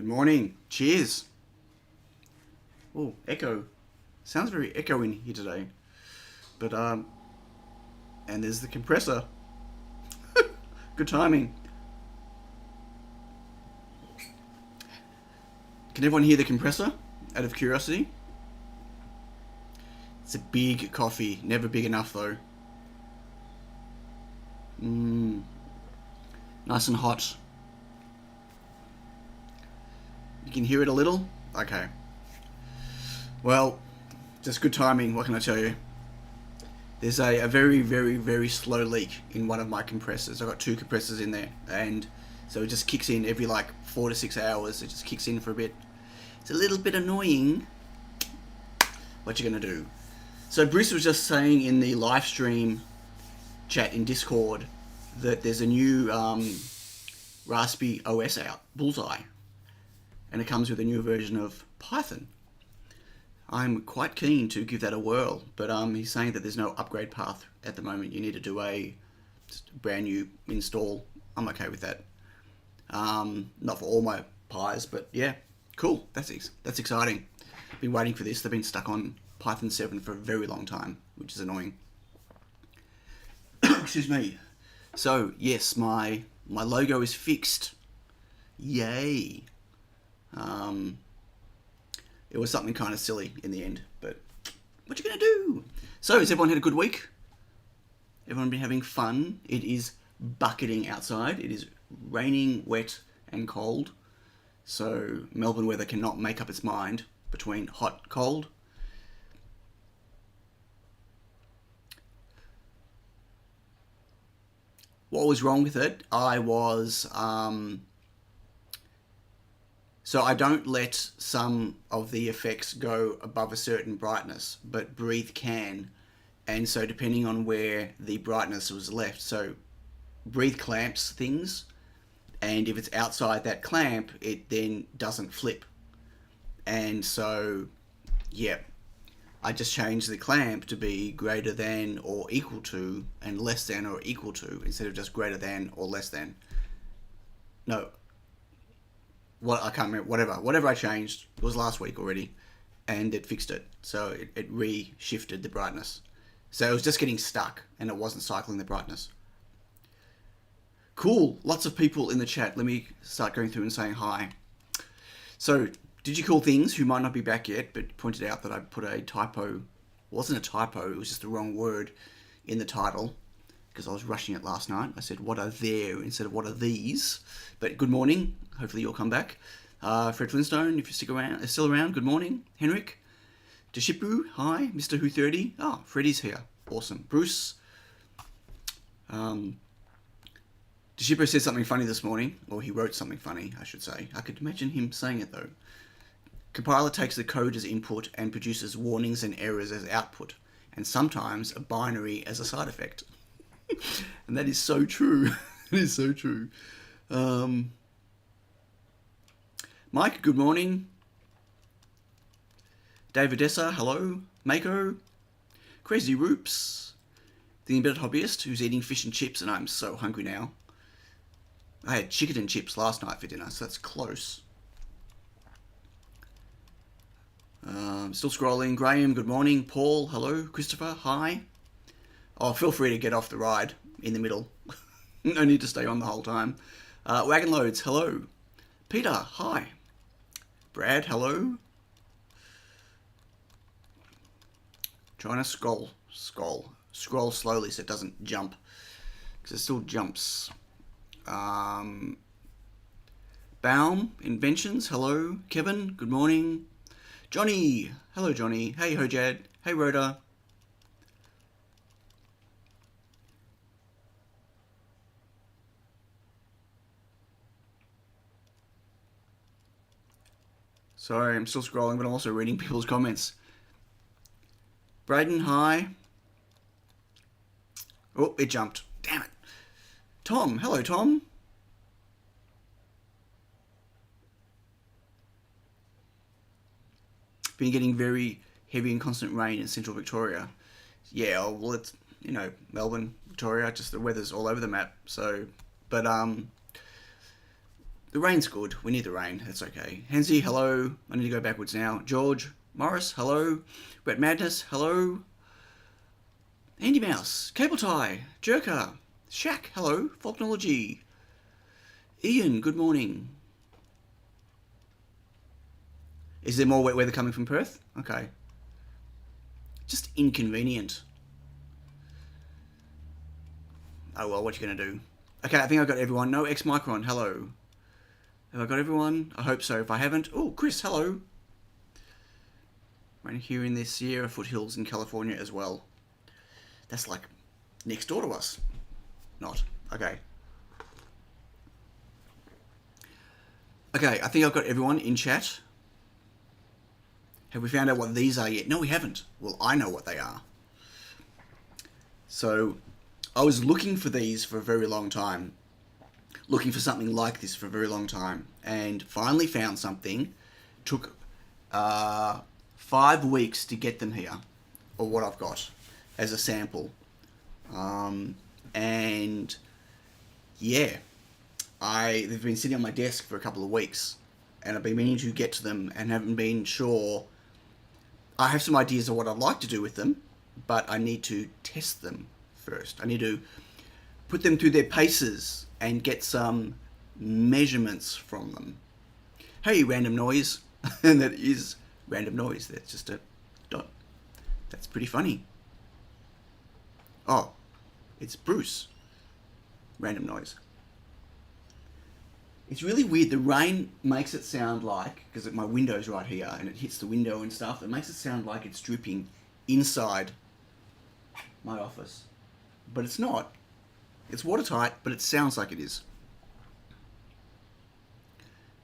Good morning. Cheers. Oh, echo. Sounds very echo in here today. But, and there's the compressor. Good timing. Can everyone hear the compressor? Out of curiosity? It's a big coffee. Never big enough, though. Nice and hot. You can hear it a little? Okay. Well, just good timing, what can I tell you? There's a very, very, very slow leak in one of my compressors. I've got two compressors in there, and so it just kicks in every like 4 to 6 hours. It just kicks in for a bit. It's a little bit annoying. What you gonna do? So Bruce was just saying in the live stream chat in Discord that there's a new Raspberry OS out, Bullseye, and it comes with a new version of Python. I'm quite keen to give that a whirl, but he's saying that there's no upgrade path at the moment. You need to do a brand new install. I'm okay with that. Not for all my Pis, but yeah, cool. That's exciting. Been waiting for this. They've been stuck on Python 7 for a very long time, which is annoying. Excuse me. So yes, my logo is fixed. Yay. It was something kind of silly in the end, but what you gonna do? So, has everyone had a good week? Everyone been having fun? It is bucketing outside. It is raining, wet, and cold. So, Melbourne weather cannot make up its mind between hot, cold. What was wrong with it? So I don't let some of the effects go above a certain brightness, but Breathe can. And so depending on where the brightness was left, so Breathe clamps things, and if it's outside that clamp, it then doesn't flip. And so, yeah, I just changed the clamp to be greater than or equal to, and less than or equal to, instead of just greater than or less than. No. I can't remember, whatever I changed, it was last week already, and it fixed it. So it re-shifted the brightness. So it was just getting stuck, and it wasn't cycling the brightness. Cool, lots of people in the chat. Let me start going through and saying hi. So, DigiCoolThings, who might not be back yet, but pointed out that I put a typo. It wasn't a typo, it was just the wrong word in the title, because I was rushing it last night. I said, what are there instead of what are these? But good morning. Hopefully you'll come back. Fred Flintstone, if you're still around, good morning. Henrik. Deshipu, hi. Mr. Who 30. Oh, Freddy's here. Awesome. Bruce. Deshipu said something funny this morning. Or he wrote something funny, I should say. I could imagine him saying it, though. Compiler takes the code as input and produces warnings and errors as output, and sometimes a binary as a side effect. And that is so true. It is so true. Mike, good morning. David Dessa, hello. Mako. Crazy Roops. The Embedded Hobbyist, who's eating fish and chips, and I'm so hungry now. I had chicken and chips last night for dinner, so that's close. Still scrolling. Graham, good morning. Paul, hello. Christopher, hi. Oh, feel free to get off the ride in the middle. No need to stay on the whole time. Wagon Loads, hello. Peter, hi. Brad, hello. Trying to scroll slowly so it doesn't jump, because it still jumps. Baum Inventions, hello. Kevin, good morning. Johnny, hello Johnny. Hey Hojad, hey Rhoda. Sorry, I'm still scrolling, but I'm also reading people's comments. Braden, hi. Oh, it jumped. Damn it. Tom, hello Tom. Been getting very heavy and constant rain in central Victoria. Yeah, well, it's, Melbourne, Victoria, just the weather's all over the map. So, but The rain's good. We need the rain. That's okay. Hensie, hello. I need to go backwards now. George, Morris, hello. Brett Madness, hello. Andy Mouse, Cable Tie, Jerker, Shaq, hello. Faulknology. Ian, good morning. Is there more wet weather coming from Perth? Okay. Just inconvenient. Oh well, what you gonna do? Okay, I think I got everyone. No X Micron, hello. Have I got everyone? I hope so. If I haven't, oh, Chris, hello. Right here in the Sierra foothills in California as well. That's like next door to us. Not. Okay. Okay, I think I've got everyone in chat. Have we found out what these are yet? No, we haven't. Well, I know what they are. So, I was looking for these for a very long time. Looking for something like this for a very long time. And finally found something. Took 5 weeks to get them here. Or what I've got as a sample. And yeah. They've been sitting on my desk for a couple of weeks. And I've been meaning to get to them and haven't been sure. I have some ideas of what I'd like to do with them. But I need to test them first. I need to put them through their paces and get some measurements from them. Hey, random noise. And that is random noise. That's just a dot. That's pretty funny. Oh, it's Bruce. Random noise. It's really weird. The rain makes it sound like, because my window's right here and it hits the window and stuff, it makes it sound like it's dripping inside my office. But it's not. It's watertight, but it sounds like it is.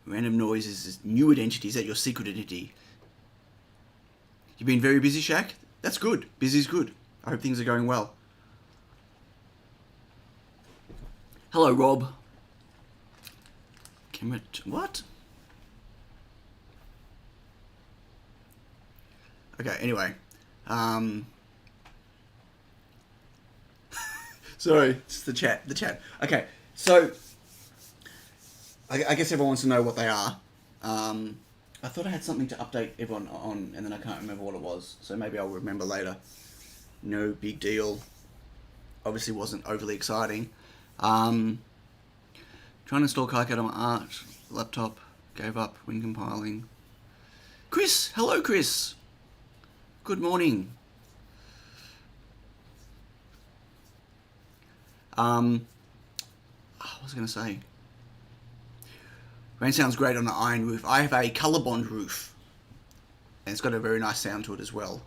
Random noise is this new identity. Is that your secret identity? You've been very busy, Shaq? That's good. Busy's good. I hope things are going well. Hello, Rob. Camera... What? Okay, anyway. Sorry, it's the chat. Okay, so... I guess everyone wants to know what they are. I thought I had something to update everyone on, and then I can't remember what it was. So maybe I'll remember later. No big deal. Obviously wasn't overly exciting. Trying to install KiCad on my art laptop. Gave up when compiling. Chris! Hello, Chris! Good morning. What was I going to say? Rain sounds great on an iron roof. I have a ColorBond roof. And it's got a very nice sound to it as well.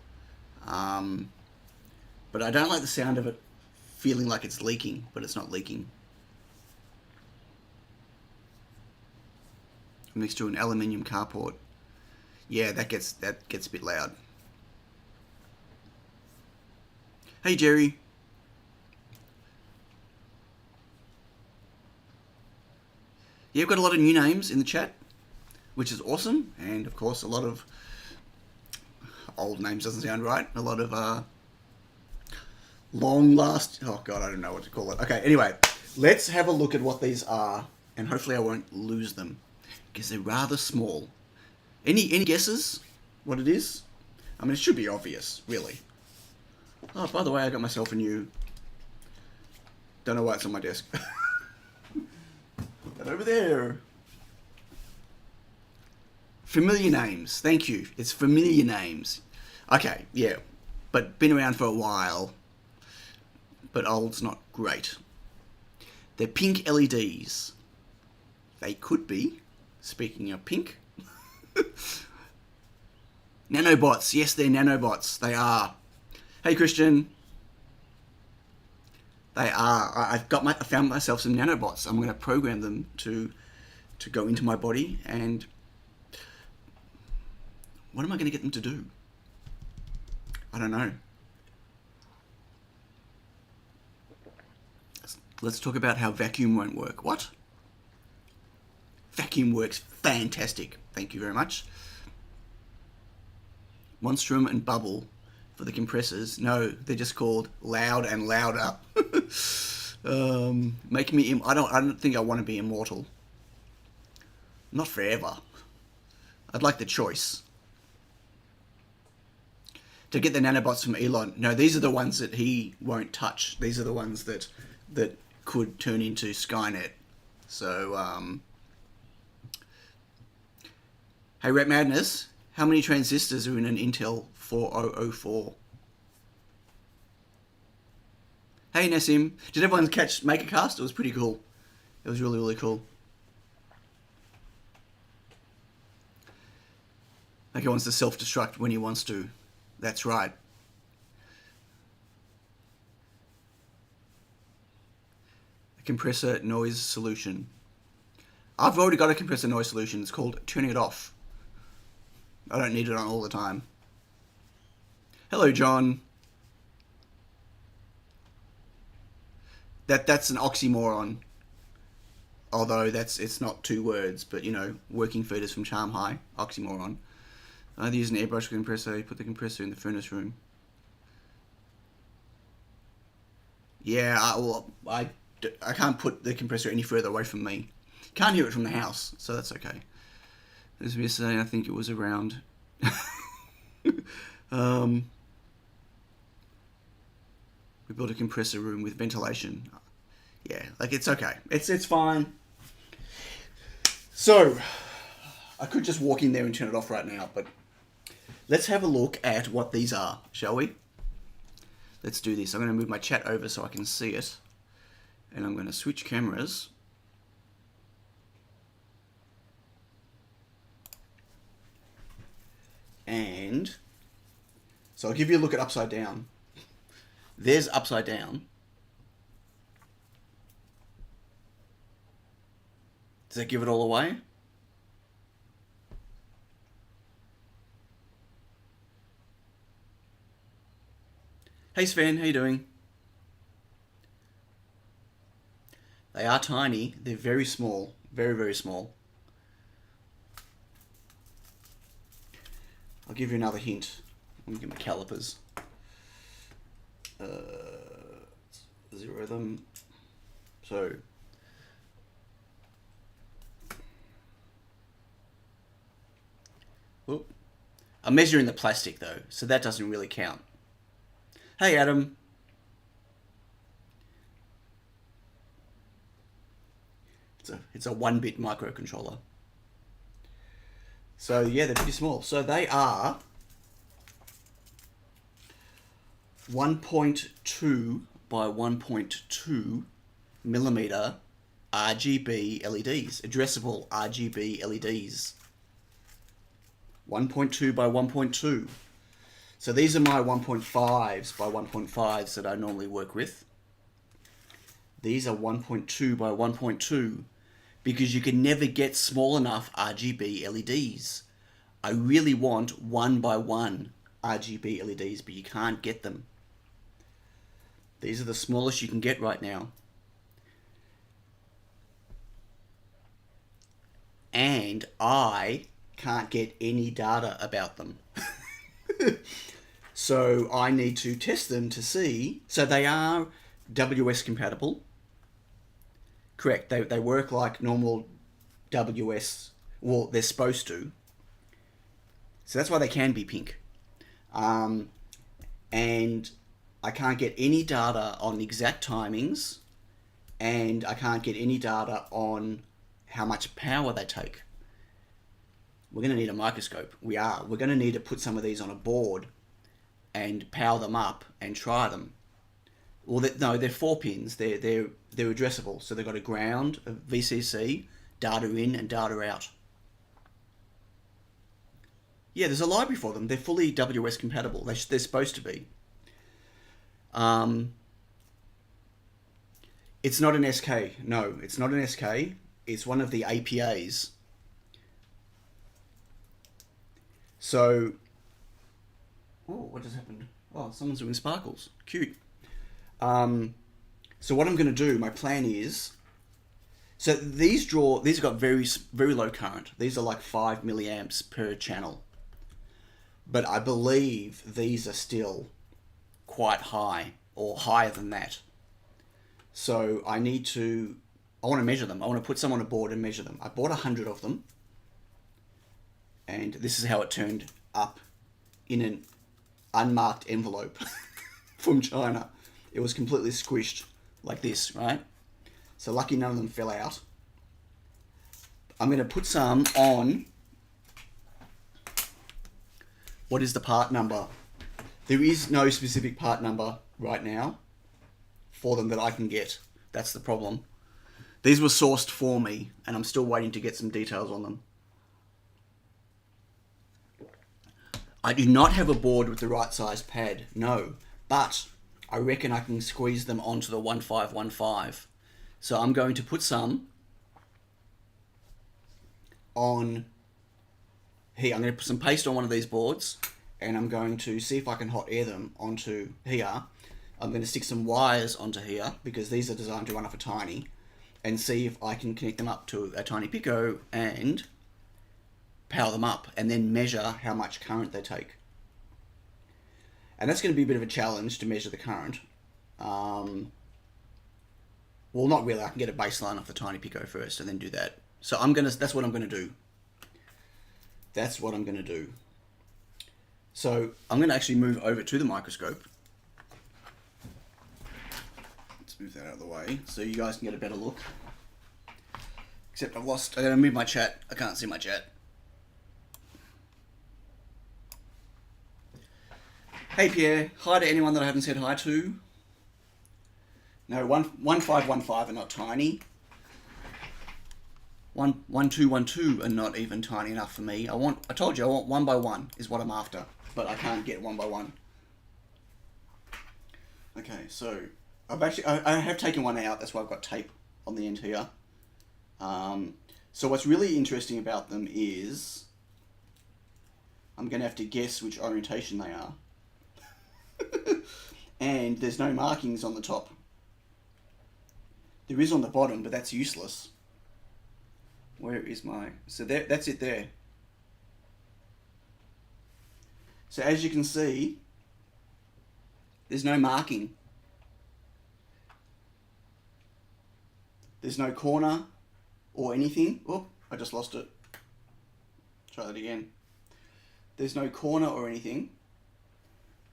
But I don't like the sound of it feeling like it's leaking, but it's not leaking. Next to an aluminium carport. Yeah, that gets a bit loud. Hey, Jerry. Yeah, we've got a lot of new names in the chat, which is awesome. And, of course, a lot of old names doesn't sound right. A lot of oh, God, I don't know what to call it. Okay, anyway, let's have a look at what these are. And hopefully I won't lose them, because they're rather small. Any guesses what it is? I mean, it should be obvious, really. Oh, by the way, I got myself a new... Don't know why it's on my desk. Put that over there. Familiar names. Thank you. It's familiar names. Okay, yeah. But been around for a while. But old's not great. They're pink LEDs. They could be. Speaking of pink. Nanobots. Yes, they're nanobots. They are. Hey, Christian. They are. I found myself some nanobots. I'm going to program them to go into my body. And what am I going to get them to do? I don't know. Let's talk about how vacuum won't work. What? Vacuum works fantastic. Thank you very much. Monstrum and Bubble for the compressors. No, they're just called Loud and Louder. Make me... I don't think I want to be immortal. Not forever. I'd like the choice. To get the nanobots from Elon. No, these are the ones that he won't touch. These are the ones that could turn into Skynet. So, hey, Ret Madness, how many transistors are in an Intel 4004? Hey, Nassim, did everyone catch Makercast? It was pretty cool. It was really, really cool. Like he wants to self-destruct when he wants to. That's right. A compressor noise solution. I've already got a compressor noise solution. It's called turning it off. I don't need it on all the time. Hello, John. That's an oxymoron. Although it's not two words, but you know, working feeders from Charm High, oxymoron. Either use an airbrush compressor, you put the compressor in the furnace room. Yeah, I can't put the compressor any further away from me. Can't hear it from the house, so that's okay. As we say, I think it was around. We built a compressor room with ventilation. Yeah, like it's okay. It's fine. So, I could just walk in there and turn it off right now, but let's have a look at what these are, shall we? Let's do this. I'm going to move my chat over so I can see it. And I'm going to switch cameras. And so I'll give you a look at upside down. There's upside down. Does that give it all away? Hey Sven, how you doing? They are tiny. They're very small. Very, very small. I'll give you another hint. Let me get my calipers. Zero them. So whoop. I'm measuring the plastic though, so that doesn't really count. Hey Adam. It's a 1-bit microcontroller. So yeah, they're pretty small. So they are 1.2 by 1.2 millimeter RGB LEDs, addressable RGB LEDs. 1.2 by 1.2. So these are my 1.5s by 1.5s that I normally work with. These are 1.2 by 1.2 because you can never get small enough RGB LEDs. I really want 1 by 1 RGB LEDs, but you can't get them. These are the smallest you can get right now. And I can't get any data about them. So I need to test them to see. So they are WS compatible. Correct, they work like normal WS, well, they're supposed to. So that's why they can be pink. And I can't get any data on exact timings, and I can't get any data on how much power they take. We're going to need a microscope. We're going to need to put some of these on a board and power them up and try them. Well, no, they're 4 pins. They're addressable. So they've got a ground, a VCC, data in and data out. Yeah, there's a library for them. They're fully WS compatible. They're supposed to be. It's not an SK. No, it's not an SK. It's one of the APAs. So, oh, what just happened? Oh, someone's doing sparkles. Cute. So what I'm going to do, my plan is, so these have got very, very low current. These are like 5 milliamps per channel. But I believe these are still quite high, or higher than that. So I want to measure them. I want to put some on a board and measure them. I bought 100 of them. And this is how it turned up in an unmarked envelope from China. It was completely squished like this, right? So lucky none of them fell out. I'm going to put some on, what is the part number? There is no specific part number right now for them that I can get. That's the problem. These were sourced for me, and I'm still waiting to get some details on them. I do not have a board with the right size pad, no, but I reckon I can squeeze them onto the 1515. So I'm going to put some on here. I'm going to put some paste on one of these boards, and I'm going to see if I can hot air them onto here. I'm going to stick some wires onto here, because these are designed to run off a tiny, and see if I can connect them up to a tiny Pico and power them up, and then measure how much current they take. And that's going to be a bit of a challenge to measure the current. Well, not really. I can get a baseline off the tiny Pico first and then do that. So that's what I'm going to do. That's what I'm going to do. So I'm going to actually move over to the microscope. Let's move that out of the way so you guys can get a better look. Except I gotta move my chat. I can't see my chat. Hey Pierre, hi to anyone that I haven't said hi to. No, 1515 are not tiny. 1212 are not even tiny enough for me. I told you I want 1 by 1 is what I'm after, but I can't get 1 by 1. Okay, so I have taken one out. That's why I've got tape on the end here. So what's really interesting about them is I'm going to have to guess which orientation they are. And there's no markings on the top. There is on the bottom, but that's useless. Where is my... So that's it there. So as you can see, there's no marking. There's no corner or anything. Oh, I just lost it. Try that again. There's no corner or anything.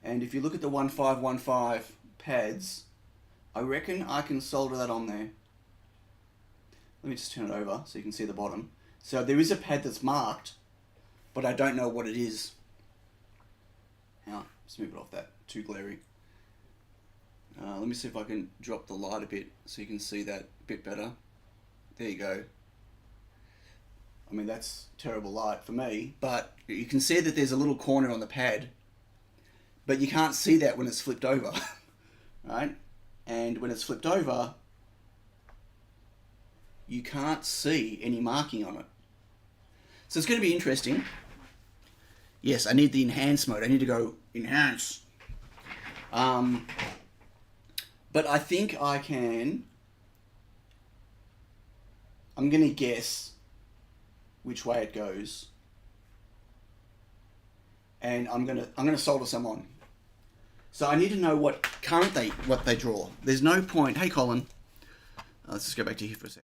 And if you look at the 1515 pads, I reckon I can solder that on there. Let me just turn it over so you can see the bottom. So there is a pad that's marked, but I don't know what it is. Hang on, let's move it off that, too glary. Let me see if I can drop the light a bit so you can see that a bit better. There you go. I mean, that's terrible light for me, but you can see that there's a little corner on the pad, but you can't see that when it's flipped over, right? And when it's flipped over, you can't see any marking on it. So it's going to be interesting. Yes, I need the enhance mode. I need to go enhance. But I think I can... I'm going to guess which way it goes. And I'm going to solder some on. So I need to know what current they draw. There's no point... Hey, Colin. Let's just go back to here for a second.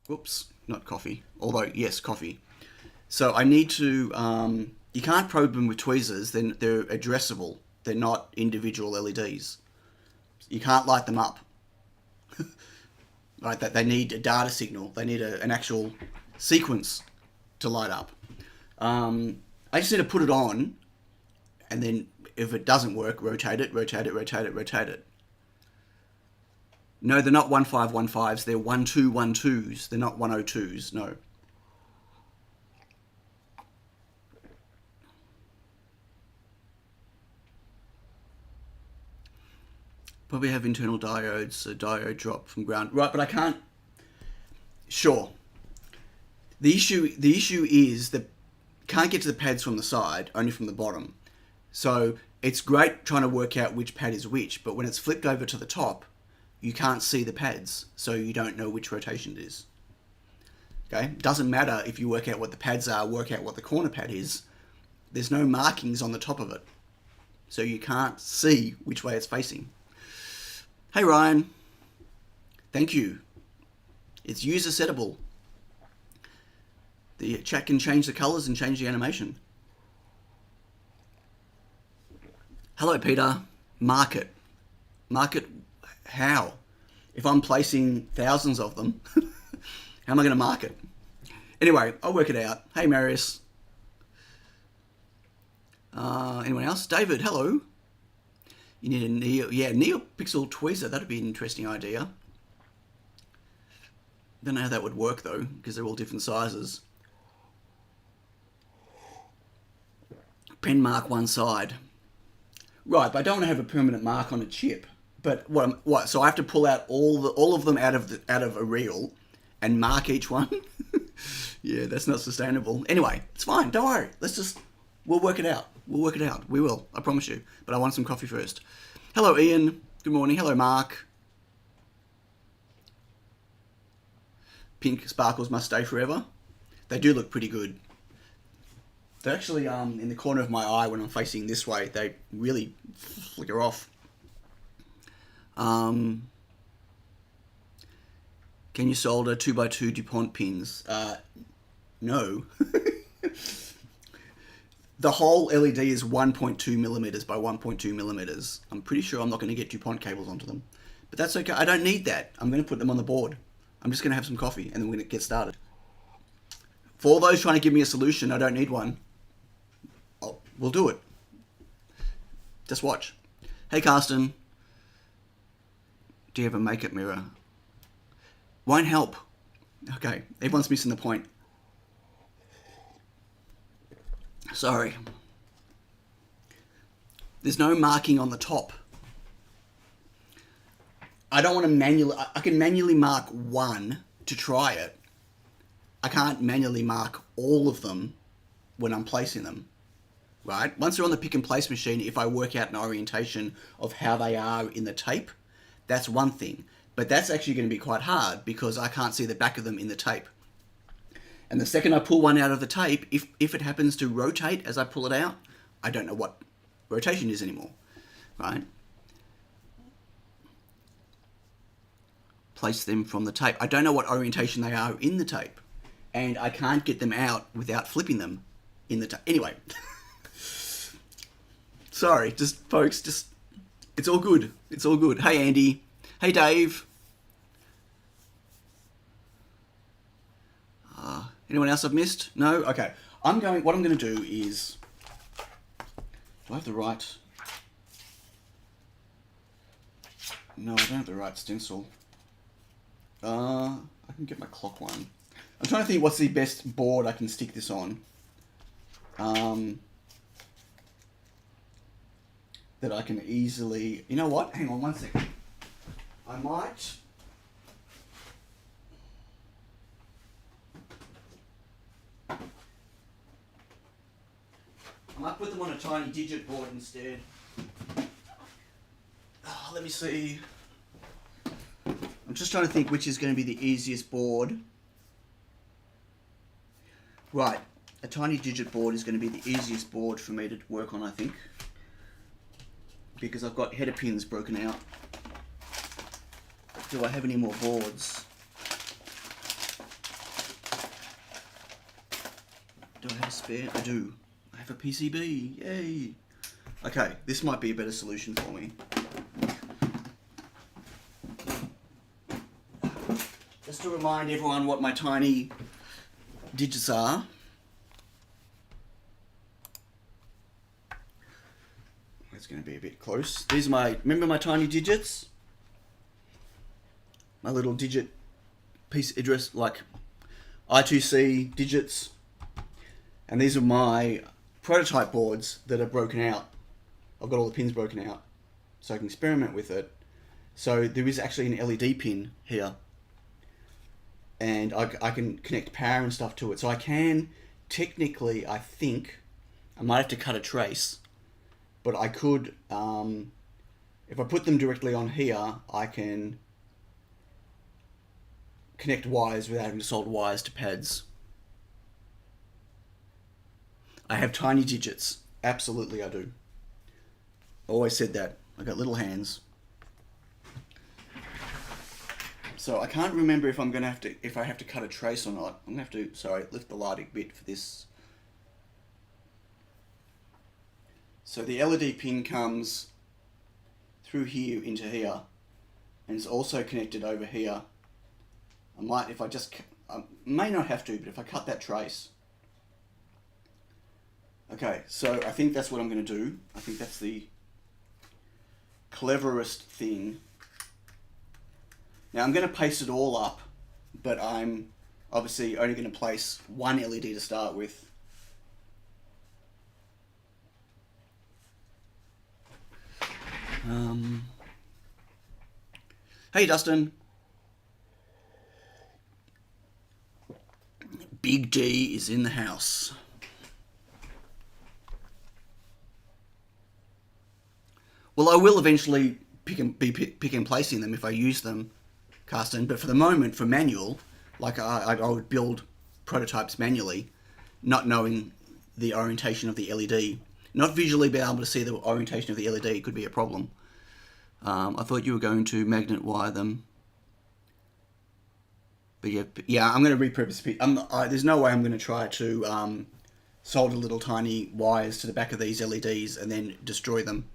Whoops, not coffee. Although, yes, coffee. So I need to... you can't probe them with tweezers. Then they're addressable. They're not individual LEDs. You can't light them up. Right? They need a data signal. They need an actual sequence to light up. I just need to put it on, and then if it doesn't work, rotate it, rotate it, rotate it, rotate it. No, they're not 1515s. They're 1212s. They're not 102s. No. Probably have internal diodes, a diode drop from ground. Right, but I can't... Sure. The issue is that can't get to the pads from the side, only from the bottom. So it's great trying to work out which pad is which, but when it's flipped over to the top, you can't see the pads, so you don't know which rotation it is. Okay? Doesn't matter if you work out what the pads are, work out what the corner pad is. There's no markings on the top of it, so you can't see which way it's facing. Hey Ryan, thank you. It's user settable. The chat can change the colors and change the animation. Hello, Peter. Market. Market how? If I'm placing thousands of them, how am I going to market? Anyway, I'll work it out. Hey, Marius. Anyone else? David, hello. You need a NeoPixel tweezer. That'd be an interesting idea. Don't know how that would work though, because they're all different sizes. Pen mark one side. Right, but I don't want to have a permanent mark on a chip. But what? So I have to pull out all of them out of a reel and mark each one? Yeah, that's not sustainable. Anyway, it's fine. Don't worry. We'll work it out. We'll work it out. We will. I promise you. But I want some coffee first. Hello, Ian. Good morning. Hello, Mark. Pink sparkles must stay forever. They do look pretty good. They're actually in the corner of my eye when I'm facing this way. They really flicker off. Can you solder 2x2 DuPont pins? No. The whole LED is 1.2 millimeters by 1.2 millimeters. I'm pretty sure I'm not going to get DuPont cables onto them. But that's okay. I don't need that. I'm going to put them on the board. I'm just going to have some coffee and then we're going to get started. For all those trying to give me a solution, I don't need one. We'll do it. Just watch. Hey, Carsten. Do you have a makeup mirror? Won't help. Okay, everyone's missing the point. Sorry. There's no marking on the top. I don't want to manually... I can manually mark one to try it. I can't manually mark all of them when I'm placing them. Right? Once they're on the pick and place machine, if I work out an orientation of how they are in the tape, that's one thing. But that's actually going to be quite hard because I can't see the back of them in the tape. And the second I pull one out of the tape, if it happens to rotate as I pull it out, I don't know what rotation is anymore. Right? Place them from the tape. I don't know what orientation they are in the tape. And I can't get them out without flipping them in the tape. Anyway. Sorry, folks, it's all good. It's all good. Hey, Andy. Hey, Dave. Anyone else I've missed? No? Okay. What I'm going to do is... Do I have the right... No, I don't have the right stencil. I can get my clock one. I'm trying to think what's the best board I can stick this on. That I can easily... You know what? Hang on one second. I might... put them on a tiny digit board instead. Let me see. I'm just trying to think which is going to be the easiest board. Right. A tiny digit board is going to be the easiest board for me to work on, I think. Because I've got header pins broken out. Do I have any more boards? Do I have a spare? I do. I have a PCB. Yay. Okay, this might be a better solution for me. Just to remind everyone what my tiny digits are. It's going to be a bit close. These are remember my tiny digits? My little digit piece address, like I2C digits. And these are my prototype boards that are broken out. I've got all the pins broken out, so I can experiment with it. So there is actually an LED pin here. And I can connect power and stuff to it. So I can, technically, I think, I might have to cut a trace. But I could, if I put them directly on here, I can connect wires without having to solder wires to pads. I have tiny digits. Absolutely I do. Always said that. I got little hands. So I can't remember if if I have to cut a trace or not. I'm gonna have to, sorry, lift the light a bit for this. So the LED pin comes through here into here, and it's also connected over here. I might, if I just, I may not have to, but if I cut that trace. Okay, so I think that's what I'm going to do. I think that's the cleverest thing. Now I'm going to paste it all up, but I'm obviously only going to place one LED to start with. Hey Dustin. Big D is in the house. Well, I will eventually pick and placing them if I use them, Carsten. But for the moment, for manual, like I would build prototypes manually, not knowing the orientation of the LED, not visually being able to see the orientation of the LED could be a problem. I thought you were going to magnet wire them. But yeah, I'm going to repurpose it. There's no way I'm going to try to solder little tiny wires to the back of these LEDs and then destroy them.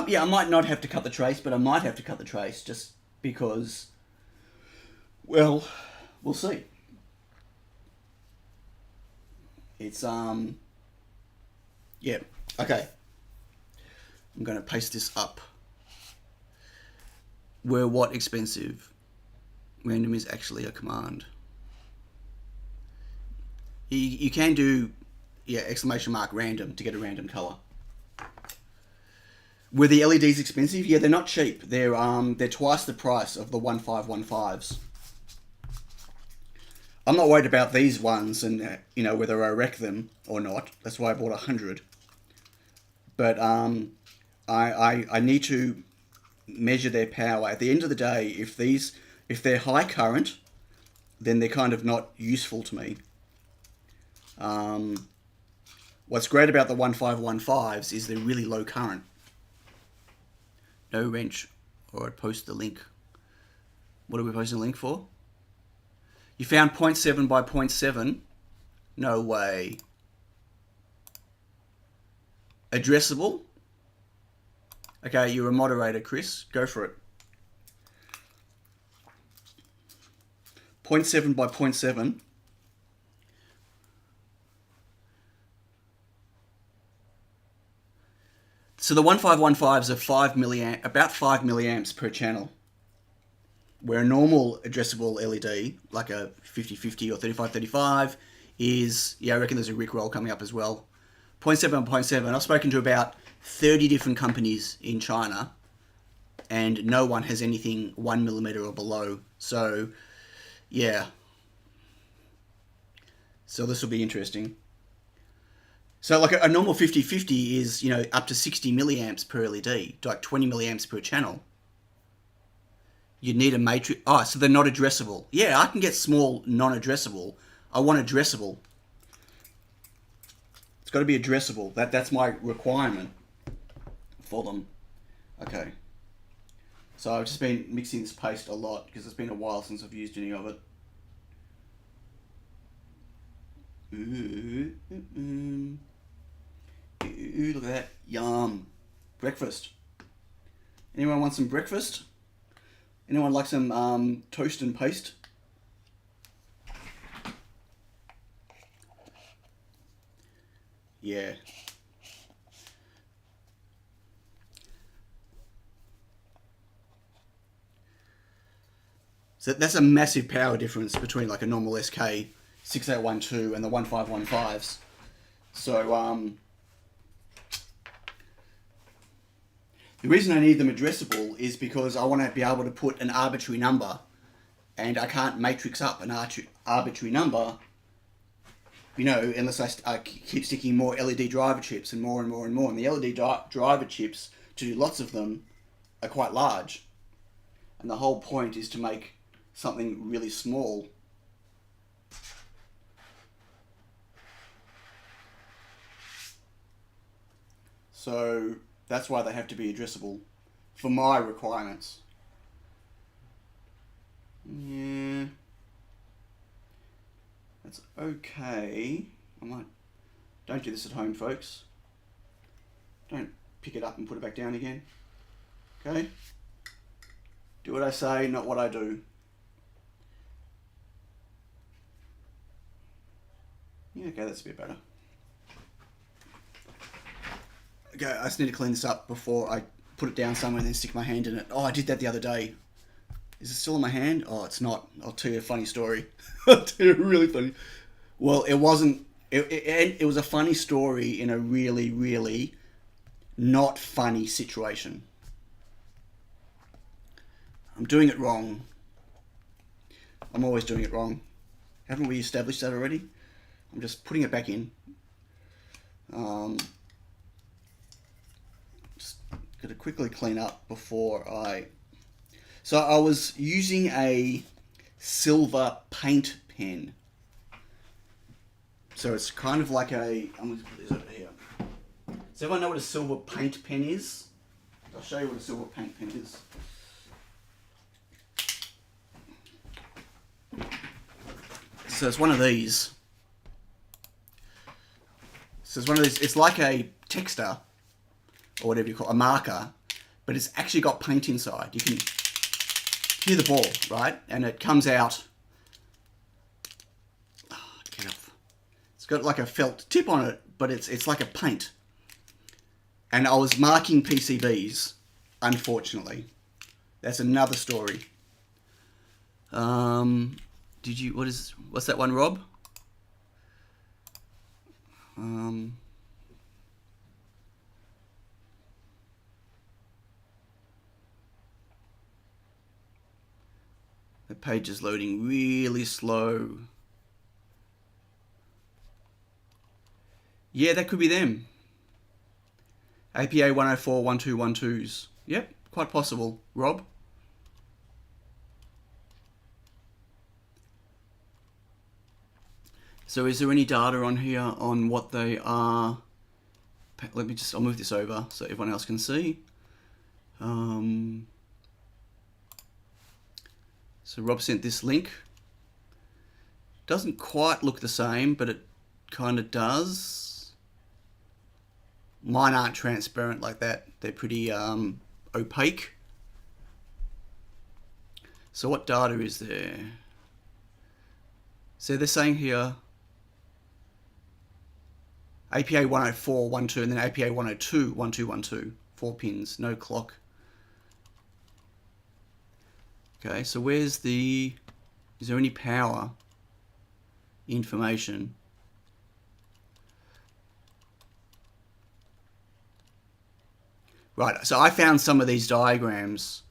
Yeah, I might not have to cut the trace, but I might have to cut the trace just because, well, we'll see. It's, yeah, okay. I'm going to paste this up. Where what expensive? Random is actually a command. You can do, yeah, exclamation mark random to get a random color. Were the LEDs expensive? Yeah, they're not cheap. They're twice the price of the 1515s. I'm not worried about these ones and you know whether I wreck them or not. That's why I bought 100. But I need to measure their power. At the end of the day, if they're high current, then they're kind of not useful to me. What's great about the 1515s is they're really low current. No wrench, or I'd post the link. What are we posting the link for? You found 0.7 by 0.7? No way. Addressable? Okay, you're a moderator, Chris. Go for it. 0.7 by 0.7. So the 1515s are about 5 milliamps per channel. Where a normal addressable LED, like a 5050 or 3535, is, yeah, I reckon there's a Rickroll coming up as well. 0.7 and 0.7. I've spoken to about 30 different companies in China, and no one has anything 1 millimeter or below. So, yeah. So this will be interesting. So like a normal 5050 is, you know, up to 60 milliamps per LED, like 20 milliamps per channel. You'd need a matrix. Oh, so they're not addressable. Yeah, I can get small, non-addressable. I want addressable. It's got to be addressable. That's my requirement for them. Okay. So I've just been mixing this paste a lot because it's been a while since I've used any of it. Ooh, look at that. Yum. Breakfast. Anyone want some breakfast? Anyone like some toast and paste? Yeah. So that's a massive power difference between like a normal SK 6812 and the 1515s. So the reason I need them addressable is because I want to be able to put an arbitrary number, and I can't matrix up an arbitrary number, you know, unless I keep sticking more LED driver chips and more and more and more. And the LED driver chips, to do lots of them, are quite large. And the whole point is to make something really small. So that's why they have to be addressable for my requirements. Yeah, that's okay. Don't do this at home, folks. Don't pick it up and put it back down again. Okay? Do what I say, not what I do. Yeah, okay, that's a bit better. Okay, I just need to clean this up before I put it down somewhere and then stick my hand in it. Oh, I did that the other day. Is it still in my hand? Oh, it's not. I'll tell you a funny story. I'll tell you a really funny. Well, it wasn't. It was a funny story in a really, really not funny situation. I'm doing it wrong. I'm always doing it wrong. Haven't we established that already? I'm just putting it back in. Just got to quickly clean up before I... So I was using a silver paint pen. So it's kind of like a... I'm going to put this over here. Does everyone know what a silver paint pen is? I'll show you what a silver paint pen is. So it's one of these. So it's one of these. It's like a texter, or whatever you call it, a marker, but it's actually got paint inside. You can hear the ball, right? And it comes out. Oh, get off. It's got like a felt tip on it, but it's like a paint. And I was marking PCBs, unfortunately. That's another story. What's that one, Rob? The page is loading really slow. Yeah, that could be them. APA 104 1212s. Yep, quite possible. Rob? So is there any data on here on what they are? I'll move this over so everyone else can see. So Rob sent this link. Doesn't quite look the same, but it kind of does. Mine aren't transparent like that. They're pretty opaque. So what data is there? So they're saying here APA 104, 12, and then APA 102, 1212. 4 pins, no clock. Okay, so is there any power information? Right, so I found some of these diagrams.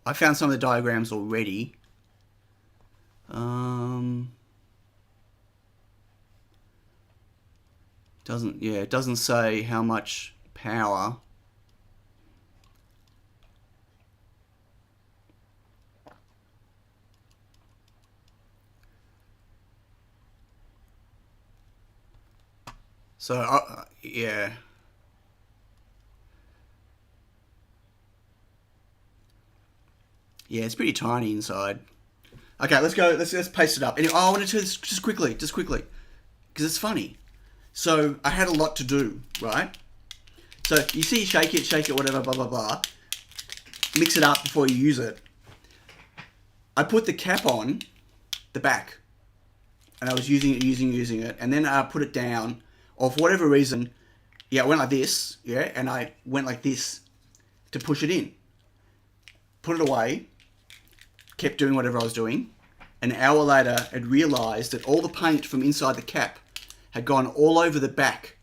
I found some of the diagrams already. It doesn't say how much power. So yeah. Yeah, it's pretty tiny inside. Okay, let's go. Let's paste it up. Anyway, I want to do this just quickly, because it's funny. So I had a lot to do, right? So you see, shake it, whatever, blah blah blah. Mix it up before you use it. I put the cap on the back, and I was using it, and then I put it down. Or for whatever reason, yeah, I went like this, yeah, and I went like this to push it in. Put it away. Kept doing whatever I was doing. An hour later, I'd realised that all the paint from inside the cap had gone all over the back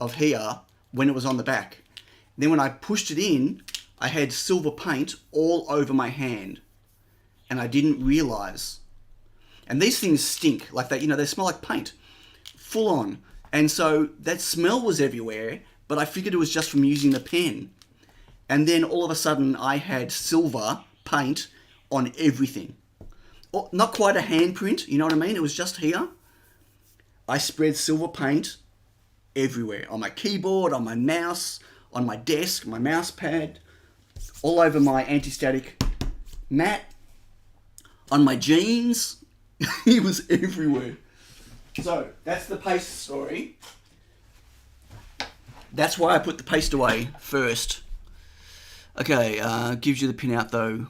of here when it was on the back. Then when I pushed it in, I had silver paint all over my hand. And I didn't realise. And these things stink like that, they smell like paint. Full on. And so that smell was everywhere, but I figured it was just from using the pen. And then all of a sudden I had silver paint on everything. Not quite a handprint, you know what I mean? It was just here. I spread silver paint everywhere. On my keyboard, on my mouse, on my desk, my mouse pad, all over my anti-static mat, on my jeans. He was everywhere. So that's the paste story. That's why I put the paste away first. Okay, gives you the pinout though.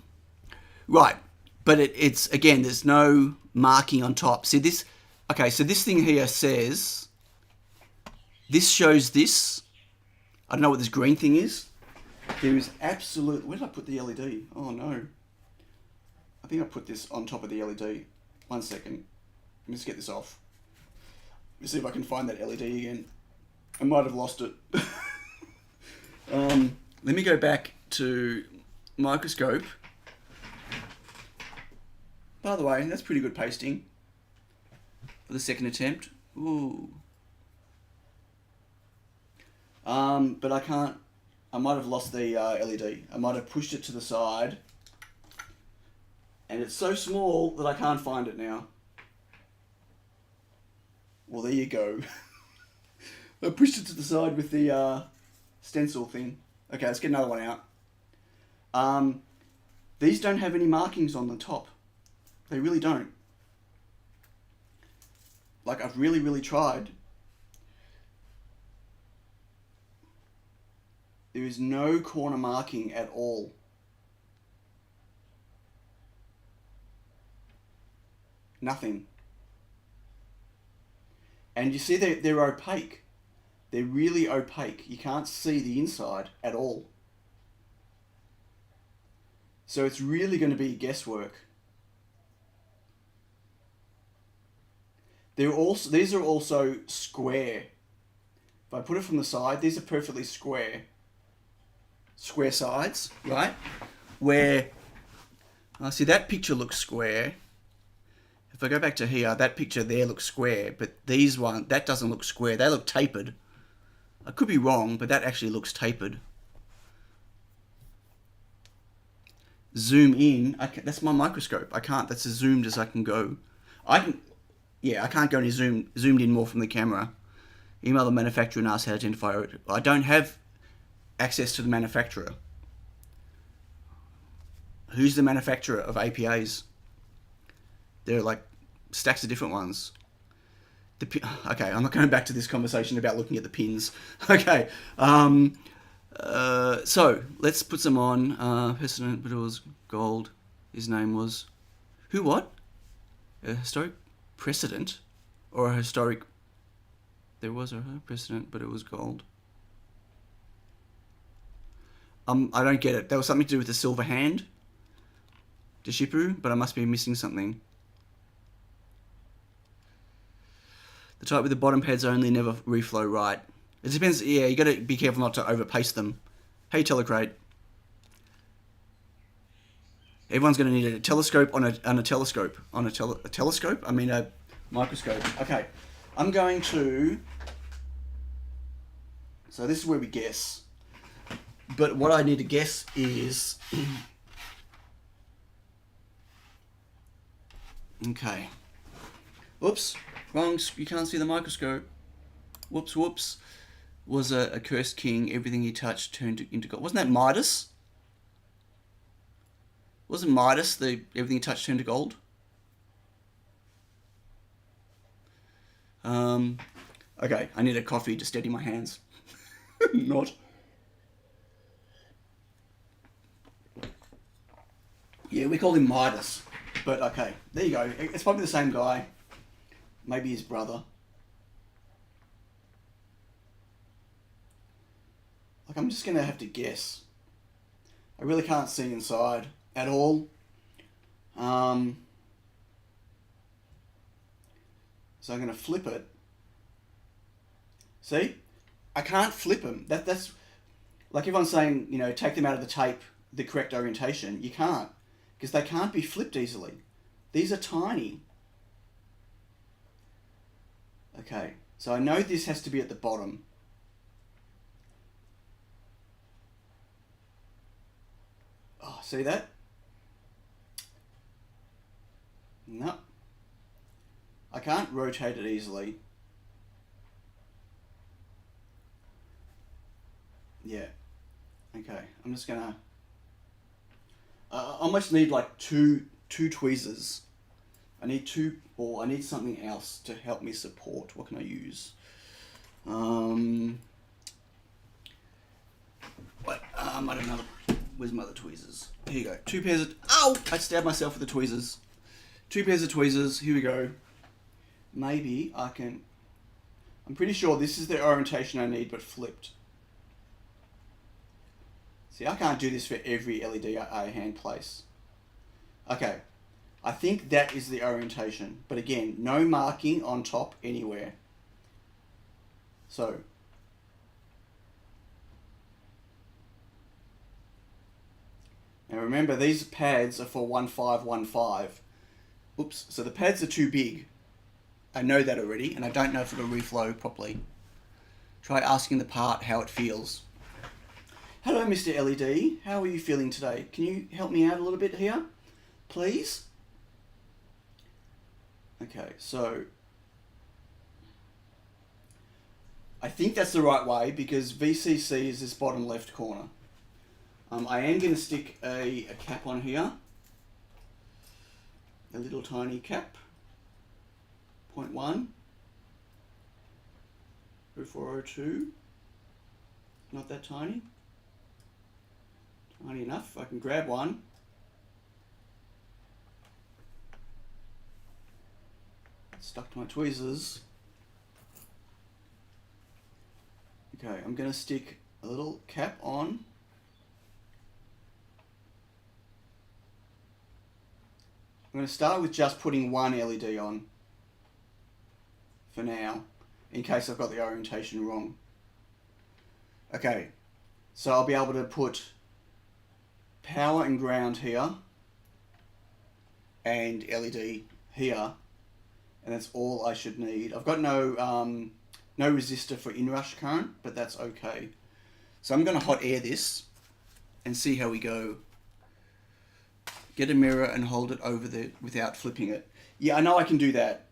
Right, but it's again, there's no marking on top. See this? Okay, so this thing here says, this shows this. I don't know what this green thing is. There is absolute, where did I put the LED? Oh no. I think I put this on top of the LED. 1 second. Let me just get this off. Let me see if I can find that LED again. I might have lost it. Let me go back to Microscope. By the way, that's pretty good pasting for the second attempt. Ooh. But I can't, I might have lost the LED. I might have pushed it to the side. And it's so small that I can't find it now. Well, there you go. I pushed it to the side with the stencil thing. Okay, let's get another one out. These don't have any markings on the top. They really don't. Like, I've really, really tried. There is no corner marking at all. Nothing. And you see they're opaque. They're really opaque. You can't see the inside at all. So it's really going to be guesswork. These are also square. If I put it from the side, these are perfectly square. Square sides, right? Where, see, that picture looks square. If I go back to here, that picture there looks square, but these one, that doesn't look square. They look tapered. I could be wrong, but that actually looks tapered. Zoom in. That's my microscope. I can't. That's as zoomed as I can go. Yeah, I can't go any zoomed in more from the camera. Email the manufacturer and ask how to identify it. I don't have access to the manufacturer. Who's the manufacturer of APAs? There are like stacks of different ones. Okay, I'm not going back to this conversation about looking at the pins. Okay, so let's put some on. Precedent, but it was gold. His name was who? What? A historic precedent, or a historic? There was a precedent, but it was gold. I don't get it. There was something to do with the silver hand. Deshipu, but I must be missing something. The type with the bottom pads only, never reflow right. It depends, yeah, you gotta be careful not to overpaste them. Hey, Telecrate. Everyone's gonna need a telescope on a telescope. On a telescope? I mean a microscope. Okay, I'm going to... So this is where we guess. But what I need to guess is... Okay. Oops. Wrong, you can't see the microscope. Whoops, whoops. Was a cursed king. Everything he touched turned into gold. Wasn't that Midas? Wasn't Midas the everything he touched turned to gold? Okay, I need a coffee to steady my hands. Not. Yeah, we call him Midas. But okay, there you go. It's probably the same guy. Maybe his brother. Like, I'm just going to have to guess. I really can't see inside at all. So I'm going to flip it. See? I can't flip them. That's like everyone's saying, you know, take them out of the tape, the correct orientation. You can't, because they can't be flipped easily. These are tiny. Okay, so I know this has to be at the bottom. Oh, see that? No. I can't rotate it easily. I'm just gonna. I almost need like two tweezers. I need two, or I need something else to help me support. What can I use? I don't know. Where's my other tweezers? Here you go. 2 pairs of... Ow! I stabbed myself with the tweezers. 2 pairs of tweezers. Here we go. Maybe I can... I'm pretty sure this is the orientation I need, but flipped. See, I can't do this for every LED I hand place. Okay. I think that is the orientation. But again, no marking on top anywhere. So... Now remember, these pads are for 1515. Oops, so the pads are too big. I know that already, and I don't know if it'll reflow properly. Try asking the part how it feels. Hello, Mr. LED. How are you feeling today? Can you help me out a little bit here, please? Okay, so... I think that's the right way, because VCC is this bottom left corner. I am going to stick a cap on here. A little tiny cap. 0.1. 0402. Not that tiny. Tiny enough. I can grab one. Stuck to my tweezers. Okay, I'm going to stick a little cap on. I'm going to start with just putting one LED on for now, in case I've got the orientation wrong. Okay, so I'll be able to put power and ground here and LED here, and that's all I should need. I've got no resistor for inrush current, but that's okay. So I'm going to hot air this and see how we go. Get a mirror and hold it over there without flipping it. Yeah, I know I can do that,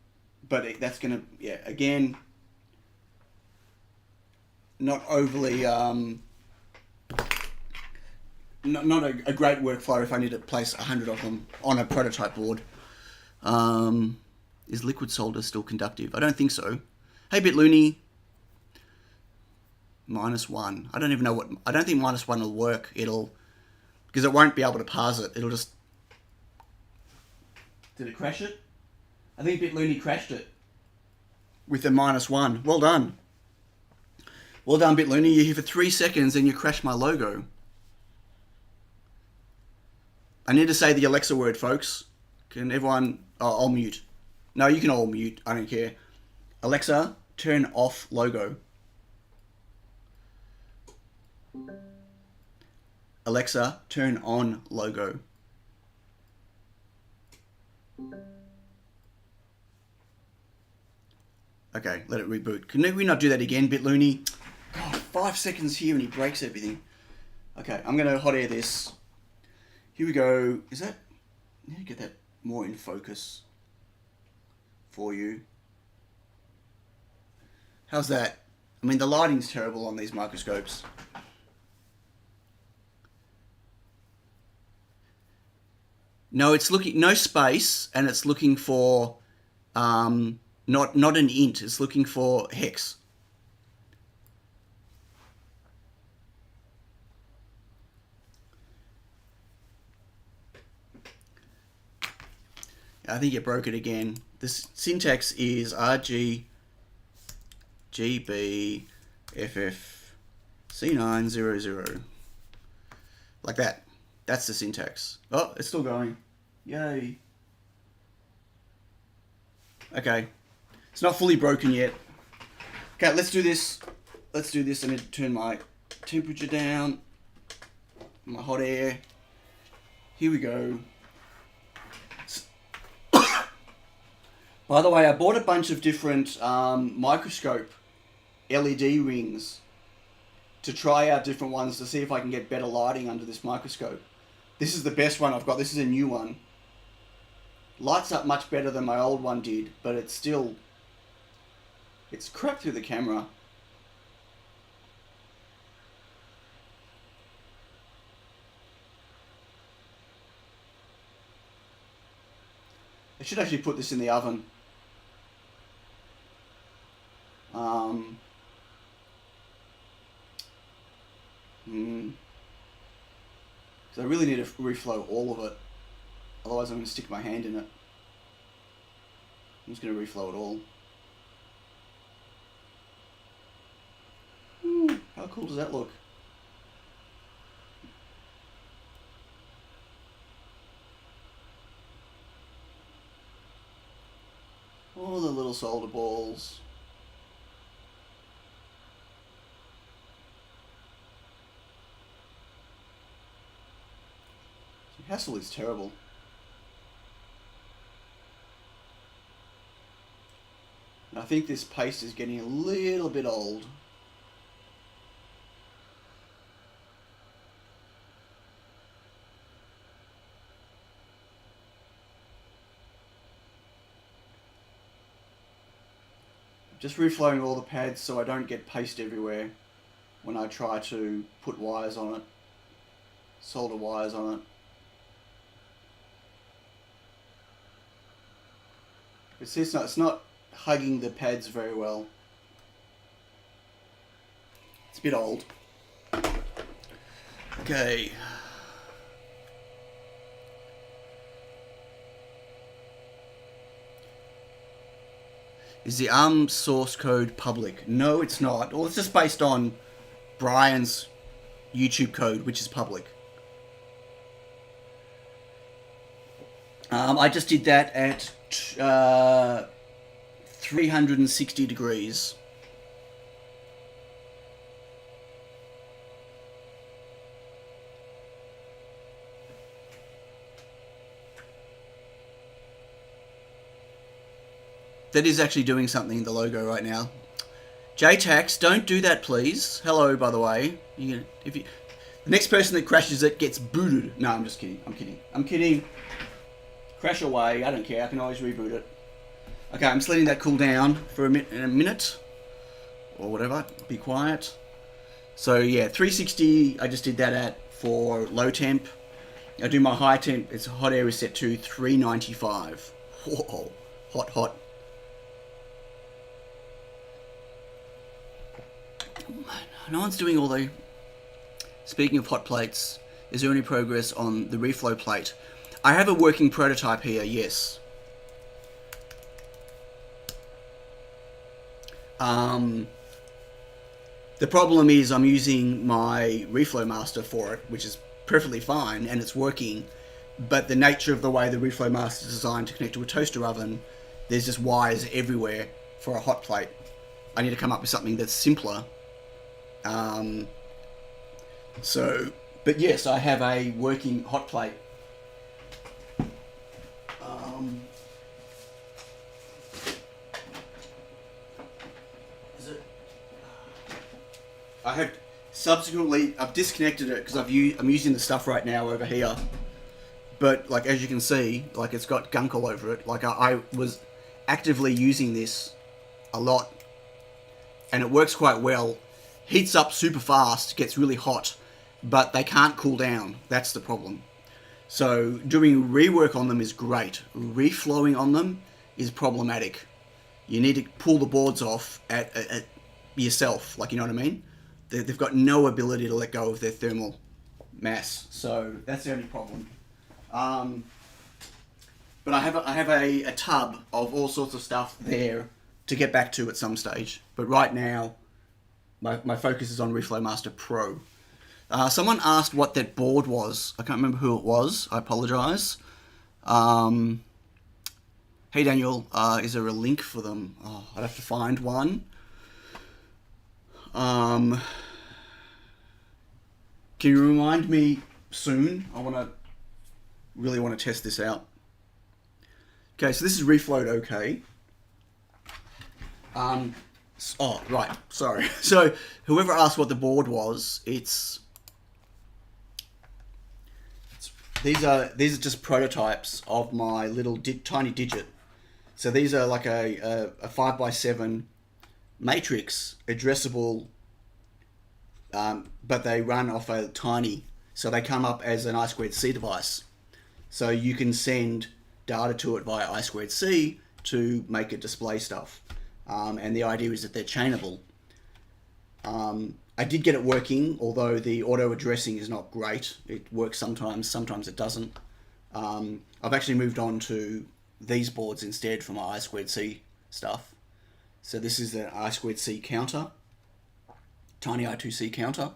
but that's gonna, yeah, again, not overly, not a great workflow if I need to place 100 of them on a prototype board. Is liquid solder still conductive? I don't think so. Hey, BitLooney. -1. I don't even know what, I don't think -1 will work. Because it won't be able to parse it. It'll just... Did it crash it? I think BitLooney crashed it with the -1. Well done. Well done, BitLooney. You're here for 3 seconds and you crashed my logo. I need to say the Alexa word, folks. Can everyone... Oh, I'll mute. No, you can all mute. I don't care. Alexa, turn off logo. Alexa, turn on logo. Okay, let it reboot. Can we not do that again, BitLooney? God, 5 seconds here and he breaks everything. Okay, I'm going to hot air this. Here we go. Is that... I need to get that more in focus for you. How's that? I mean, the lighting's terrible on these microscopes. No, it's looking... No space, and it's looking for... Not an int, it's looking for hex. I think it broke it again. This syntax is RGB FF C900. Like that. That's the syntax. Oh, it's still going. Yay. Okay. It's not fully broken yet. Okay, let's do this. Let's do this. I need to turn my temperature down. My hot air. Here we go. By the way, I bought a bunch of different microscope LED rings to try out different ones to see if I can get better lighting under this microscope. This is the best one I've got. This is a new one. Lights up much better than my old one did, but it's still... It's crap through the camera. I should actually put this in the oven. So I really need to reflow all of it. Otherwise I'm going to stick my hand in it. I'm just going to reflow it all. Ooh, how cool does that look? All the little solder balls. The hassle is terrible. And I think this paste is getting a little bit old. Just reflowing all the pads so I don't get paste everywhere when I try to put wires on it, solder wires on it. It's not hugging the pads very well. It's a bit old. Okay. Is the ARM source code public? No, it's not. Well, it's just based on Brian's YouTube code, which is public. I just did that at 360 degrees. That is actually doing something in the logo right now. JTax, don't do that, please. Hello, by the way. The next person that crashes it gets booted. No, I'm just kidding. I'm kidding. Crash away. I don't care. I can always reboot it. Okay, I'm just letting that cool down for a minute or whatever. Be quiet. So yeah, 360. I just did that at for low temp. I do my high temp. It's hot air is set to 395. Whoa, hot. No one's doing all the... Speaking of hot plates, is there any progress on the reflow plate? I have a working prototype here, yes. The problem is I'm using my Reflow Master for it, which is perfectly fine, and it's working, but the nature of the way the Reflow Master is designed to connect to a toaster oven, there's just wires everywhere for a hot plate. I need to come up with something that's simpler. But yes, I have a working hot plate. I've disconnected it because I'm using the stuff right now over here. But like, as you can see, like it's got gunk all over it. Like I was actively using this a lot and it works quite well. Heats up super fast, gets really hot, but they can't cool down. That's the problem. So doing rework on them is great. Reflowing on them is problematic. You need to pull the boards off at yourself, like, you know what I mean? They've got no ability to let go of their thermal mass, so that's the only problem. But I have a tub of all sorts of stuff there to get back to at some stage. But right now, my focus is on Reflow Master Pro. Someone asked what that board was. I can't remember who it was. I apologise. Hey Daniel, is there a link for them? Oh, I'd have to find one. Can you remind me soon? I really want to test this out. Okay, so this is reflowed okay. Oh, right, sorry. So, whoever asked what the board was, these are just prototypes of my little tiny digit. So these are like a 5x7 matrix, addressable, but they run off a tiny, so they come up as an I2C device. So you can send data to it via I2C to make it display stuff. And the idea is that they're chainable. I did get it working, although the auto addressing is not great. It works sometimes, sometimes it doesn't. I've actually moved on to these boards instead for my I2C stuff. So this is an I2C counter, tiny I2C counter.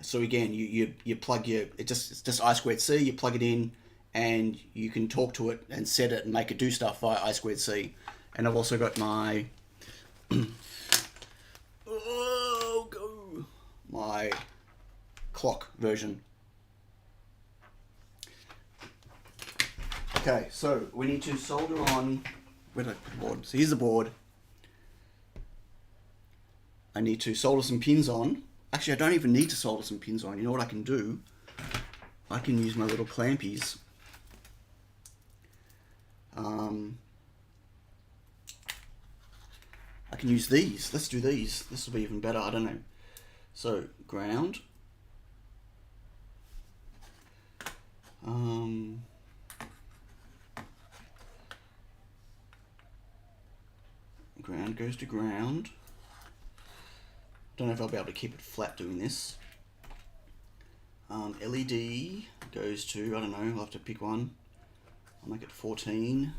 So again, you plug it's just I2C, you plug it in, and you can talk to it and set it and make it do stuff via I2C. And I've also got my my clock version. Okay, so we need to solder on. Where did I put the board? So here's the board. I need to solder some pins on. Actually, I don't even need to solder some pins on. You know what I can do? I can use my little clampies. I can use these. Let's do these. This will be even better. I don't know. So, ground. Ground goes to ground. Don't know if I'll be able to keep it flat doing this. LED goes to, I don't know, I'll have to pick one. I'll make it 14.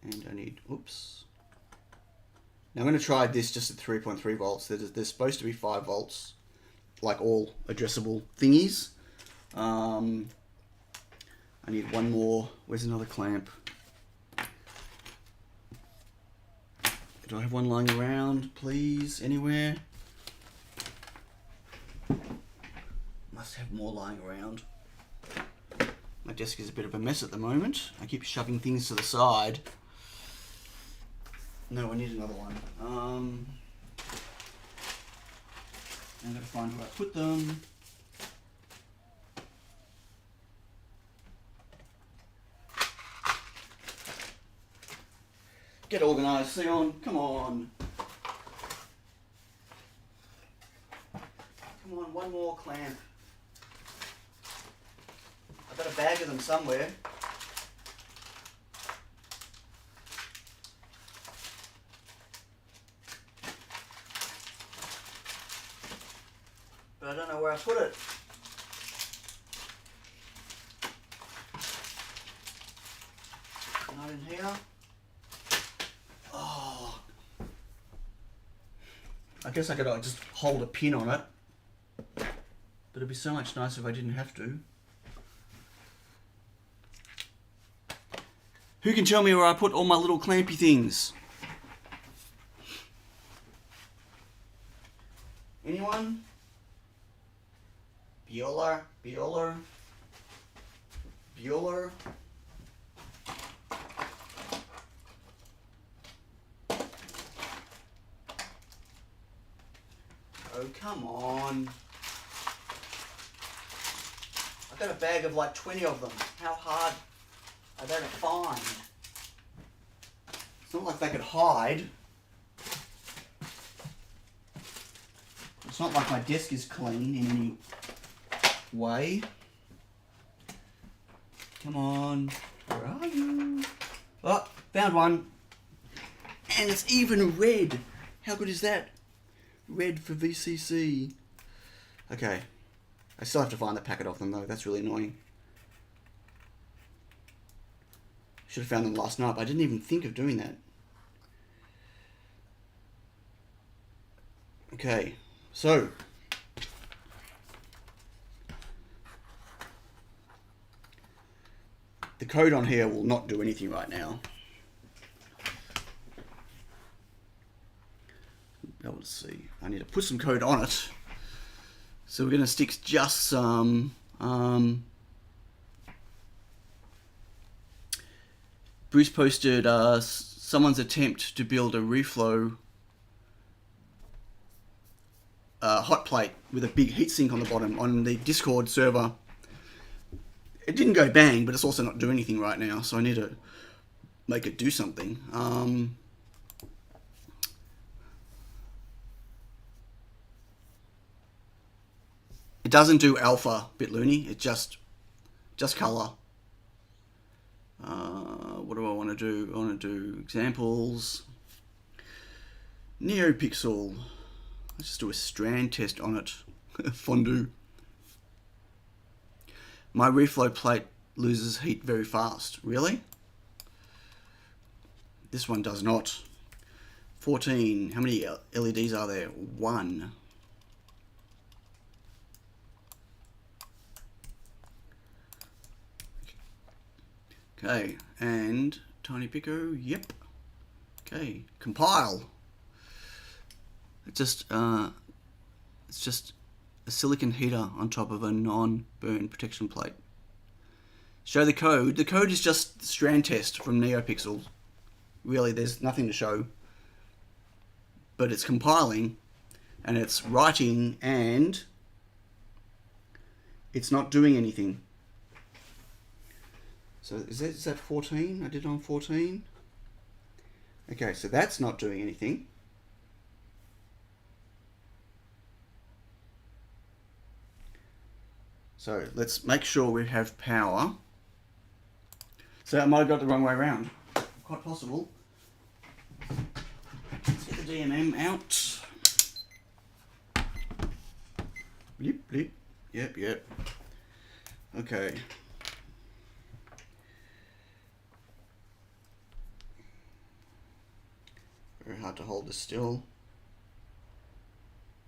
And I need, oops. Now I'm going to try this just at 3.3 volts. There's supposed to be 5 volts, like all addressable thingies. I need one more. Where's another clamp? Do I have one lying around, please? Anywhere? Must have more lying around. My desk is a bit of a mess at the moment. I keep shoving things to the side. No, I need another one. I've got to find where I put them. Get organised, Sion. Come on. Come on, one more clamp. I've got a bag of them somewhere. But I don't know where I put it. Not in here. Oh. I guess I could just hold a pin on it. But it'd be so much nicer if I didn't have to. Who can tell me where I put all my little clampy things? Anyone? Bueller? Bueller? Bueller? Oh, come on. I've got a bag of like 20 of them. How hard are they to find? It's not like they could hide. It's not like my desk is clean in any way. Come on. Where are you? Oh, found one. And it's even red. How good is that? Red for VCC. Okay. I still have to find the packet of them though. That's really annoying. Should have found them last night, but I didn't even think of doing that. Okay. So. The code on here will not do anything right now. Now let's see. I need to put some code on it. So we're going to stick just some Bruce posted someone's attempt to build a Reflow hot plate with a big heatsink on the bottom on the Discord server. It didn't go bang, but it's also not doing anything right now, so I need to make it do something. It It doesn't do alpha bit loony. It just color. What do I want to do? I want to do examples. NeoPixel. Let's just do a strand test on it. Fondue. My reflow plate loses heat very fast. Really? This one does not. 14. How many LEDs are there? 1. Okay, and Tiny Pico, yep. Okay, compile. It's just a silicon heater on top of a non-burn protection plate. Show the code. The code is just strand test from NeoPixel. Really, there's nothing to show. But it's compiling, and it's writing, and it's not doing anything. So is that 14? I did it on 14. Okay, so that's not doing anything. So let's make sure we have power. So I might have got the wrong way around. Quite possible. Let's get the DMM out. Blip, blip. Yep. Okay. Very hard to hold this still.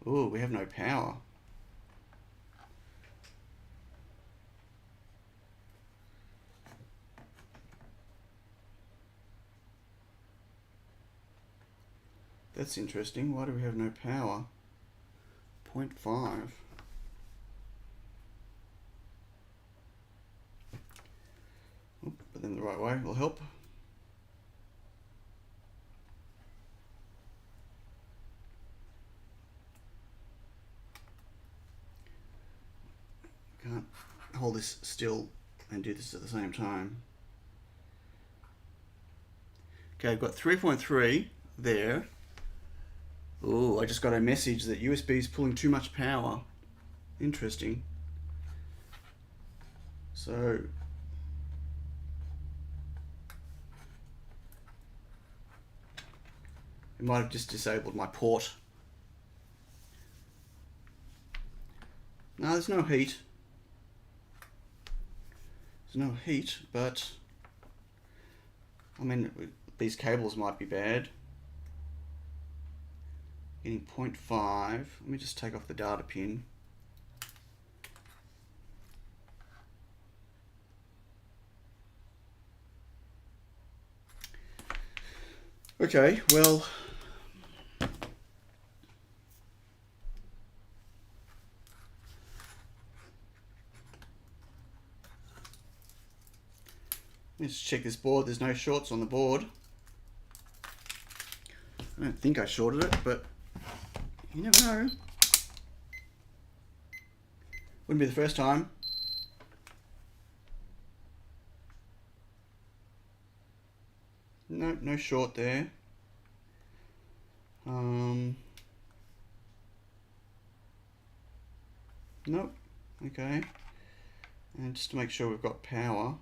Ooh, we have no power. That's interesting. Why do we have no power? 0.5. But then the right way will help. Can't hold this still and do this at the same time. Okay, I've got 3.3 there. Oh, I just got a message that USB is pulling too much power. Interesting. So it might have just disabled my port. No, there's no heat. There's no heat, but I mean, these cables might be bad. Getting 0.5. Let me just take off the data pin. Okay, well, let's check this board. There's no shorts on the board. I don't think I shorted it, but you never know. Wouldn't be the first time. No, no short there. Nope. Okay. And just to make sure we've got power.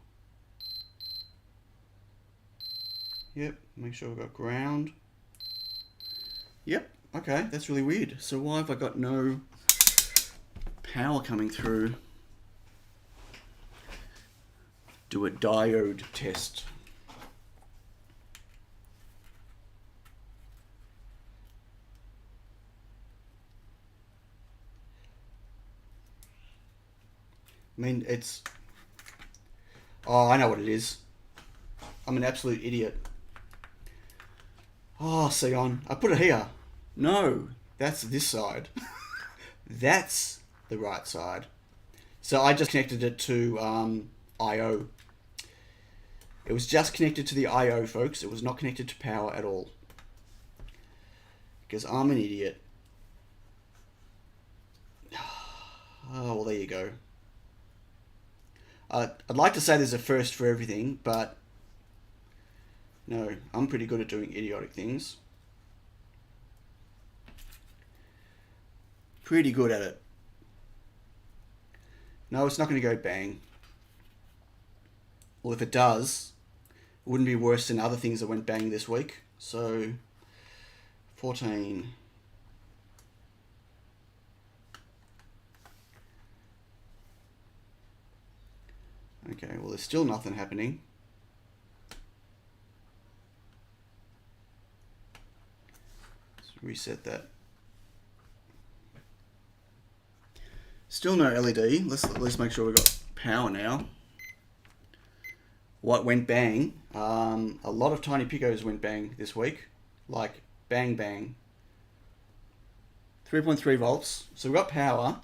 Yep. Make sure we've got ground. Yep. Okay. That's really weird. So why have I got no power coming through? Do a diode test. I mean, it's... Oh, I know what it is. I'm an absolute idiot. Oh, Sion. I put it here. No, that's this side. That's the right side. So I just connected it to I/O. It was just connected to the I/O, folks. It was not connected to power at all. Because I'm an idiot. Oh, well, there you go. I'd like to say there's a first for everything, but no, I'm pretty good at doing idiotic things. Pretty good at it. No, it's not going to go bang. Well, if it does, it wouldn't be worse than other things that went bang this week. So, 14. Okay, well, there's still nothing happening. Let's reset that. Still no LED. Let's make sure we've got power now. What went bang? A lot of tiny picos went bang this week. Like, bang, bang. 3.3 volts. So we've got power.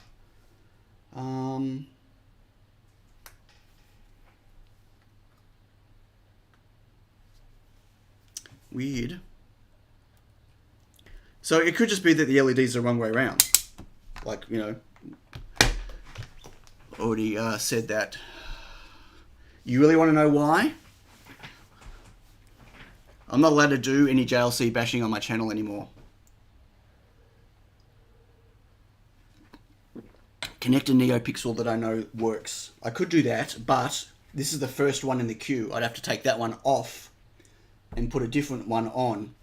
Weird. So it could just be that the LEDs are wrong way around. Like, you know, already said that. You really want to know why? I'm not allowed to do any JLC bashing on my channel anymore. Connect a NeoPixel that I know works. I could do that, but this is the first one in the queue. I'd have to take that one off and put a different one on.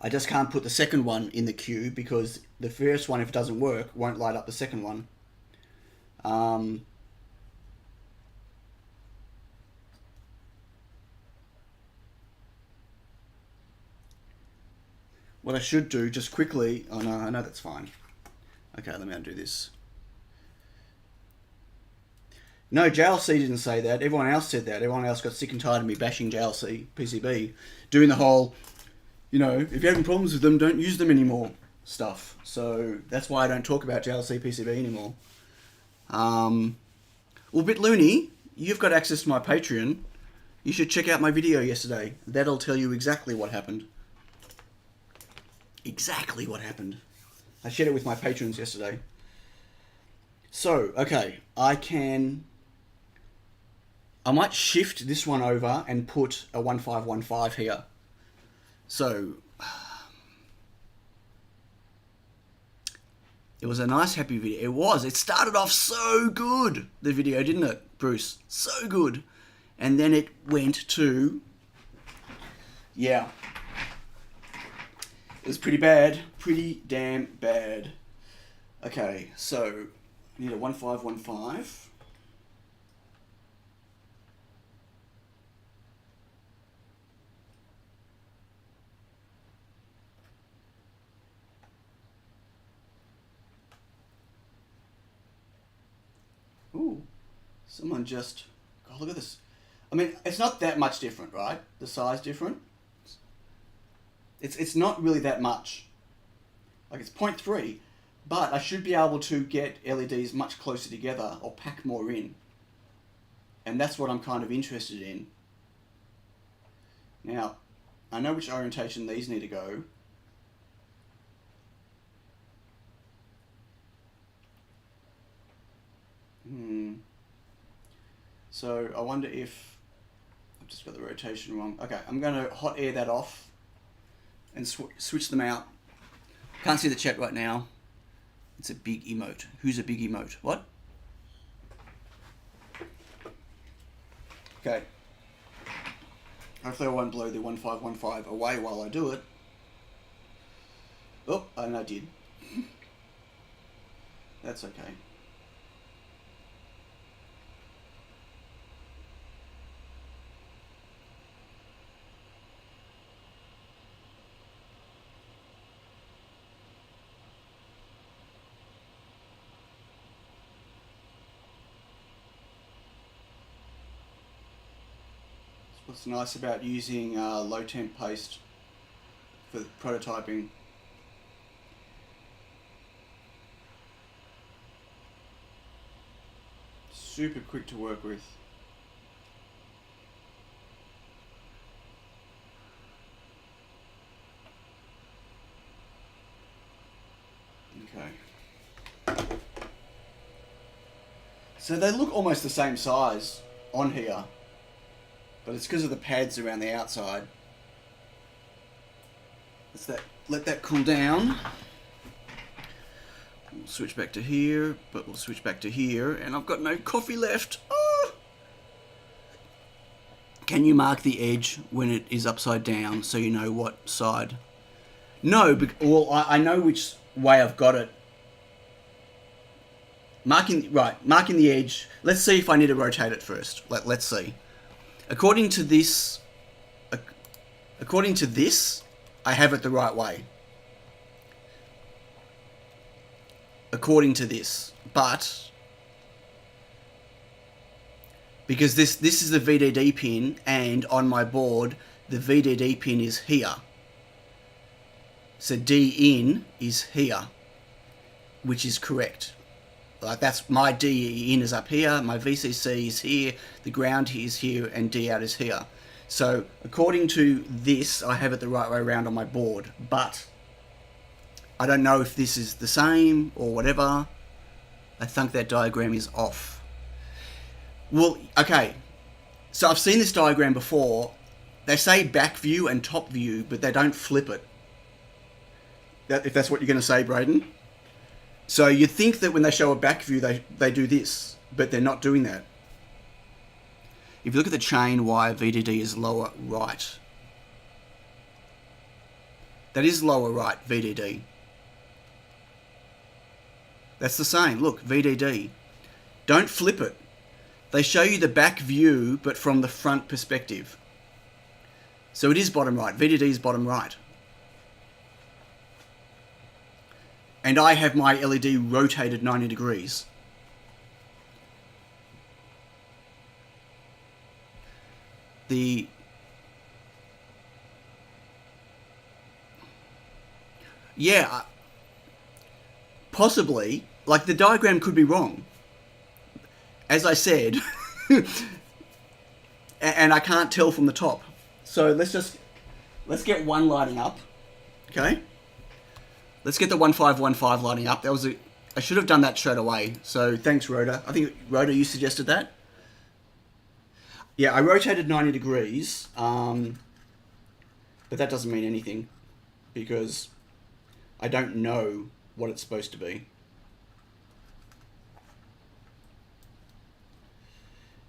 I just can't put the second one in the queue because the first one, if it doesn't work, won't light up the second one. What I should do, just quickly... Oh, no, I know that's fine. Okay, let me undo this. No, JLC didn't say that. Everyone else said that. Everyone else got sick and tired of me bashing JLC PCB. Doing the whole, you know, if you're having problems with them, don't use them anymore stuff. So that's why I don't talk about JLC PCB anymore. Well, BitLooney, you've got access to my Patreon. You should check out my video yesterday. That'll tell you exactly what happened. Exactly what happened. I shared it with my patrons yesterday. So, okay, I might shift this one over and put a 1515 here. So, it was a nice happy video. It was. It started off so good, the video, didn't it, Bruce? So good. And then it went to, yeah. It was pretty bad. Pretty damn bad. Okay, so need a 1515. Ooh, someone just... God, look at this. I mean, it's not that much different, right? The size different. It's not really that much. Like, it's 0.3, but I should be able to get LEDs much closer together or pack more in. And that's what I'm kind of interested in. Now, I know which orientation these need to go. So I wonder if I've just got the rotation wrong. Okay, I'm going to hot air that off and switch them out. Can't see the chat right now. It's a big emote. Who's a big emote? What? Okay. Hopefully I won't blow the 1515 away while I do it. Oh, and I did. That's okay. What's nice about using low temp paste for prototyping. Super quick to work with. Okay. So they look almost the same size on here. But it's because of the pads around the outside. Let that cool down. We'll switch back to here, but we'll switch back to here, and I've got no coffee left. Oh! Can you mark the edge when it is upside down so you know what side? No, well, I know which way I've got it. Marking the edge. Let's see if I need to rotate it first. Let's see. According to this, I have it the right way. According to this, but because this is the VDD pin, and on my board the VDD pin is here. So D in is here, which is correct. Like that's my D in is up here, my VCC is here, the ground is here, and D out is here. So according to this, I have it the right way around on my board, but I don't know if this is the same or whatever. I think that diagram is off. Well, okay. So I've seen this diagram before. They say back view and top view, but they don't flip it. If that's what you're going to say, Braden. So you'd think that when they show a back view, they do this, but they're not doing that. If you look at the chain wire, VDD is lower right. That is lower right, VDD. That's the same. Look, VDD. Don't flip it. They show you the back view, but from the front perspective. So it is bottom right. VDD is bottom right. And I have my LED rotated 90 degrees. Yeah, possibly. Like the diagram could be wrong. As I said, and I can't tell from the top. So let's get one lighting up. Okay. Let's get the 1515 lighting up. I should have done that straight away. So thanks, Rhoda. I think Rhoda, you suggested that. Yeah, I rotated 90 degrees, but that doesn't mean anything because I don't know what it's supposed to be.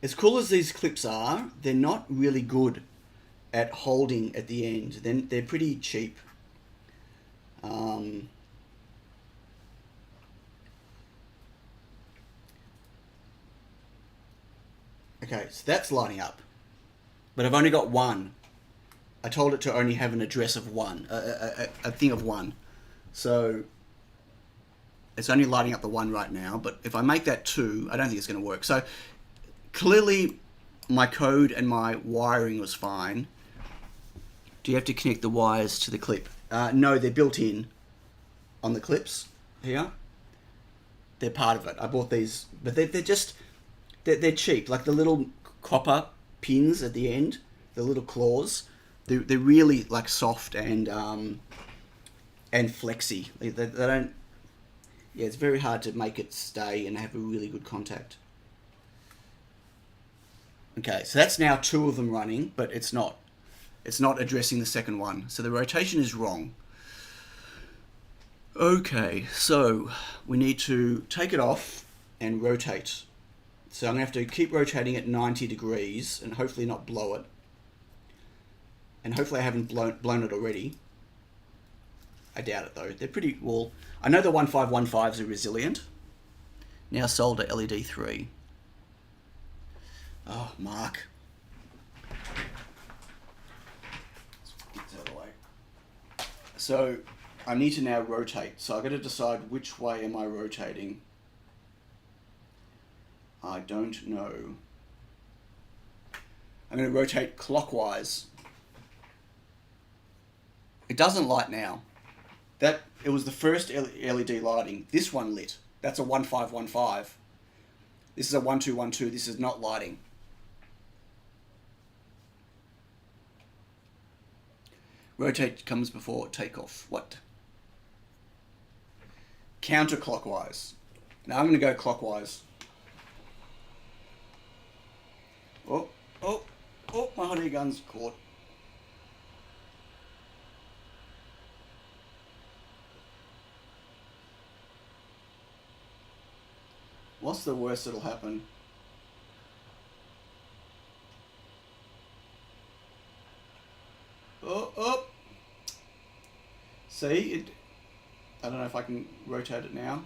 As cool as these clips are, they're not really good at holding at the end. They're pretty cheap. Okay, so that's lighting up. But I've only got one. I told it to only have an address of one, a thing of one. So it's only lighting up the one right now, but if I make that two, I don't think it's going to work. So clearly my code and my wiring was fine. Do you have to connect the wires to the clip? No, they're built in on the clips here. They're part of it. I bought these, but they're cheap. Like the little copper pins at the end, the little claws, they're really like soft and flexy. They don't. Yeah, it's very hard to make it stay and have a really good contact. Okay, so that's now two of them running, but it's not addressing the second one. So the rotation is wrong. Okay, so we need to take it off and rotate. So I'm going to have to keep rotating at 90 degrees and hopefully not blow it. And hopefully I haven't blown it already. I doubt it though. They're pretty, well, I know the 1515s are resilient. Now solder LED 3. Oh, Mark. Get this out of the way. So I need to now rotate. So I've got to decide which way am I rotating. I don't know. I'm going to rotate clockwise. It doesn't light now. It was the first LED lighting. This one lit. That's a 1515. This is a 1212. This is not lighting. Rotate comes before takeoff. What? Counterclockwise. Now I'm going to go clockwise. Oh, my hot air gun's caught. What's the worst that'll happen? Oh. See, it. I don't know if I can rotate it now.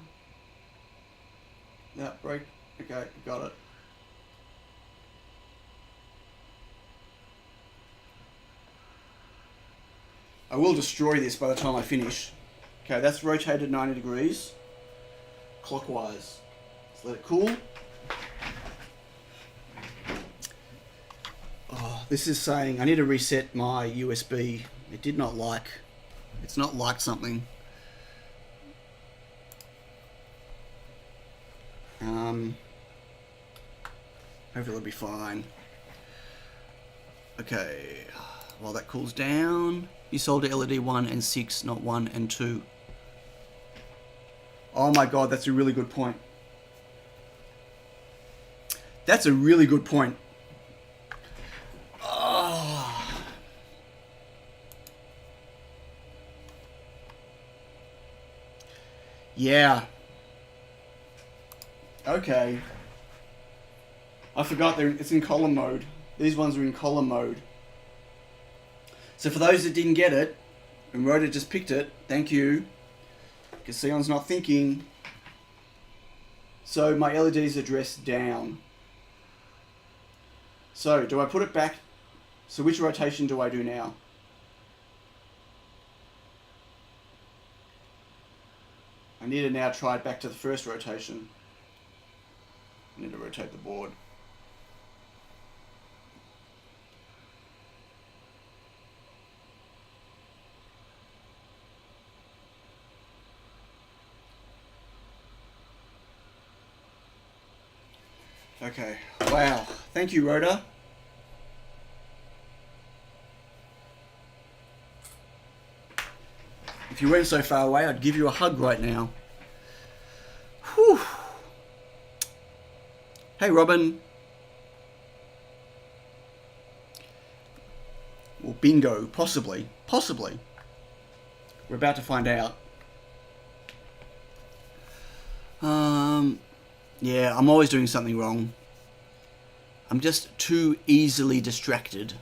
Yeah, break. Okay, got it. I will destroy this by the time I finish. Okay, that's rotated 90 degrees clockwise. Let's let it cool. Oh, this is saying I need to reset my USB. It did not like. It's not liked something. Hopefully it'll be fine. Okay, while that cools down, you solder LED 1 and 6, not 1 and 2. Oh my god, that's a really good point. That's a really good point. Oh. Yeah. Okay. I forgot it's in column mode. These ones are in column mode. So for those that didn't get it, and Rhoda just picked it, thank you. Because Sion's not thinking. So my LEDs are dressed down. So do I put it back? So which rotation do I do now? I need to now try it back to the first rotation. I need to rotate the board. Okay, wow. Thank you, Rhoda. If you weren't so far away, I'd give you a hug right now. Whew. Hey, Robin. Well, bingo, possibly. Possibly. We're about to find out. Yeah, I'm always doing something wrong. I'm just too easily distracted.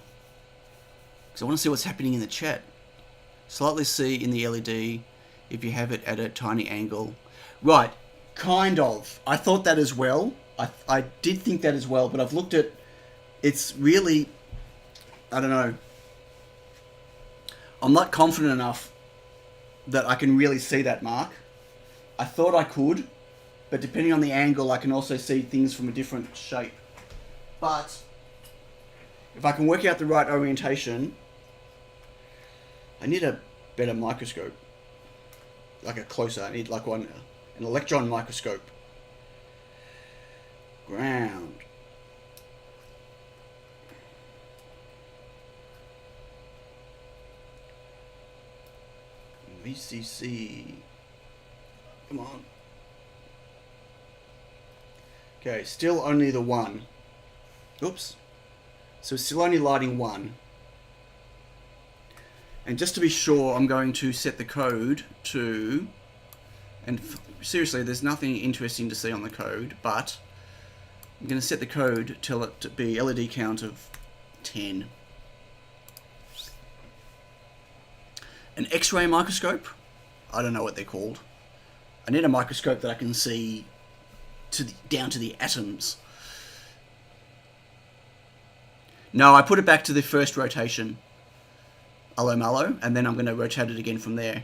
Because I want to see what's happening in the chat. Slightly see in the LED if you have it at a tiny angle. Right, kind of. I thought that as well. I did think that as well, but I've looked at... It's really... I don't know. I'm not confident enough that I can really see that mark. I thought I could, but depending on the angle, I can also see things from a different shape. But if I can work out the right orientation, I need a better microscope. Like a closer, I need like an electron microscope. Ground. VCC. Come on. Okay, still only the one. Oops. So still only lighting one. And just to be sure, I'm going to set the code to... And seriously, there's nothing interesting to see on the code, but I'm going to set the code, tell it to be LED count of 10. An X-ray microscope? I don't know what they're called. I need a microscope that I can see down to the atoms. No, I put it back to the first rotation. Hello, Mallow, and then I'm going to rotate it again from there.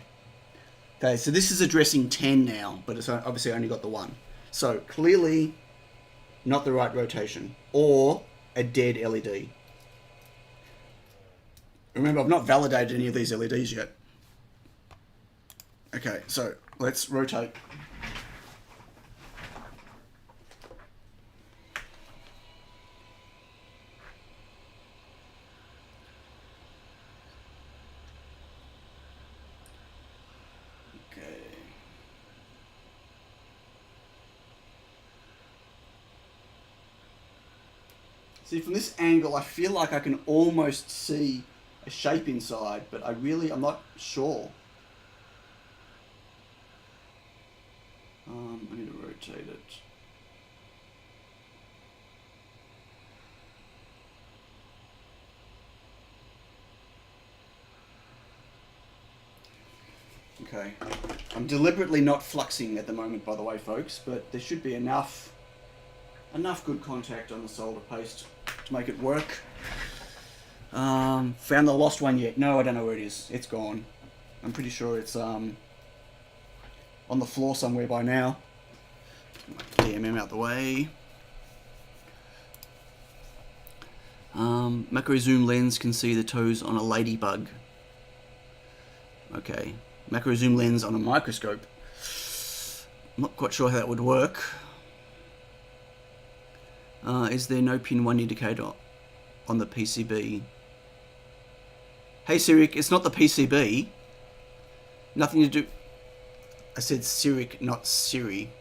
Okay, so this is addressing 10 now, but it's obviously only got the one. So clearly not the right rotation, or a dead LED. Remember, I've not validated any of these LEDs yet. Okay, so let's rotate. See, from this angle, I feel like I can almost see a shape inside, but I'm not sure. I need to rotate it. Okay. I'm deliberately not fluxing at the moment, by the way, folks, but there should be enough good contact on the solder paste to make it work. Found the lost one yet? No, I don't know where it is. It's gone. I'm pretty sure it's on the floor somewhere by now. DMM out the way. Macro zoom lens can see the toes on a ladybug. Okay. Macro zoom lens on a microscope. I'm not quite sure how that would work. Is there no pin 1 indicator on the PCB? Hey Sirik, it's not the PCB. Nothing to do... I said Sirik, not Siri.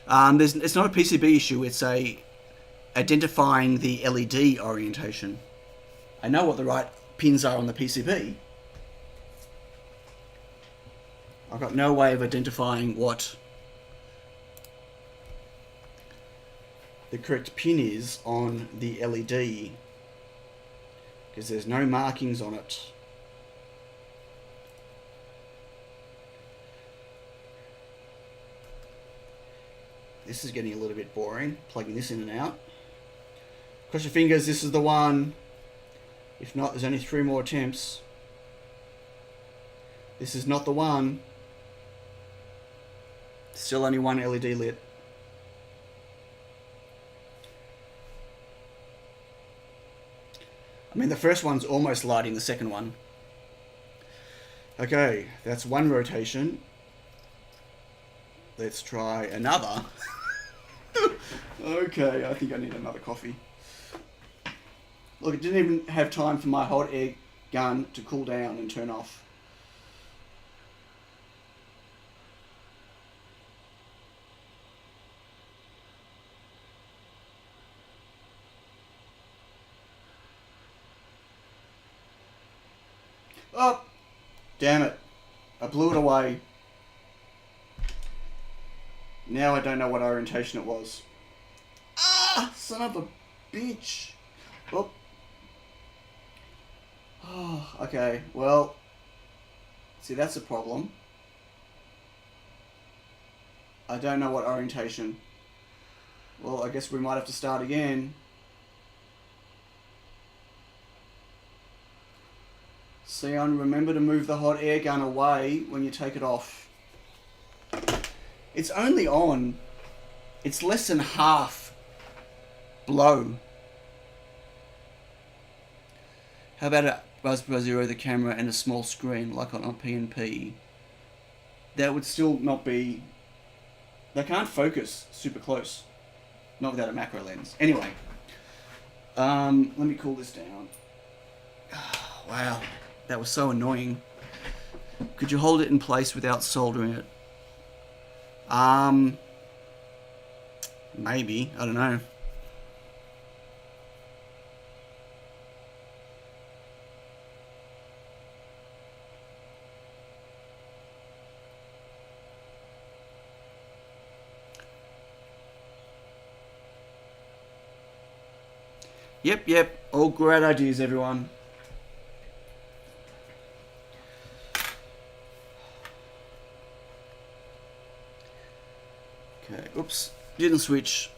It's not a PCB issue, it's identifying the LED orientation. I know what the right pins are on the PCB. I've got no way of identifying what the correct pin is on the LED because there's no markings on it. This is getting a little bit boring, plugging this in and out. Cross your fingers, this is the one. If not, there's only 3 more attempts. This is not the one. Still only one LED lit. I mean, the first one's almost lighting the second one. Okay, that's one rotation. Let's try another. Okay, I think I need another coffee. Look, it didn't even have time for my hot air gun to cool down and turn off. Oh, damn it. I blew it away. Now I don't know what orientation it was. Ah, son of a bitch. Oh. Oh, okay, well, see, that's a problem. I don't know what orientation. Well, I guess we might have to start again. Sion, remember to move the hot air gun away when you take it off. It's only on. It's less than half blow. How about a Raspberry Zero, the camera, and a small screen like on a PNP? That would still not be... They can't focus super close. Not without a macro lens. Anyway. Let me cool this down. Oh, wow. That was so annoying. Could you hold it in place without soldering it? Maybe. I don't know. Yep. All great ideas, everyone. Okay, oops, didn't switch.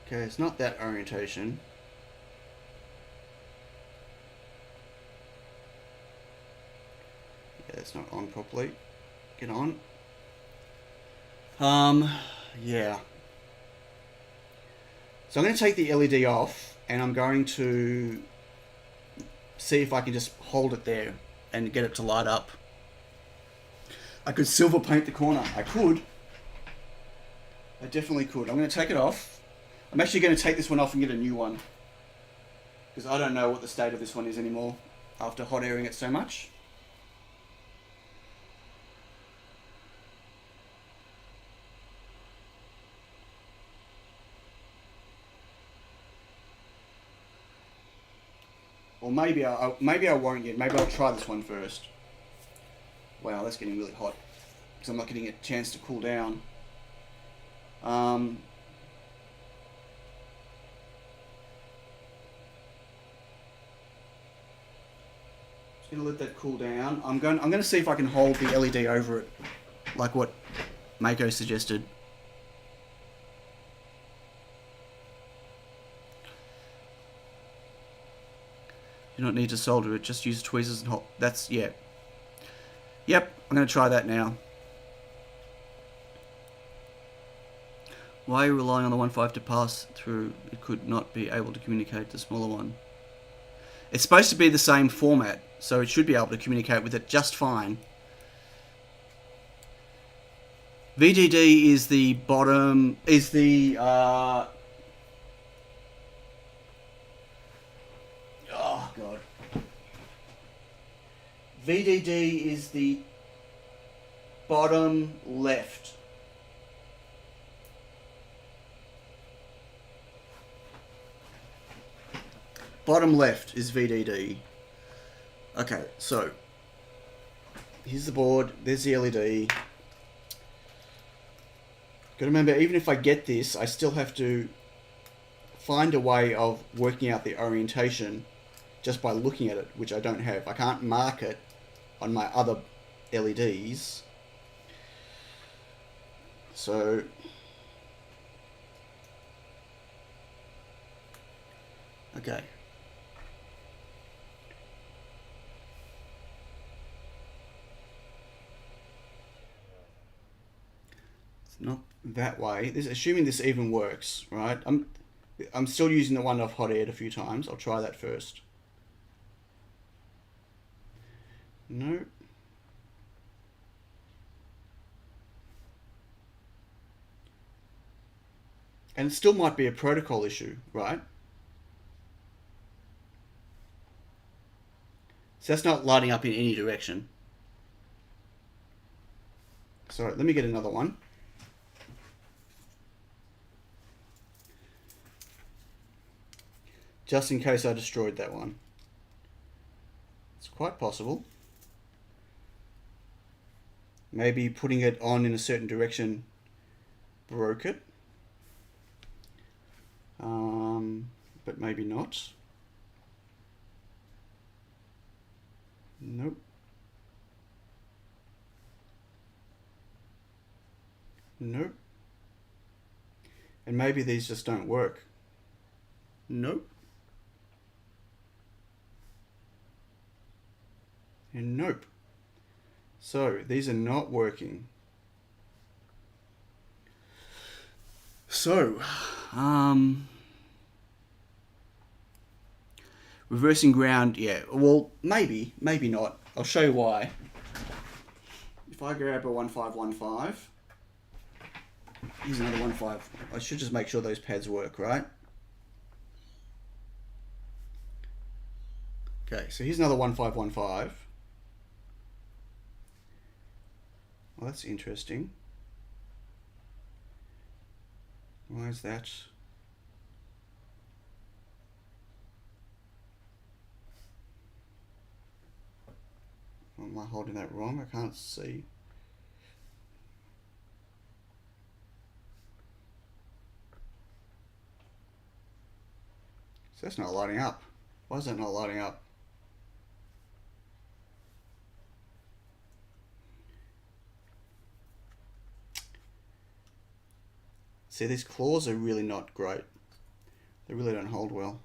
Okay, it's not that orientation. Yeah, it's not on properly. Get on. Yeah. So I'm going to take the LED off and I'm going to see if I can just hold it there and get it to light up. I could silver paint the corner. I could. I definitely could. I'm going to take it off. I'm actually going to take this one off and get a new one. Because I don't know what the state of this one is anymore after hot airing it so much. Or maybe I won't yet. Maybe I'll try this one first. Wow, that's getting really hot because I'm not getting a chance to cool down. Just gonna let that cool down. I'm going to see if I can hold the LED over it, like what Mako suggested. You don't need to solder it, just use tweezers and hold. That's, yeah. Yep, I'm going to try that now. Why are you relying on the 1.5 to pass through? It could not be able to communicate the smaller one. It's supposed to be the same format, so it should be able to communicate with it just fine. VDD is the bottom, is the, oh god. VDD is the bottom left. Bottom left is VDD. Okay, so here's the board, there's the LED. Gotta remember, even if I get this, I still have to find a way of working out the orientation just by looking at it, which I don't have. I can't mark it on my other LEDs. So okay. Not that way. Assuming this even works, right? I'm still using the one I've hot aired a few times. I'll try that first. No. And it still might be a protocol issue, right? So that's not lighting up in any direction. So let me get another one. Just in case I destroyed that one. It's quite possible. Maybe putting it on in a certain direction broke it. But maybe not. Nope. Nope. And maybe these just don't work. Nope. And nope. So these are not working. So, reversing ground, yeah. Well, maybe not. I'll show you why. If I grab a 1515, here's another 15. I should just make sure those pads work, right? Okay, so here's another 1515. Well, that's interesting. Why is that? Am I holding that wrong? I can't see. So that's not lighting up. Why is that not lighting up? See, these claws are really not great. They really don't hold well.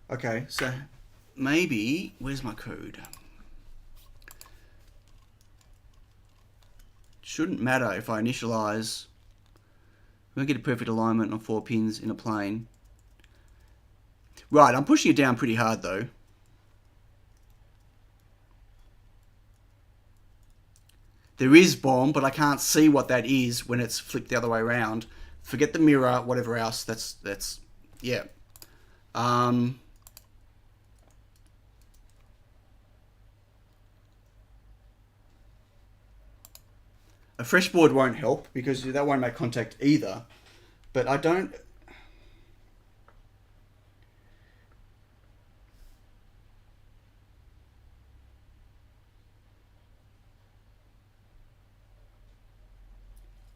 Okay, so maybe, where's my code? Shouldn't matter if I initialize. I'm going to get a perfect alignment on 4 pins in a plane. Right, I'm pushing it down pretty hard though. There is bomb, but I can't see what that is when it's flipped the other way around. Forget the mirror, whatever else. That's yeah. A fresh board won't help because that won't make contact either. But I don't.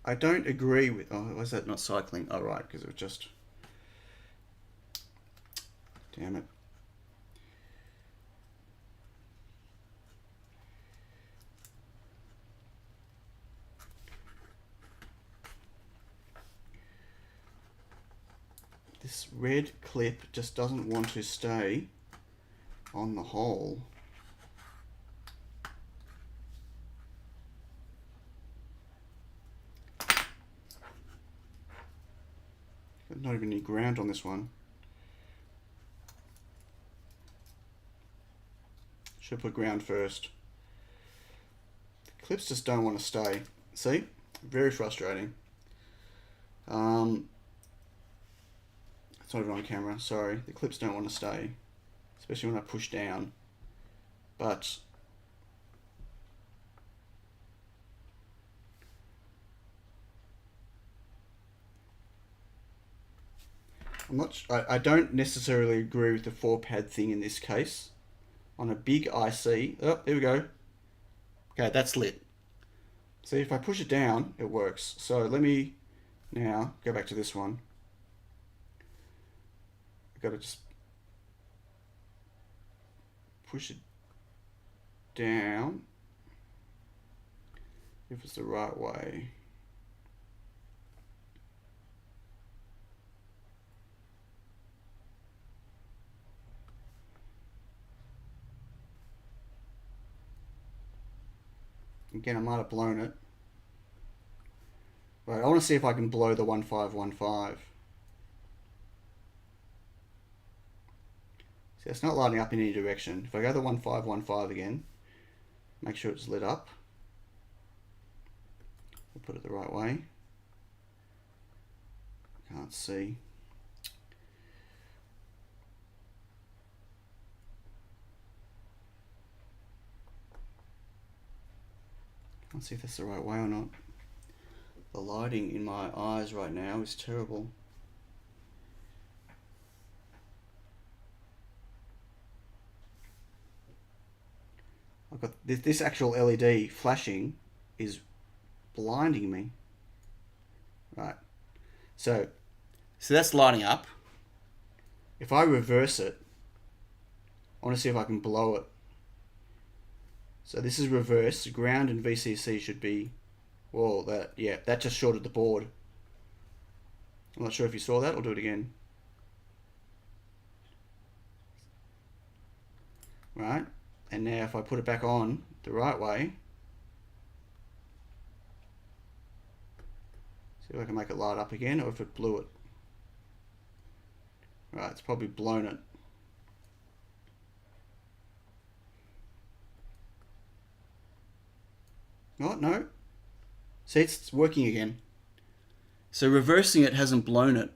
I don't agree with... Oh, was that not cycling? Oh, right, because it was just... Damn it. This red clip just doesn't want to stay on the hole. Not even any ground on this one. Should put ground first. The clips just don't want to stay. See? Very frustrating. It's not even on camera, sorry. The clips don't want to stay, especially when I push down. But I don't necessarily agree with the 4-pad thing in this case. On a big IC, oh, there we go. Okay, that's lit. See, if I push it down, it works. So let me now go back to this one. I've got to just push it down if it's the right way. Again, I might have blown it. Right, I want to see if I can blow the 1515. See, it's not lighting up in any direction. If I go the 1515 again, make sure it's lit up. I'll put it the right way. Can't see. Can't see if that's the right way or not. The lighting in my eyes right now is terrible. I've got this actual LED flashing is blinding me. Right. So that's lighting up. If I reverse it, I want to see if I can blow it. So this is reverse. Ground and VCC should be, well, that just shorted the board. I'm not sure if you saw that. I'll do it again. Right. And now if I put it back on the right way, see if I can make it light up again, or if it blew it. Right, it's probably blown it. Oh, no. See, it's working again. So reversing it hasn't blown it.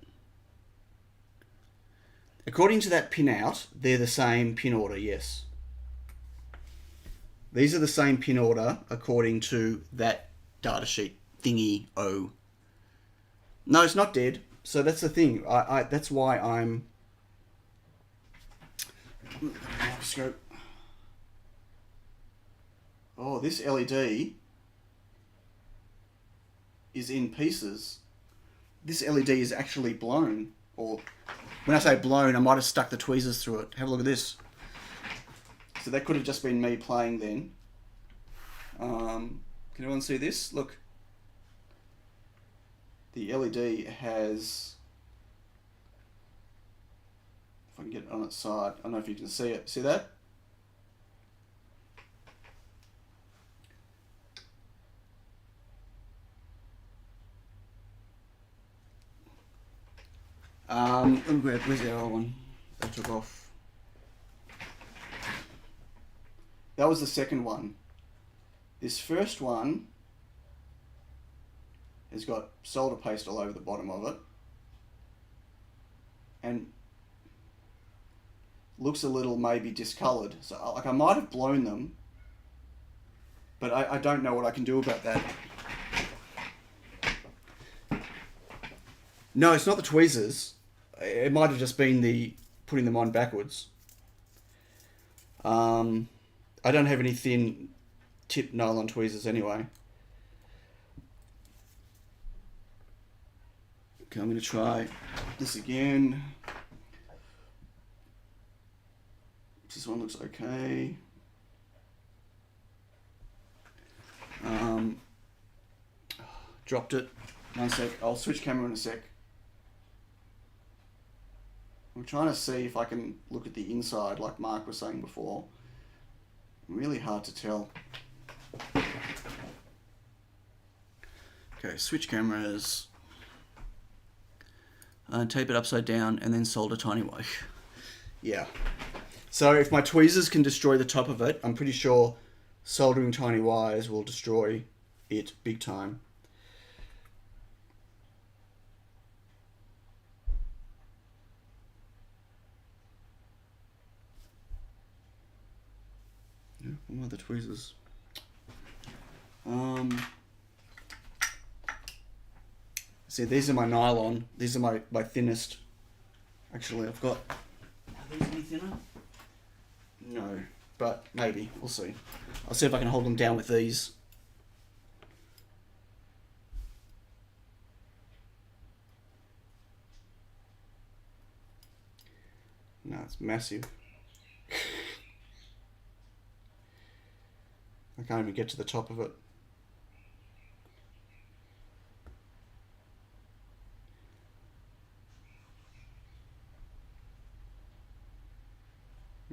According to that pinout, they're the same pin order, yes. These are the same pin order according to that datasheet thingy. Oh. No, it's not dead. So that's the thing. That's why I'm... Microscope. Oh, this LED is in pieces. This LED is actually blown. Or when I say blown, I might have stuck the tweezers through it. Have a look at this. So that could have just been me playing then. Can everyone see this? Look. The LED has... If I can get it on its side. I don't know if you can see it. See that? Where's the other one? That took off. That was the second one. This first one has got solder paste all over the bottom of it. And looks a little maybe discoloured. So like I might have blown them, but I don't know what I can do about that. No, it's not the tweezers. It might have just been the putting them on backwards. I don't have any thin tip nylon tweezers anyway. Okay, I'm going to try this again. This one looks okay. Dropped it. 1 sec. I'll switch camera in a sec. I'm trying to see if I can look at the inside like Mark was saying before. Really hard to tell. Okay, switch cameras. Tape it upside down and then solder tiny wire. Yeah. So if my tweezers can destroy the top of it, I'm pretty sure soldering tiny wires will destroy it big time. What are the tweezers? See, these are my nylon. These are my thinnest. Actually, I've got... Are these any thinner? No, but maybe. We'll see. I'll see if I can hold them down with these. No, it's massive. I can't even get to the top of it.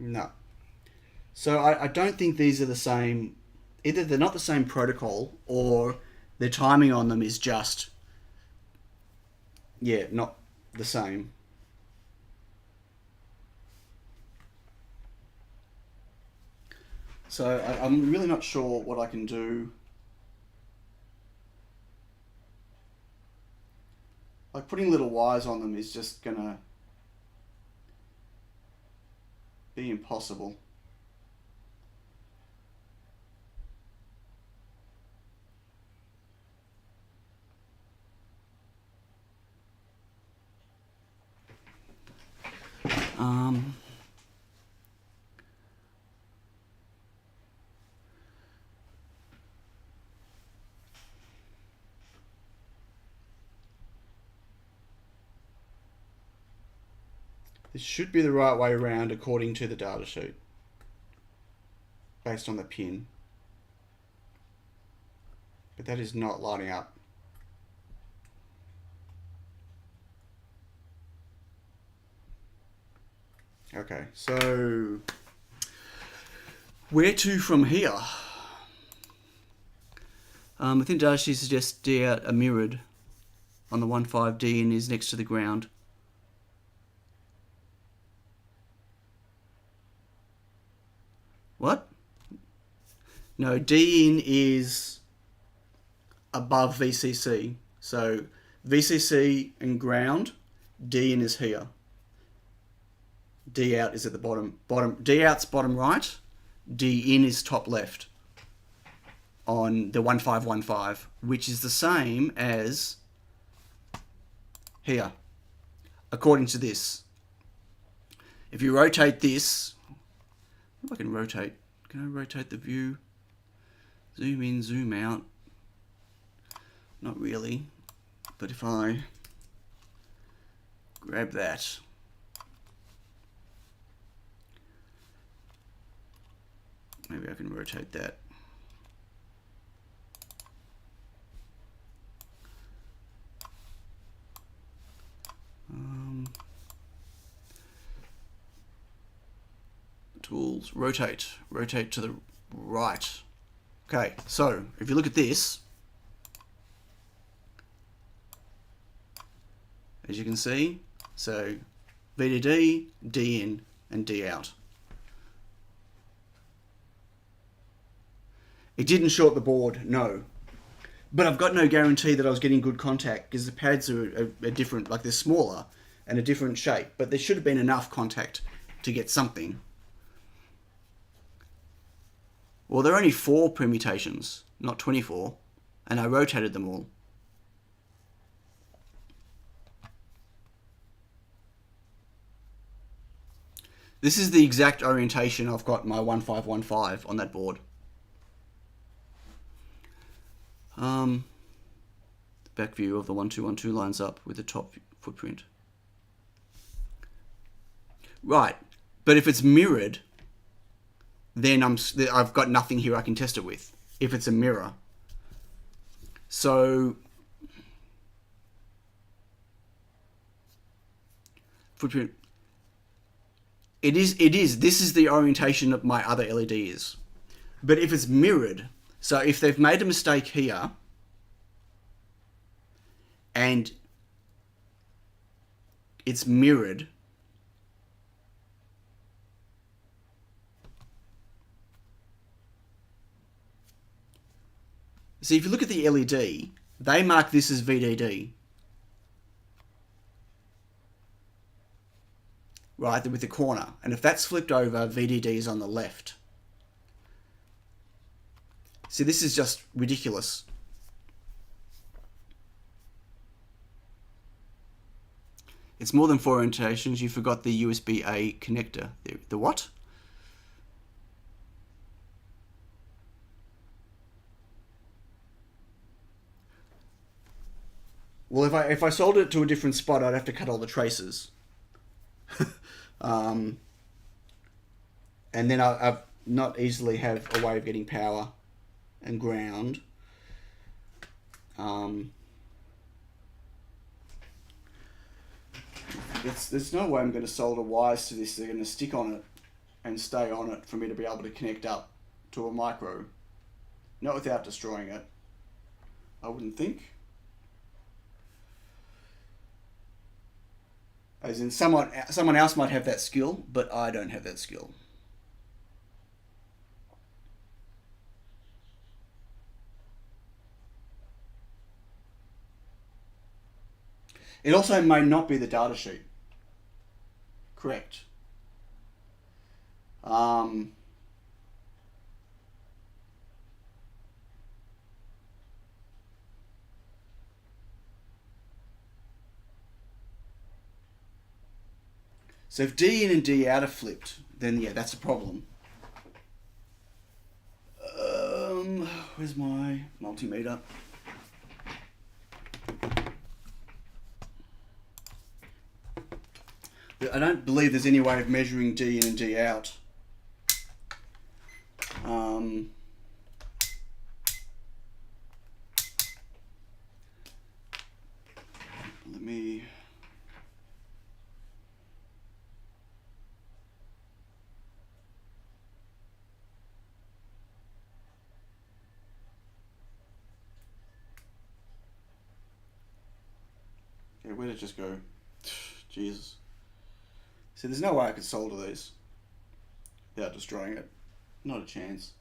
No. So I don't think these are the same. Either they're not the same protocol or the timing on them is just, yeah, not the same. So I'm really not sure what I can do. Like putting little wires on them is just gonna be impossible. This should be the right way around according to the data sheet, based on the pin. But that is not lining up. Okay, so where to from here? I think data sheet suggests D out are mirrored on the 1.5, D in is next to the ground. What? No, D in is above VCC. So VCC and ground, D in is here. D out is at the bottom. D out's bottom right, D in is top left on the 1515, which is the same as here, according to this. If you rotate this, if I can rotate, can I rotate the view? Zoom in, zoom out. Not really, but if I grab that, maybe I can rotate that. Tools, rotate to the right. Okay, so if you look at this, as you can see, so VDD, D in, and D out. It didn't short the board, no. But I've got no guarantee that I was getting good contact because the pads are different, like they're smaller and a different shape, but there should have been enough contact to get something. Well, there are only 4 permutations, not 24, and I rotated them all. This is the exact orientation I've got my 1515 on that board. back view of the 1212 lines up with the top footprint. Right, but if it's mirrored, then I've got nothing here I can test it with. If it's a mirror, so footprint. It is. This is the orientation of my other LED is. But if it's mirrored, so if they've made a mistake here, and it's mirrored, see, if you look at the LED, they mark this as VDD. Right, with the corner. And if that's flipped over, VDD is on the left. See, this is just ridiculous. It's more than 4 orientations. You forgot the USB-A connector. The what? Well, if I soldered it to a different spot, I'd have to cut all the traces. And then I've not easily have a way of getting power and ground. There's no way I'm going to solder wires to this. They're going to stick on it and stay on it for me to be able to connect up to a micro. Not without destroying it, I wouldn't think. As in, someone else might have that skill, but I don't have that skill. It also may not be the data sheet. Correct. So if D in and D out are flipped, then yeah, that's a problem. Where's my multimeter? I don't believe there's any way of measuring D in and D out. Let me... Okay, where did it just go? Jesus. See, there's no way I could solder these without destroying it. Not a chance.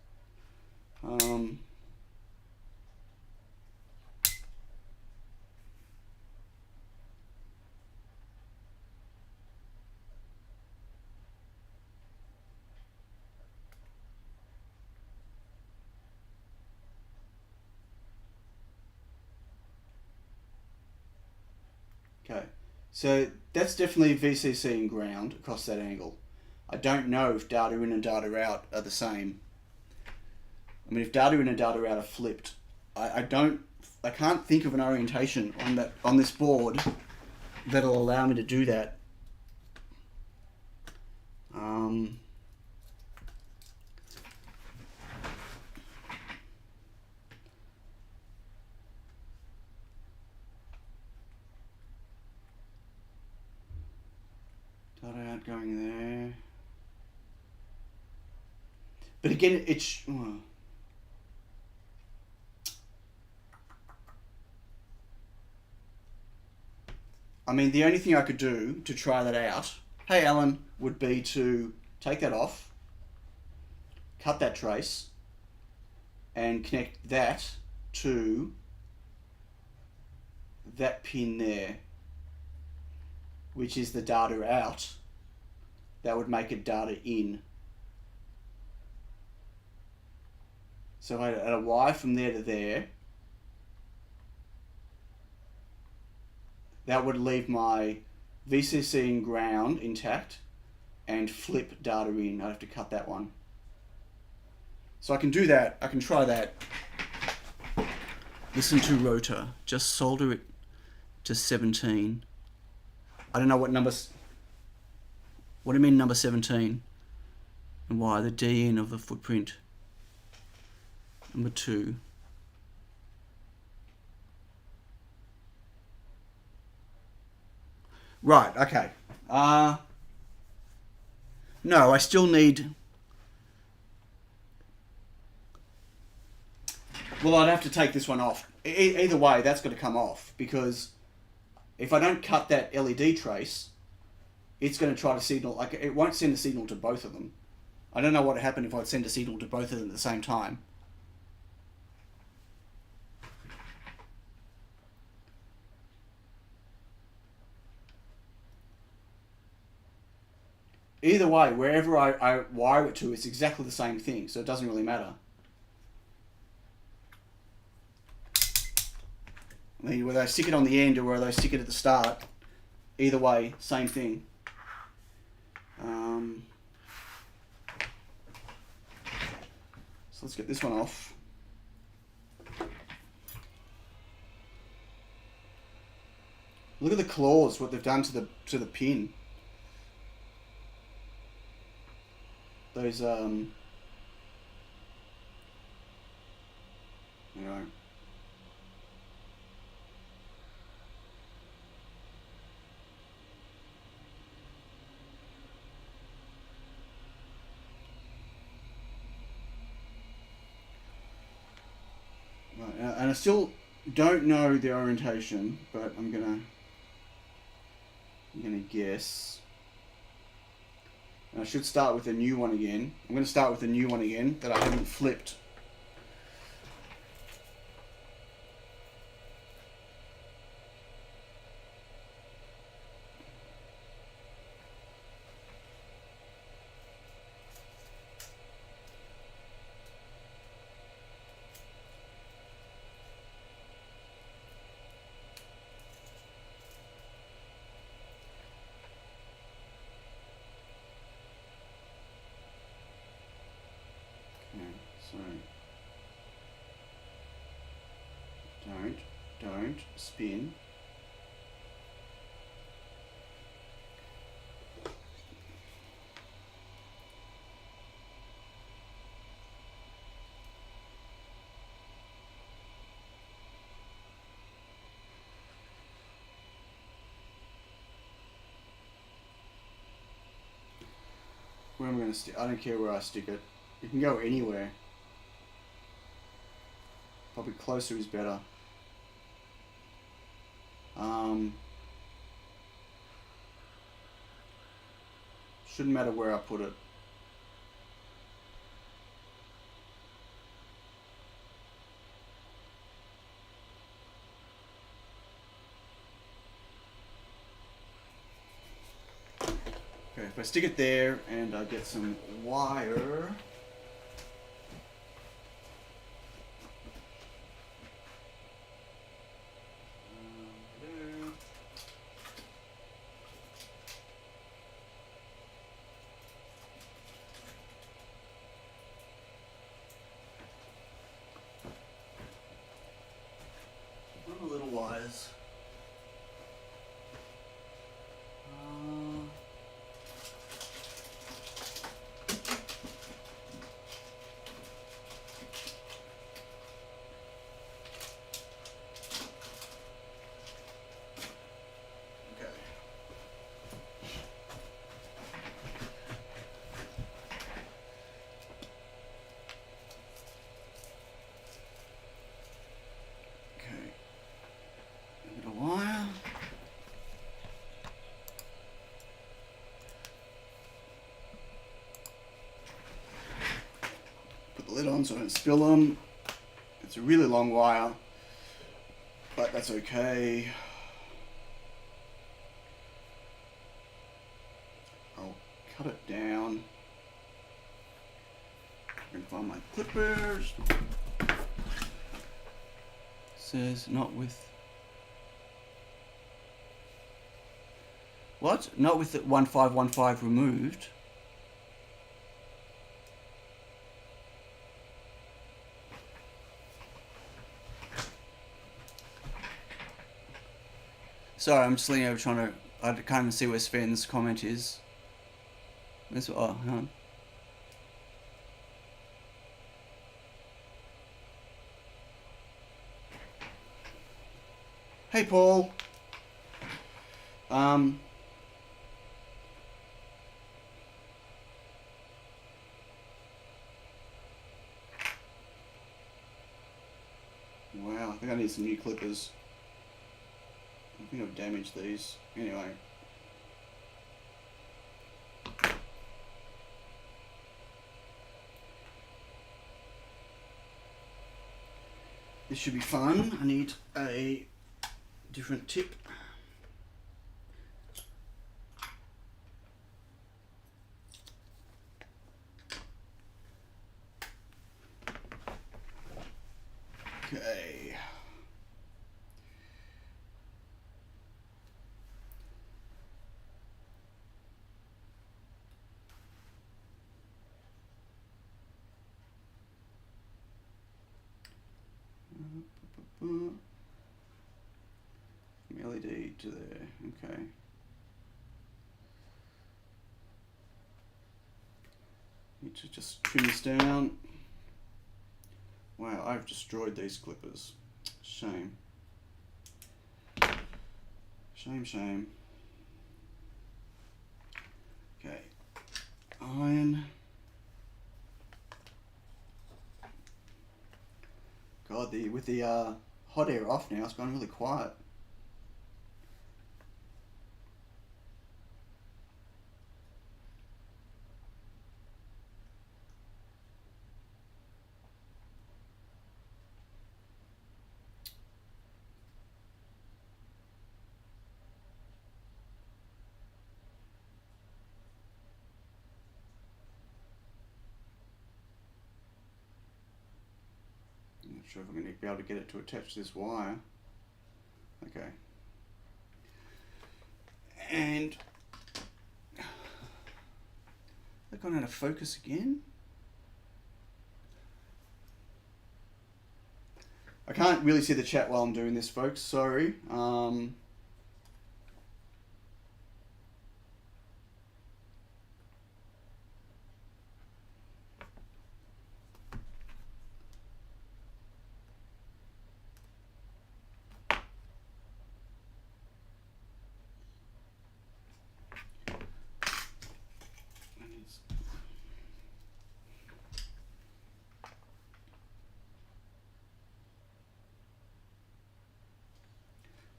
Okay, so that's definitely VCC and ground across that angle. I don't know if data in and data out are the same. I mean, if data in and data out are flipped, I can't think of an orientation on this board that'll allow me to do that. Data out going there. But again, it's... I mean, the only thing I could do to try that out, hey Alan, would be to take that off, cut that trace, and connect that to that pin there, which is the data out. That would make it data in. So I had a wire from there to there. That would leave my VCC and ground intact and flip data in. I'd have to cut that one. So I can do that. I can try that. Listen to rotor. Just solder it to 17. I don't know what numbers. What do you mean number 17? And why? The D in of the footprint. Number 2. Right, okay. No, I still need... Well, I'd have to take this one off. Either way, that's got to come off, because if I don't cut that LED trace, it's going to try to signal... Like, it won't send a signal to both of them. I don't know what would happen if I'd send a signal to both of them at the same time. Either way, wherever I wire it to, it's exactly the same thing, so it doesn't really matter. I mean, whether I stick it on the end or whether I stick it at the start, either way, same thing. So let's get this one off. Look at the claws, what they've done to the pin. Those anyway. Right, and I still don't know the orientation, but I'm gonna guess. And I should start with a new one again. I'm going to start with a new one again that I haven't flipped. So don't spin. Where am I going to stick? I don't care where I stick it. You can go anywhere. Probably closer is better. Shouldn't matter where I put it. Okay, if I stick it there and I get some wire. Little wires. Lid on so I don't spill them. It's a really long wire, but that's okay. I'll cut it down. I'm gonna find my clippers. Says not with what? Not with the 1515 removed. Sorry, I'm just leaning over trying to... I can't even see where Sven's comment is. Oh, hang on. Hey, Paul. Wow, I think I need some new clippers. I think I've damaged these. Anyway. This should be fun. I need a different tip. Okay. LED to there. Okay. Need to just trim this down. Wow, I've destroyed these clippers. Shame. Shame, shame. Okay. Iron. God, with the hot air off now, it's gone really quiet. Not sure if I'm going to be able to get it to attach to this wire. Okay. And they've gone out of focus again. I can't really see the chat while I'm doing this, folks. Sorry.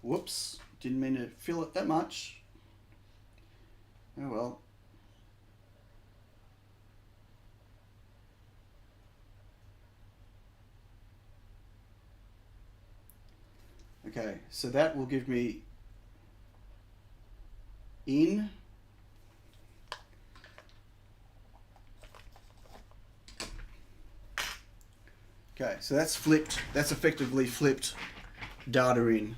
Whoops, didn't mean to fill it that much. Oh well. Okay, so that will give me in. Okay, so that's flipped. That's effectively flipped data in.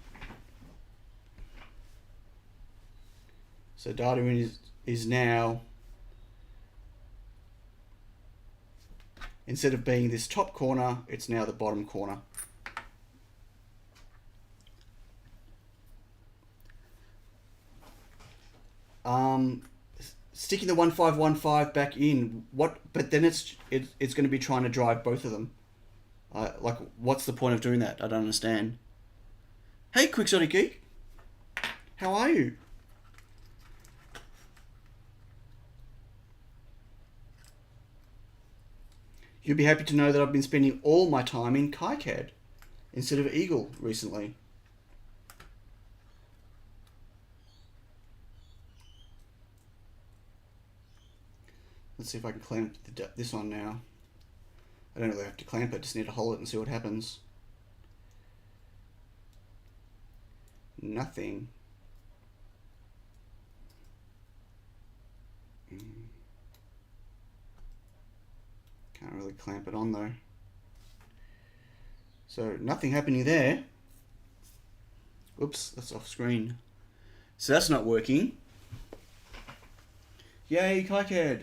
So data in is now, instead of being this top corner, it's now the bottom corner. Sticking the 1515 back in, what? But then it's going to be trying to drive both of them. Like, what's the point of doing that? I don't understand. Hey, Quixotic Geek, how are you? You'll be happy to know that I've been spending all my time in KiCad instead of Eagle recently. Let's see if I can clamp this on now. I don't really have to clamp it, just need to hold it and see what happens. Nothing. Can't really clamp it on though. So nothing happening there. Oops, that's off screen. So that's not working. Yay, KiCad.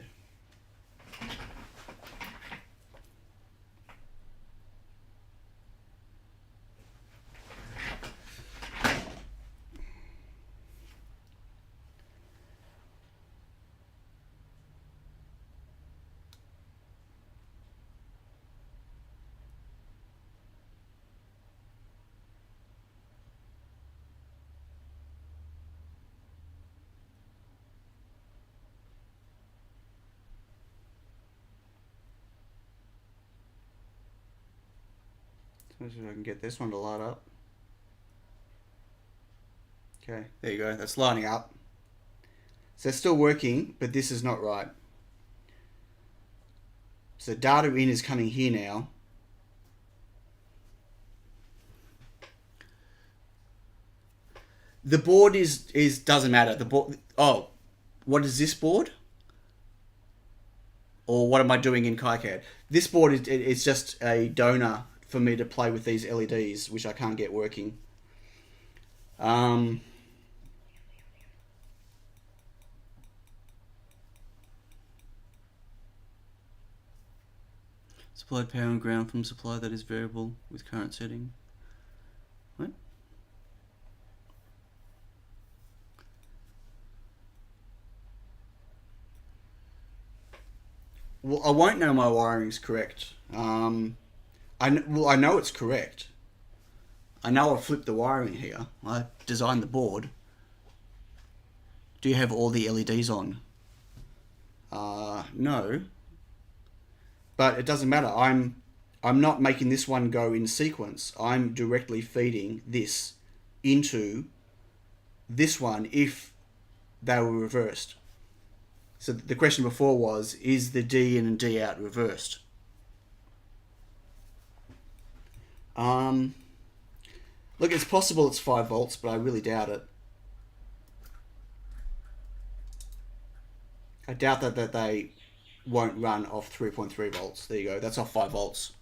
Let's see if I can get this one to light up. Okay, there you go. That's lining up. So it's still working, but this is not right. So data in is coming here now. The board is doesn't matter. The board. Oh, what is this board? Or what am I doing in KiCad? This board is just a donor for me to play with these LEDs, which I can't get working. Supplied power and ground from supply that is variable with current setting. What? Well, I won't know my wiring's correct. I know it's correct. I know I flipped the wiring here. I designed the board. Do you have all the LEDs on? No. But it doesn't matter. I'm not making this one go in sequence. I'm directly feeding this into this one if they were reversed. So the question before was, is the D in and D out reversed? Look, it's possible it's 5 volts, but I really doubt it. I doubt that they won't run off 3.3 volts. There you go. That's off 5 volts.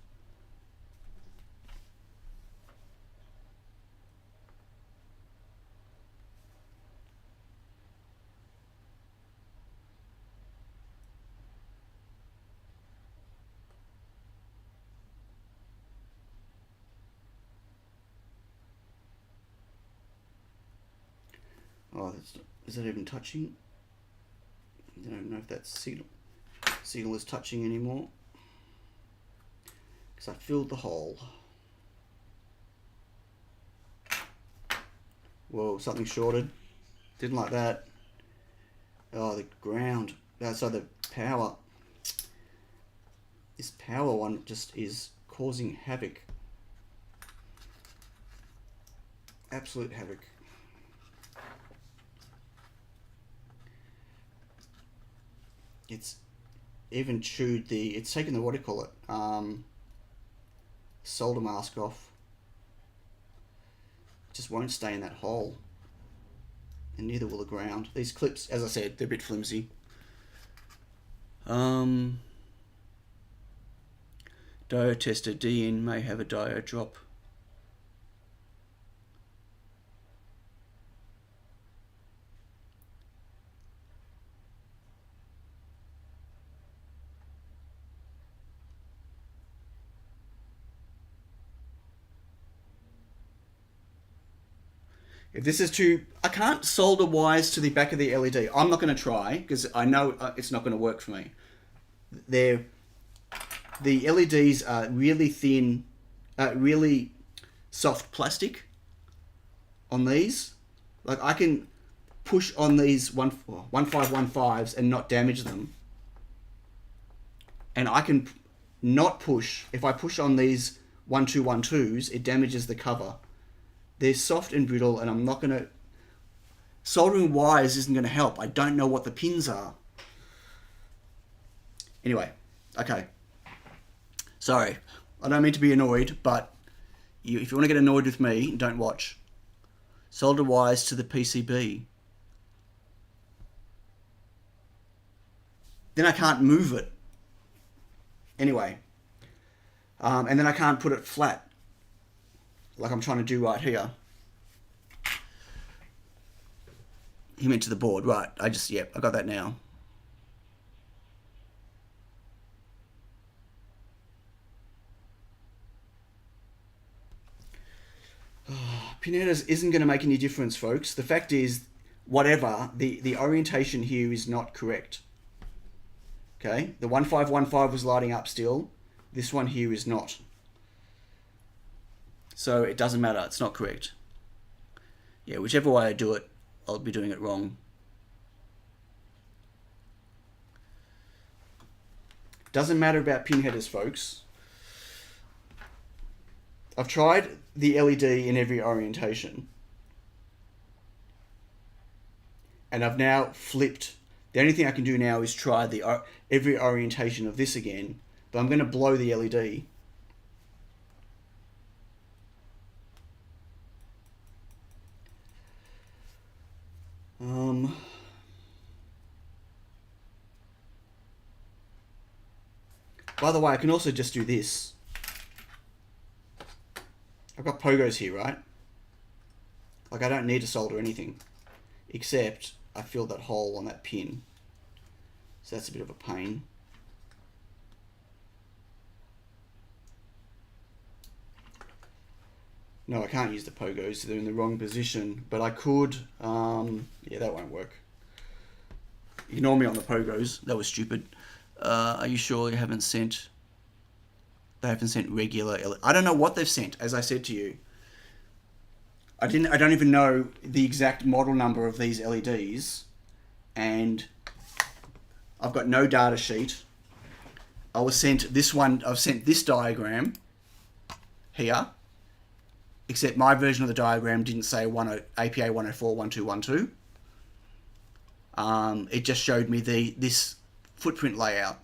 Oh, is that even touching? I don't know if that signal is touching anymore. Because I filled the hole. Whoa, something shorted. Didn't like that. Oh, the ground. So the power. This power one just is causing havoc. Absolute havoc. It's even chewed it's taken the, what do you call it, solder mask off. It just won't stay in that hole. And neither will the ground. These clips, as I said, they're a bit flimsy. Diode tester D in may have a diode drop. If this is too... I can't solder wires to the back of the LED. I'm not going to try, because I know it's not going to work for me. The LEDs are really thin, really soft plastic on these. Like, I can push on these 1515s and not damage them. And I can not push... If I push on these 1212s, it damages the cover. They're soft and brittle, and I'm not going to... Soldering wires isn't going to help. I don't know what the pins are. Anyway, okay. Sorry. I don't mean to be annoyed, but if you want to get annoyed with me, don't watch. Solder wires to the PCB. Then I can't move it. Anyway. And then I can't put it flat, like I'm trying to do right here. He went to the board, right. I got that now. Pinheaders isn't going to make any difference, folks. The fact is, whatever, the orientation here is not correct. Okay, the 1515 was lighting up still. This one here is not. So it doesn't matter, it's not correct. Yeah, whichever way I do it, I'll be doing it wrong. Doesn't matter about pin headers, folks. I've tried the LED in every orientation. And I've now flipped. The only thing I can do now is try the every orientation of this again. But I'm going to blow the LED. By the way, I can also just do this. I've got pogos here, right? Like, I don't need to solder anything. Except, I filled that hole on that pin. So that's a bit of a pain. No, I can't use the pogos. They're in the wrong position. But I could... yeah, that won't work. Ignore me on the pogos. That was stupid. Are you sure you haven't sent... They haven't sent regular... I don't know what they've sent, as I said to you. I don't even know the exact model number of these LEDs. And I've got no data sheet. I was sent this one... I've sent this diagram here. Except my version of the diagram didn't say APA 104 1212. It just showed me this footprint layout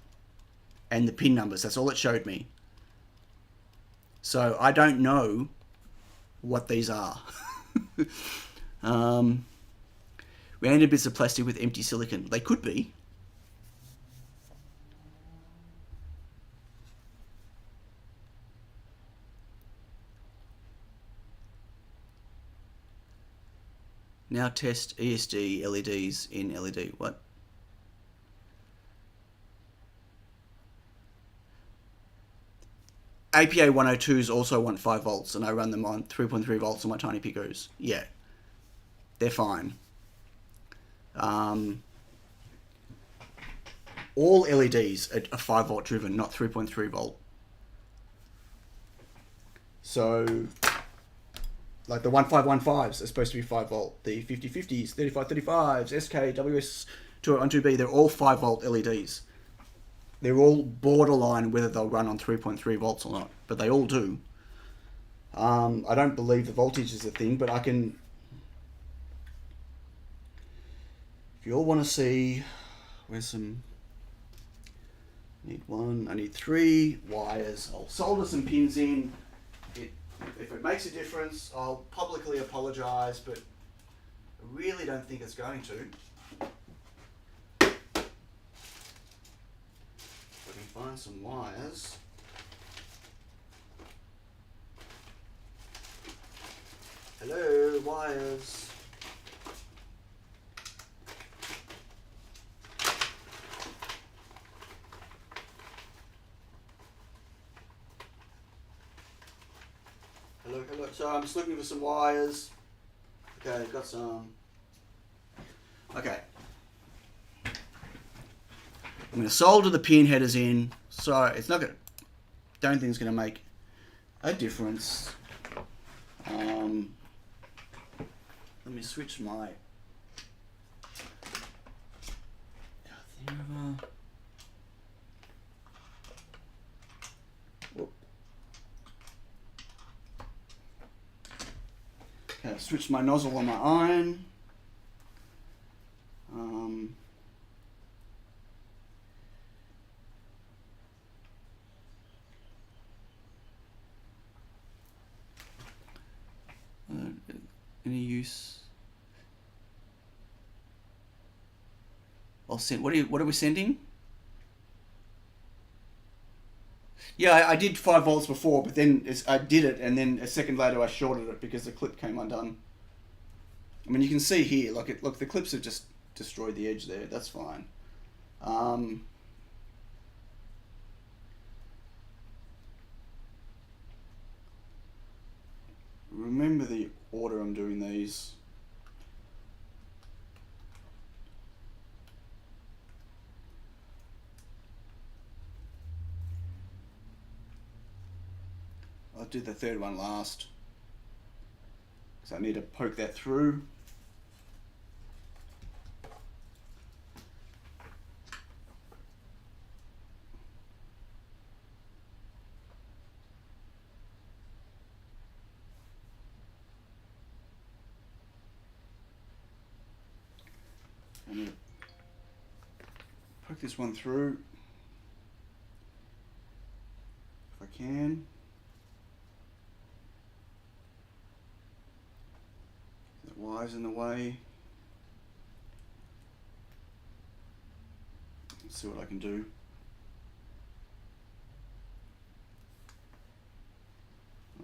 and the pin numbers. That's all it showed me. So I don't know what these are. Random bits of plastic with empty silicon. They could be. Now test ESD LEDs in LED. What? APA 102s also want 5 volts, and I run them on 3.3 volts on my tiny picos. Yeah, they're fine. All LEDs are 5 volt driven, not 3.3 volt. So... like the 1515s are supposed to be 5 volt. The 5050s, 3535s, SK, WS212B, they're all 5 volt LEDs. They're all borderline whether they'll run on 3.3 volts or not, but they all do. I don't believe the voltage is a thing, but I can... If you all want to see... Where's some... I need 1, I need 3 wires. I'll solder some pins in. If it makes a difference, I'll publicly apologise, but I really don't think it's going to. If I can find some wires. Hello, wires. Hello. So I'm just looking for some wires. Okay, I've got some. Okay. I'm going to solder the pin headers in. So it's not going to... Don't think it's going to make a difference. Let me switch my... Okay, switch my nozzle on my iron. Any use? I'll send. What are we sending? Yeah, I did 5 volts before, but then I did it, and then a second later I shorted it because the clip came undone. I mean, you can see here, look, the clips have just destroyed the edge there. That's fine. Remember the order I'm doing these. I'll do the third one last. So I need to poke that through. I'm going to poke this one through if I can. That wire's in the way. Let's see what I can do.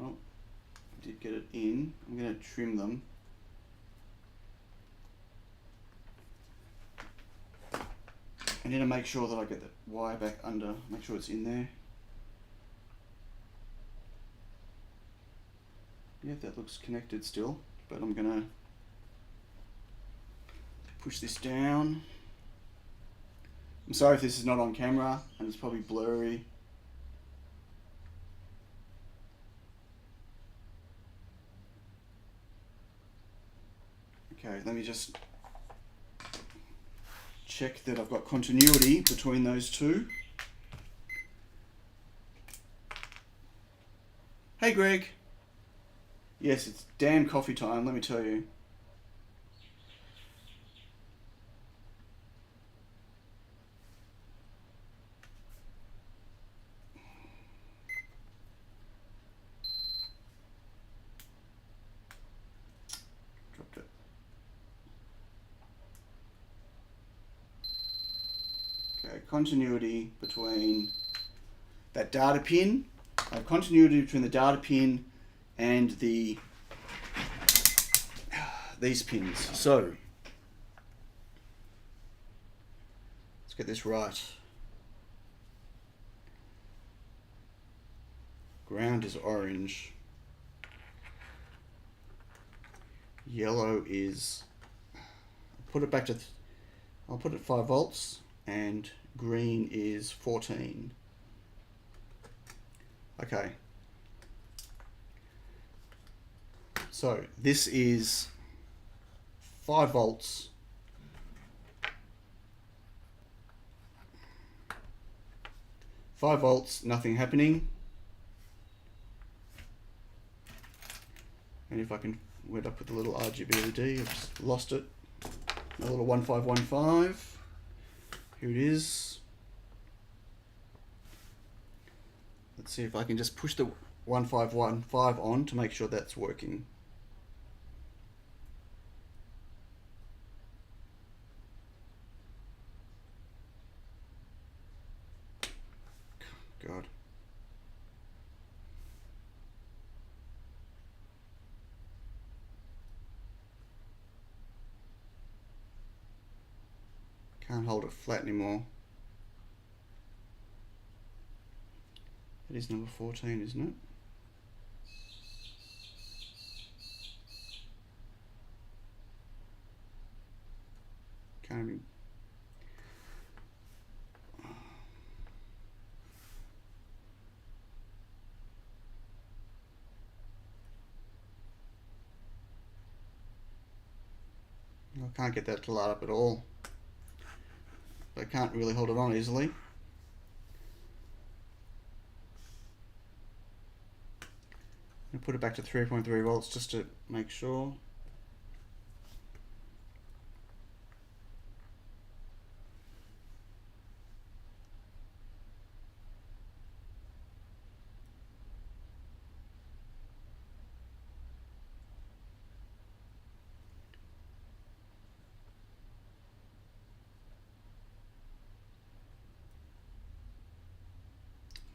Oh, I did get it in. I'm going to trim them. I need to make sure that I get the wire back under, make sure it's in there. Yeah, that looks connected still, but I'm gonna push this down. I'm sorry if this is not on camera and it's probably blurry. Okay, let me just check that I've got continuity between those two. Hey Greg. Yes, it's damn coffee time, let me tell you. Dropped it. Okay, continuity between that data pin. I have continuity between the data pin and these pins. So let's get this right. Ground is orange. Yellow is, put it back to, I'll put it 5 volts, and green is 14. Okay. So this is 5 volts. Nothing happening. And if I can went up with the little RGB LED, I've just lost it. A little 1515. Here it is. Let's see if I can just push the 1515 on to make sure that's working. God. Can't hold it flat anymore. It is number 14, isn't it? Can't even... I can't get that to light up at all. I can't really hold it on easily. I'll put it back to 3.3 volts just to make sure.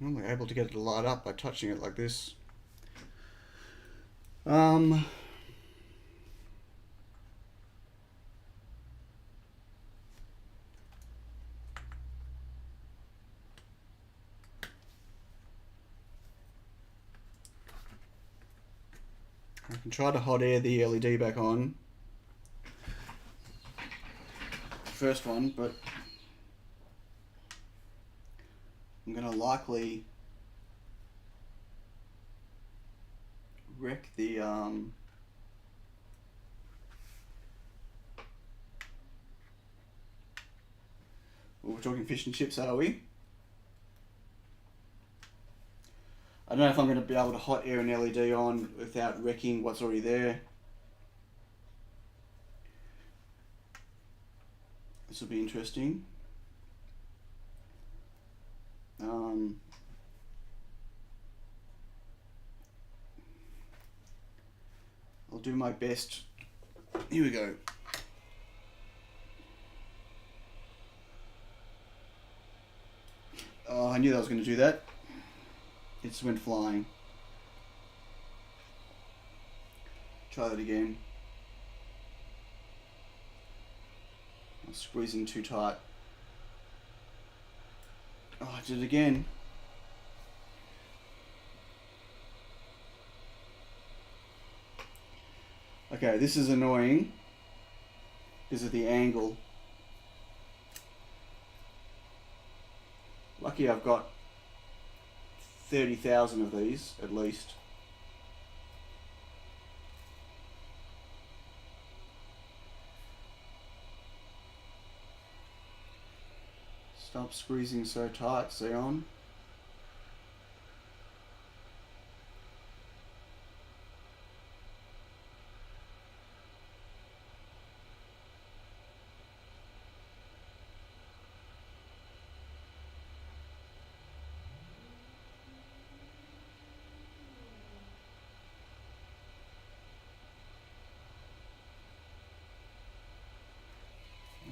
I'm only able to get it to light up by touching it like this. I can try to hot air the LED back on. First one, but I'm going to likely wreck the we're talking fish and chips, are we? I don't know if I'm going to be able to hot air an LED on without wrecking what's already there. This will be interesting. I'll do my best. Here we go. Oh, I knew that I was going to do that. It just went flying. Try that again. I'm squeezing too tight. Oh, I did it again. Okay, this is annoying because of the angle. Lucky I've got 30,000 of these at least. Stop squeezing so tight, Xeon.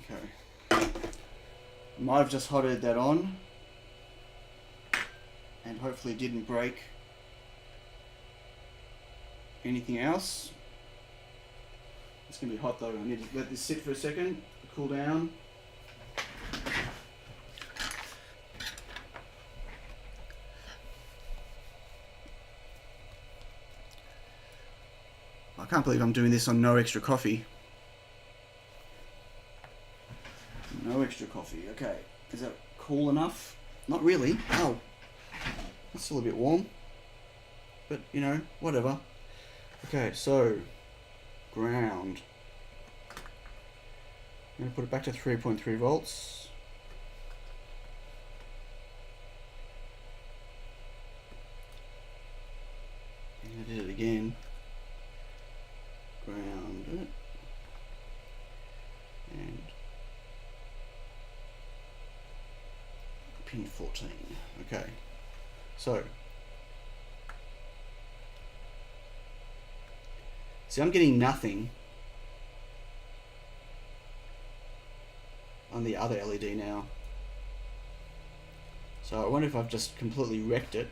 Okay. I might have just hot aired that on and hopefully didn't break anything else. It's going to be hot though. I need to let this sit for a second, cool down. I can't believe I'm doing this on no extra coffee. No extra coffee. Okay. Is that cool enough? Not really. Oh. It's still a bit warm. But, you know, whatever. Okay, so ground. I'm going to put it back to 3.3 volts. And I did it again. Ground it. And pin 14. Okay. So see, I'm getting nothing on the other LED now. So I wonder if I've just completely wrecked it.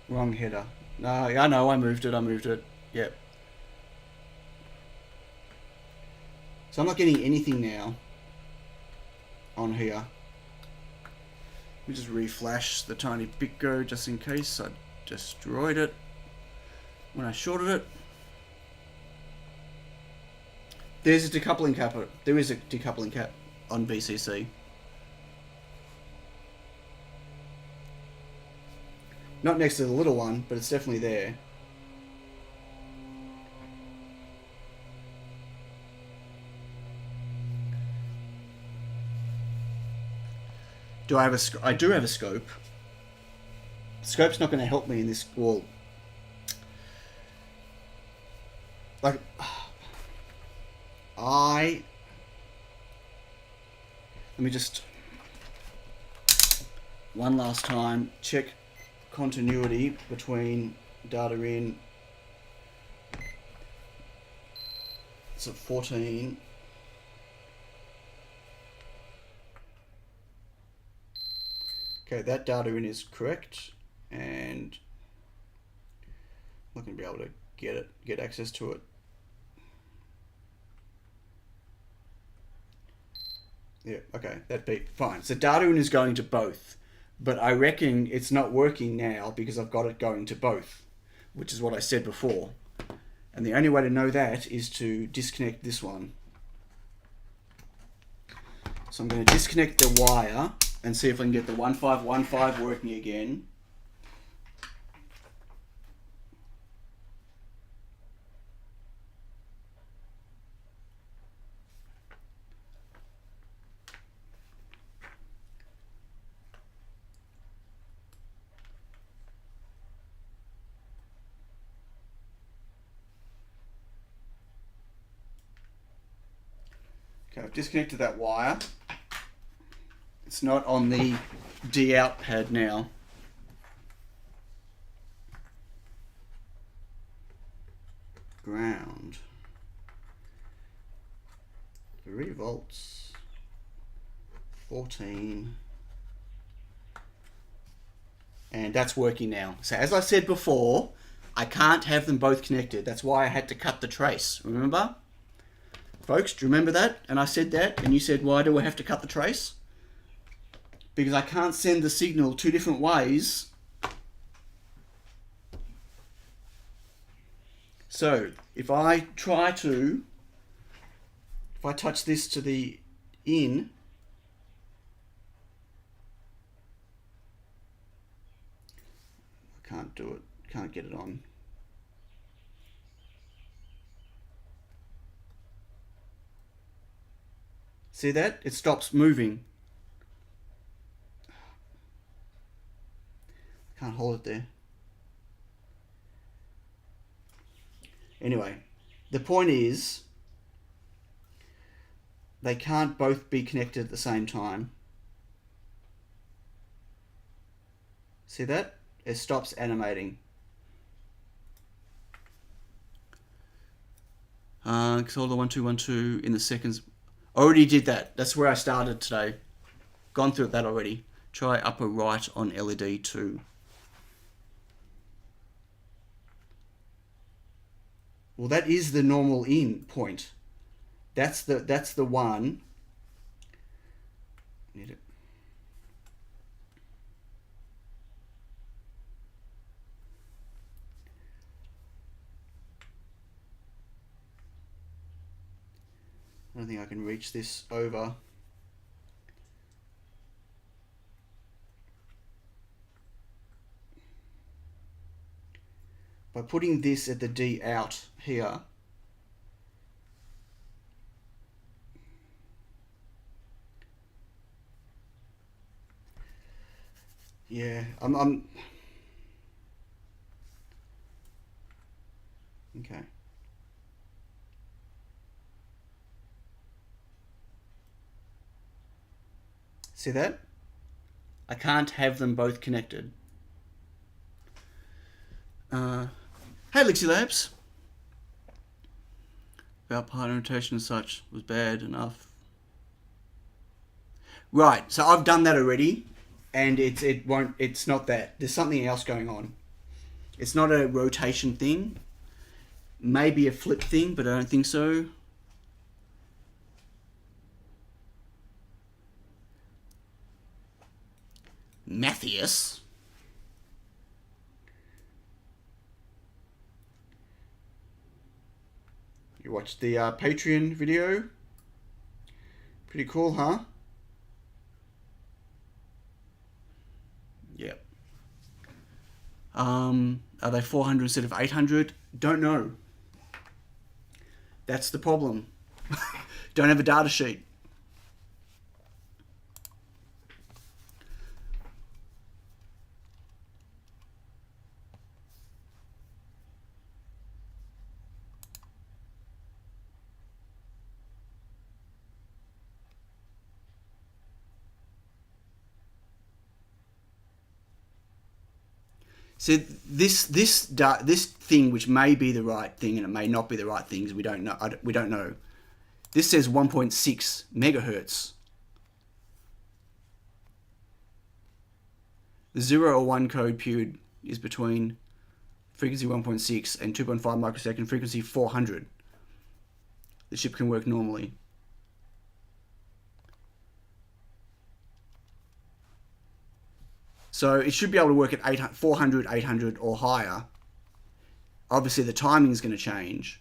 Wrong header. No, I know, I moved it. Yep. So I'm not getting anything now on here. Let me just reflash the tiny Pico just in case I destroyed it when I shorted it. There's a decoupling cap. There is a decoupling cap on BCC. Not next to the little one, but it's definitely there. Do I have a I do have a scope. Scope's not going to help me in this. Well, like let me just one last time check continuity between data in. It's at 14. Okay, that data in is correct, and I'm not going to be able to get access to it. Yeah, okay, that'd be fine. So data in is going to both, but I reckon it's not working now because I've got it going to both, which is what I said before. And the only way to know that is to disconnect this one. So I'm going to disconnect the wire and see if I can get the 1515 working again. Okay, I've disconnected that wire. It's not on the D out pad now. Ground. 3 volts. 14. And that's working now. So as I said before, I can't have them both connected. That's why I had to cut the trace. Remember? Folks, do you remember that? And I said that, and you said, why do I have to cut the trace? Because I can't send the signal 2 different ways. So, if I touch this to the in, I can't do it, can't get it on. See that? It stops moving. Can't hold it there. Anyway, the point is, they can't both be connected at the same time. See that? It stops animating. Solder 1212 in the seconds. Already did that. That's where I started today. Gone through that already. Try upper right on LED 2. Well, that is the normal in point. That's the one. Need it. I don't think I can reach this over. By putting this at the D out here, yeah, I'm okay. See that? I can't have them both connected. Hey, Lixie Labs. About part rotation and such was bad enough. Right, so I've done that already, and it's not that. There's something else going on. It's not a rotation thing. Maybe a flip thing, but I don't think so. Matthias. You watched the Patreon video? Pretty cool, huh? Yep. Are they 400 instead of 800? Don't know. That's the problem. Don't have a data sheet. So this thing, which may be the right thing and it may not be the right thing, we don't know. We don't know. This says 1.6 megahertz. The 0 or 1 code period is between frequency 1.6 and 2.5 microsecond, frequency 400. The chip can work normally. So it should be able to work at 400, 800 or higher. Obviously the timing is going to change.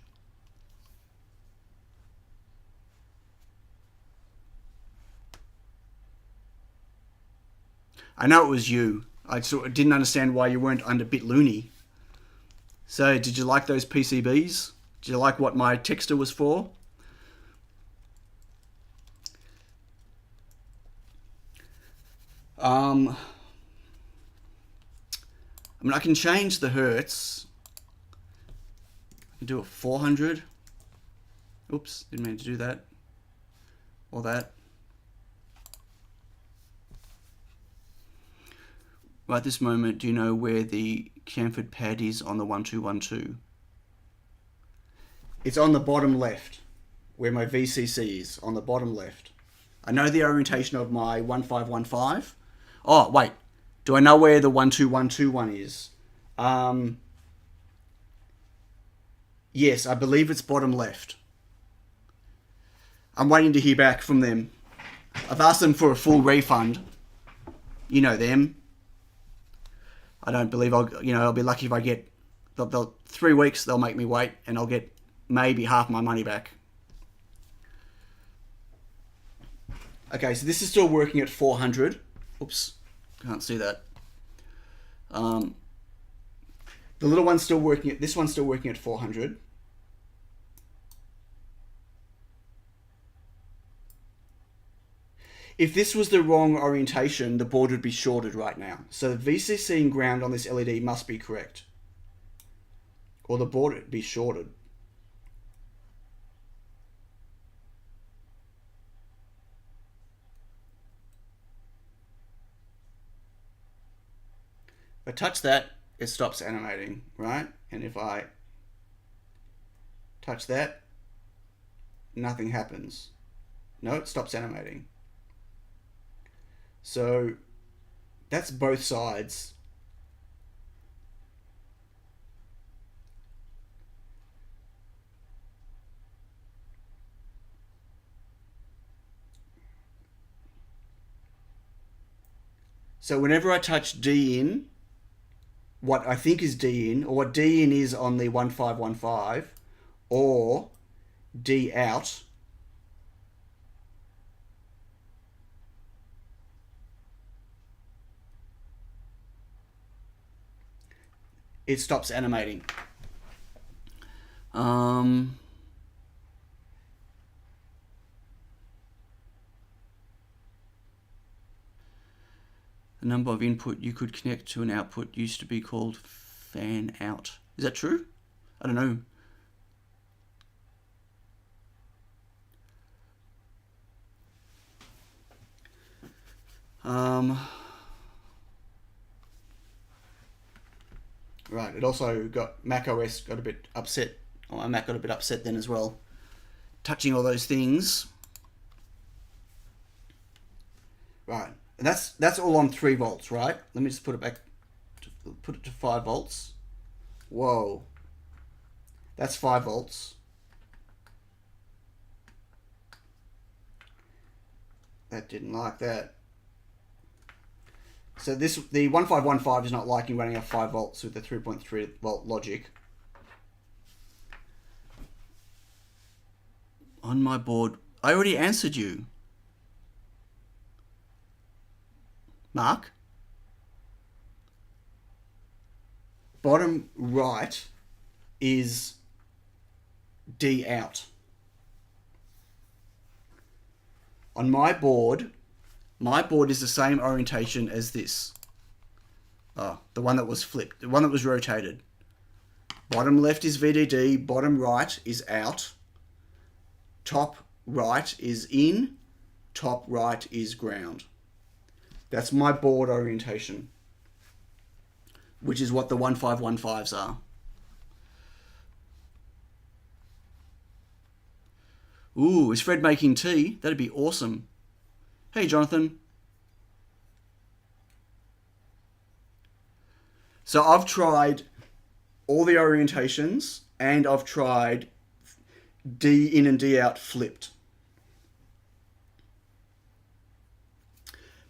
I know it was you. I sort of didn't understand why you weren't under bit loony. So did you like those PCBs? Did you like what my texter was for? I mean, I can change the hertz. I can do a 400. Oops, didn't mean to do that. or that. Right this moment, do you know where the chamfered pad is on the 1212? It's on the bottom left, where my VCC is, on the bottom left. I know the orientation of my 1515. Oh, wait. Do I know where the 1212 one is? Yes, I believe it's bottom left. I'm waiting to hear back from them. I've asked them for a full refund. You know them. I don't believe I'll be lucky if I get, 3 weeks they'll make me wait and I'll get maybe half my money back. Okay, so this is still working at 400. Oops, can't see that. The little one's still working at, this one's still working at 400. If this was the wrong orientation, the board would be shorted right now. So the VCC and ground on this LED must be correct. Or the board would be shorted. If I touch that, it stops animating, right? And if I touch that, nothing happens. No, it stops animating. So that's both sides. So whenever I touch D in, what I think is D in, or what D in is on the 1515, or D out, it stops animating. The number of input you could connect to an output used to be called fan out. Is that true? I don't know. Right, it also got Mac OS got a bit upset. Oh, my Mac got a bit upset then as well. Touching all those things. Right, and that's all on 3 volts, right? Let me just put it back, put it to 5 volts. Whoa, that's 5 volts. That didn't like that. So the 1515 is not liking running at 5 volts with the 3.3 volt logic. On my board, I already answered you. Mark? Bottom right is D out. On my board is the same orientation as this. Oh, the one that was flipped, the one that was rotated. Bottom left is VDD, bottom right is out. Top right is in, top right is ground. That's my board orientation, which is what the 1515s are. Ooh, is Fred making tea? That'd be awesome. Hey, Jonathan. So I've tried all the orientations and I've tried D in and D out flipped.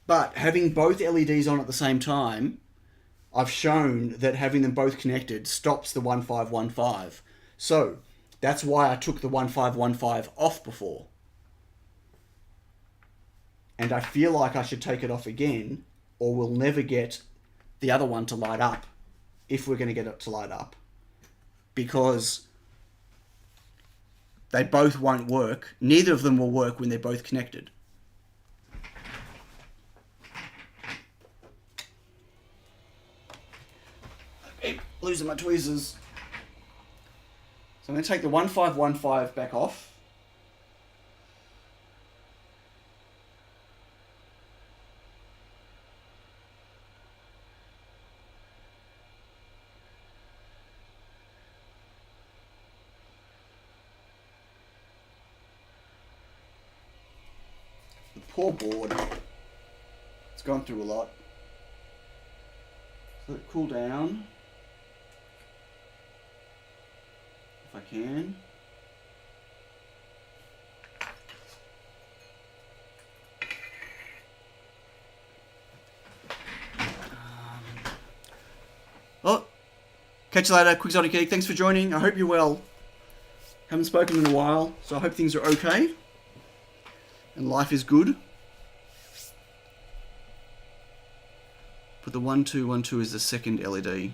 But having both LEDs on at the same time, I've shown that having them both connected stops the 1515. So that's why I took the 1515 off before. And I feel like I should take it off again, or we'll never get the other one to light up, if we're going to get it to light up. Because they both won't work. Neither of them will work when they're both connected. Okay, losing my tweezers. So I'm going to take the 1515 back off. poor board. It's gone through a lot. Let it cool down. If I can. Oh, catch you later. Quixotic Geek, thanks for joining. I hope you're well. Haven't spoken in a while, so I hope things are okay. And life is good. But the 1212 is the second LED.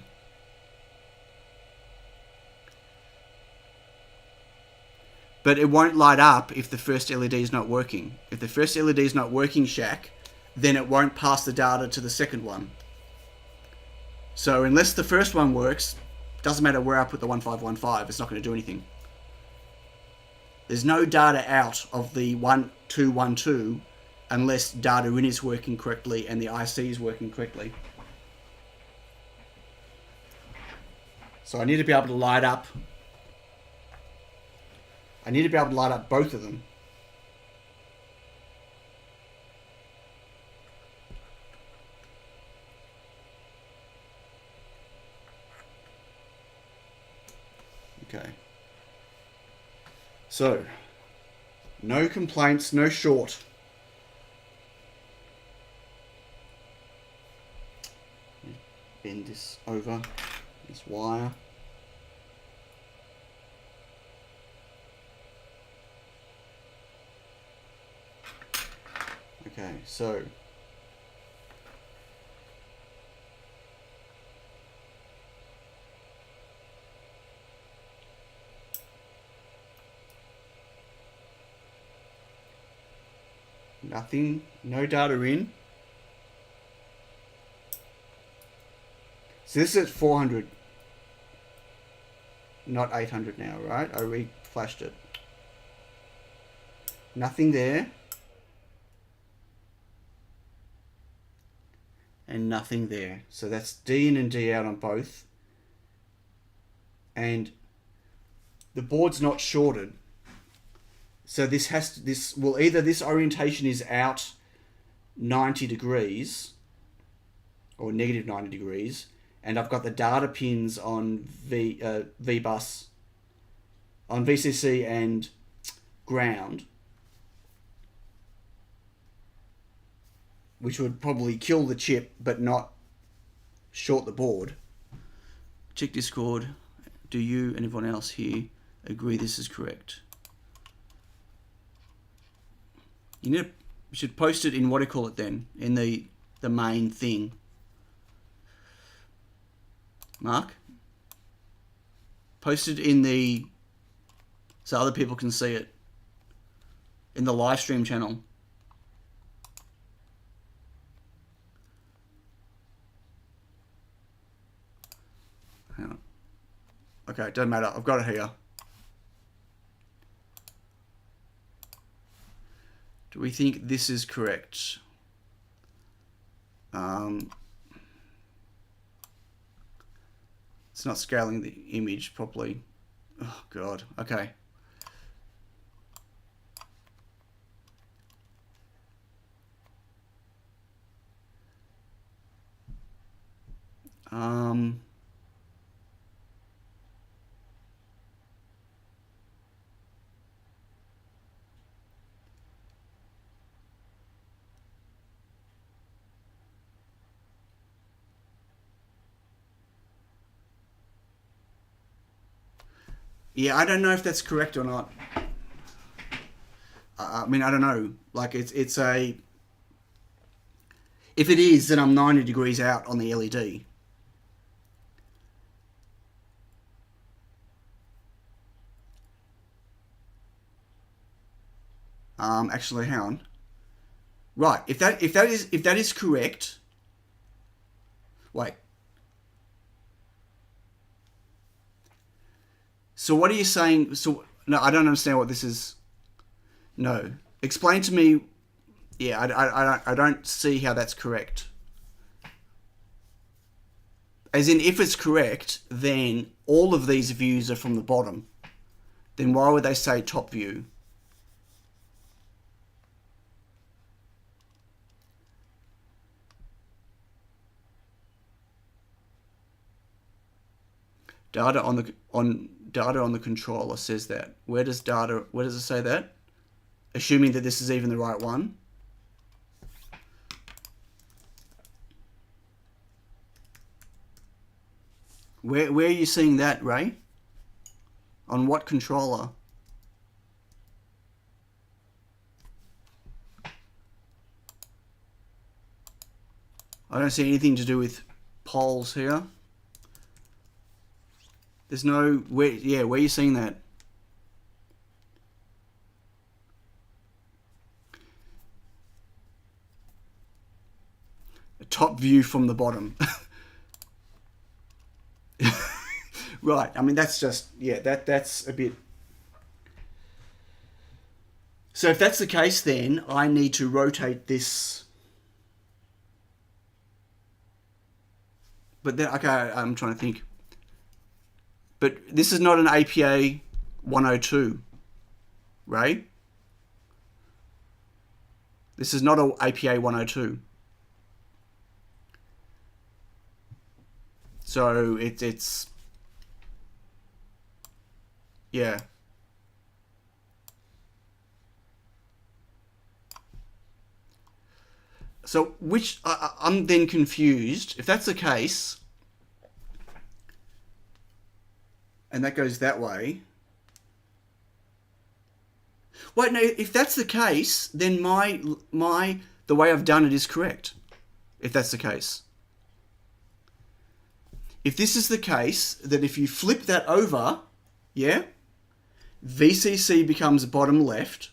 But it won't light up if the first LED is not working. If the first LED is not working, Shaq, then it won't pass the data to the second one. So unless the first one works, doesn't matter where I put the 1515, it's not going to do anything. There's no data out of the 1212 unless data in is working correctly and the IC is working correctly. So I need to be able to light up. I need to be able to light up both of them. Okay. So, no complaints, no short. Bend this over, this wire. Okay, so nothing, no data in. So this is at 400, not 800 now, right? I re-flashed it. Nothing there. And nothing there. So that's D in and D out on both. And the board's not shorted. So this has to, well, either this orientation is out 90 degrees or negative 90 degrees, and I've got the data pins on V-bus, on VCC and ground, which would probably kill the chip but not short the board. Check Discord. Do you and everyone else here agree this is correct? You should post it in, what do you call it then? In the main thing. Mark? Post it in the, so other people can see it. In the live stream channel. Hang on. Okay, doesn't matter. I've got it here. Do we think this is correct? It's not scaling the image properly. Oh, God. Okay. Yeah, I don't know if that's correct or not. I mean, I don't know. Like, it's a... If it is, then I'm 90 degrees out on the LED. Actually, hang on. Right, if that is correct... Wait. So what are you saying? So no, I don't understand what this is. No, explain to me. Yeah, I don't see how that's correct. As in, if it's correct, then all of these views are from the bottom. Then why would they say top view? Data on the controller says that. Where does it say that? Assuming that this is even the right one. Where are you seeing that, Ray? On what controller? I don't see anything to do with poles here. There's no, where are you seeing that? A top view from the bottom. Right, I mean, that's just, yeah, that's a bit... So if that's the case, then I need to rotate this. But then, okay, I'm trying to think. But this is not an APA 102, right? This is not an APA 102. So it's yeah. So which I'm then confused. If that's the case, and that goes that way. Wait, no. If that's the case, then the way I've done it is correct. If that's the case. If this is the case, then if you flip that over, yeah, VCC becomes bottom left.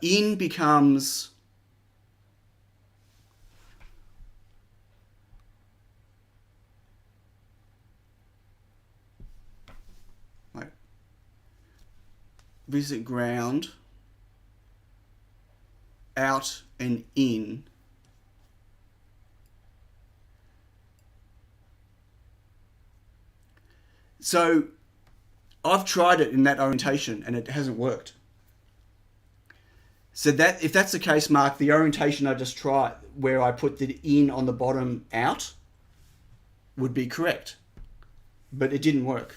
In becomes like visit ground, out and in. So I've tried it in that orientation and it hasn't worked. So that if that's the case, Mark, the orientation I just tried, where I put the in on the bottom out, would be correct. But it didn't work.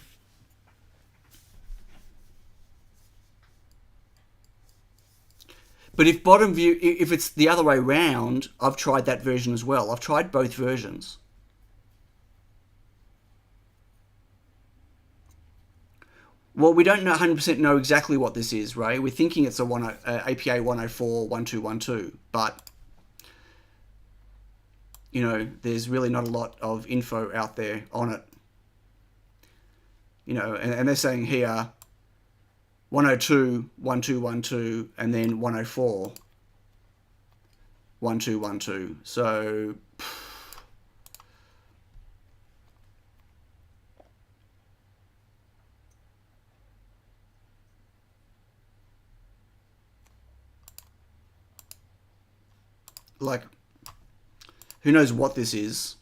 But if bottom view, if it's the other way round, I've tried that version as well. I've tried both versions. Well, we don't 100% know exactly what this is, Ray. We're thinking it's a APA 104 1212, but you know, there's really not a lot of info out there on it. You know, and they're saying here 102 1212 and then 104 1212. So like, who knows what this is?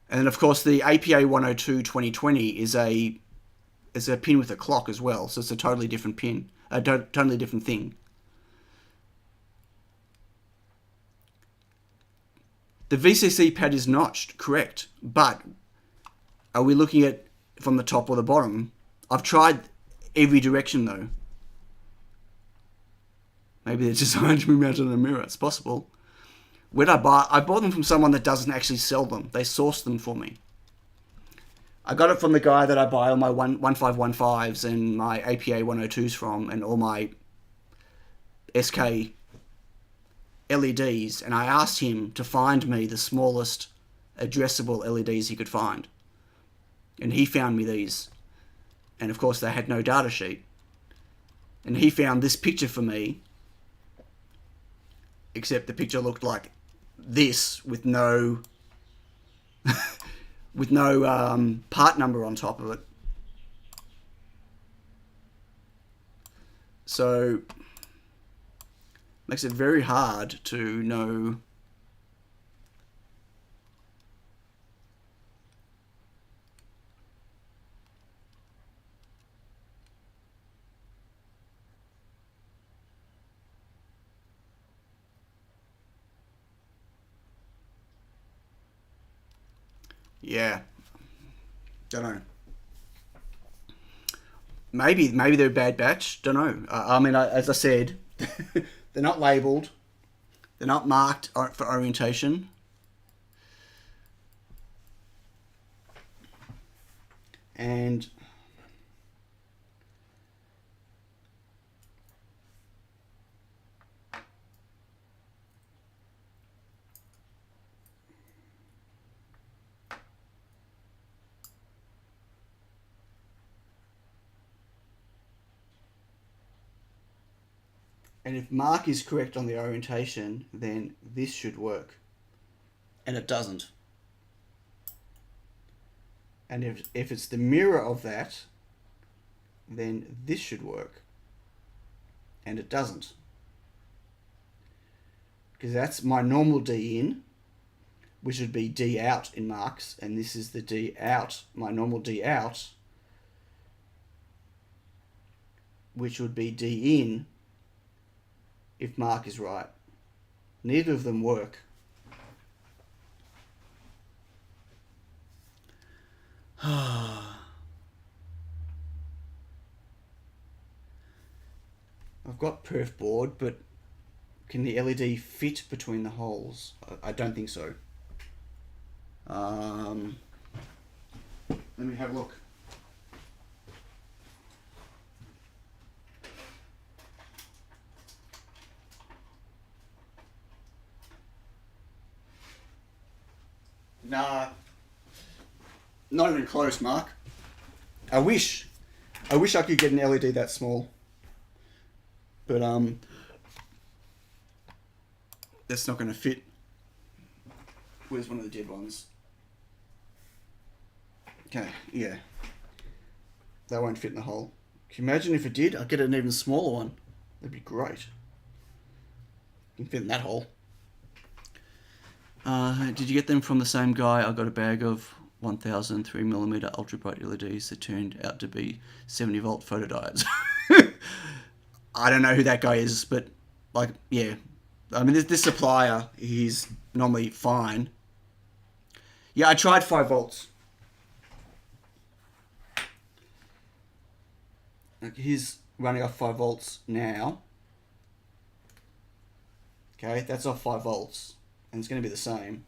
And then of course the APA 102 2020 is a pin with a clock as well, so it's a totally different pin, a totally different thing. The VCC pad is notched, correct, but are we looking at from the top or the bottom? I've tried every direction though. Maybe they're designed to be mounted on a mirror. It's possible. Where did I buy? I bought them from someone that doesn't actually sell them. They sourced them for me. I got it from the guy that I buy all my 1515s and my APA 102s from, and all my SK LEDs. And I asked him to find me the smallest addressable LEDs he could find. And he found me these. And of course, they had no data sheet. And he found this picture for me. Except the picture looked like this with no part number on top of it. So makes it very hard to know Yeah. Don't know. Maybe they're a bad batch. Don't know. I mean, as I said, they're not labelled. They're not marked for orientation. And if Mark is correct on the orientation, then this should work. And it doesn't. And if it's the mirror of that, then this should work. And it doesn't. Because that's my normal D in, which would be D out in Mark's, and this is the D out, my normal D out, which would be D in if Mark is right. Neither of them work. I've got perf board, but can the LED fit between the holes? I don't think so. Let me have a look. Nah, not even close, Mark. I wish I could get an LED that small, but that's not going to fit. Where's one of the dead ones? Okay, yeah, that won't fit in the hole. Can you imagine if it did? I'd get an even smaller one. That'd be great. Can fit in that hole. Did you get them from the same guy? I got a bag of 1000 3mm ultra bright LEDs that turned out to be 70 volt photodiodes. I don't know who that guy is, but like, yeah. I mean, this supplier, he's normally fine. Yeah, I tried 5 volts. Like, he's running off 5 volts now. Okay, that's off 5 volts. And it's going to be the same.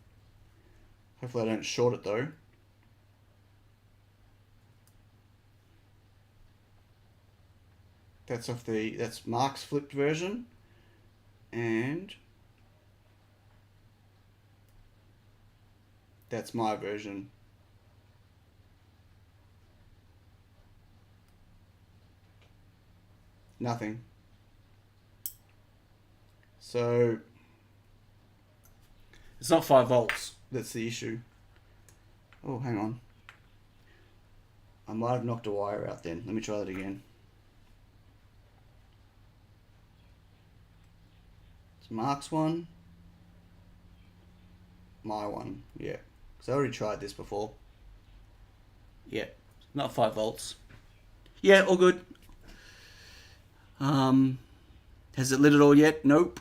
Hopefully I don't short it though. That's Mark's flipped version. And that's my version. Nothing. So it's not 5 volts. That's the issue. Oh, hang on. I might have knocked a wire out then. Let me try that again. It's Mark's one. My one. Yeah. Because I already tried this before. Yeah. Not 5 volts. Yeah, all good. Has it lit it all yet? Nope.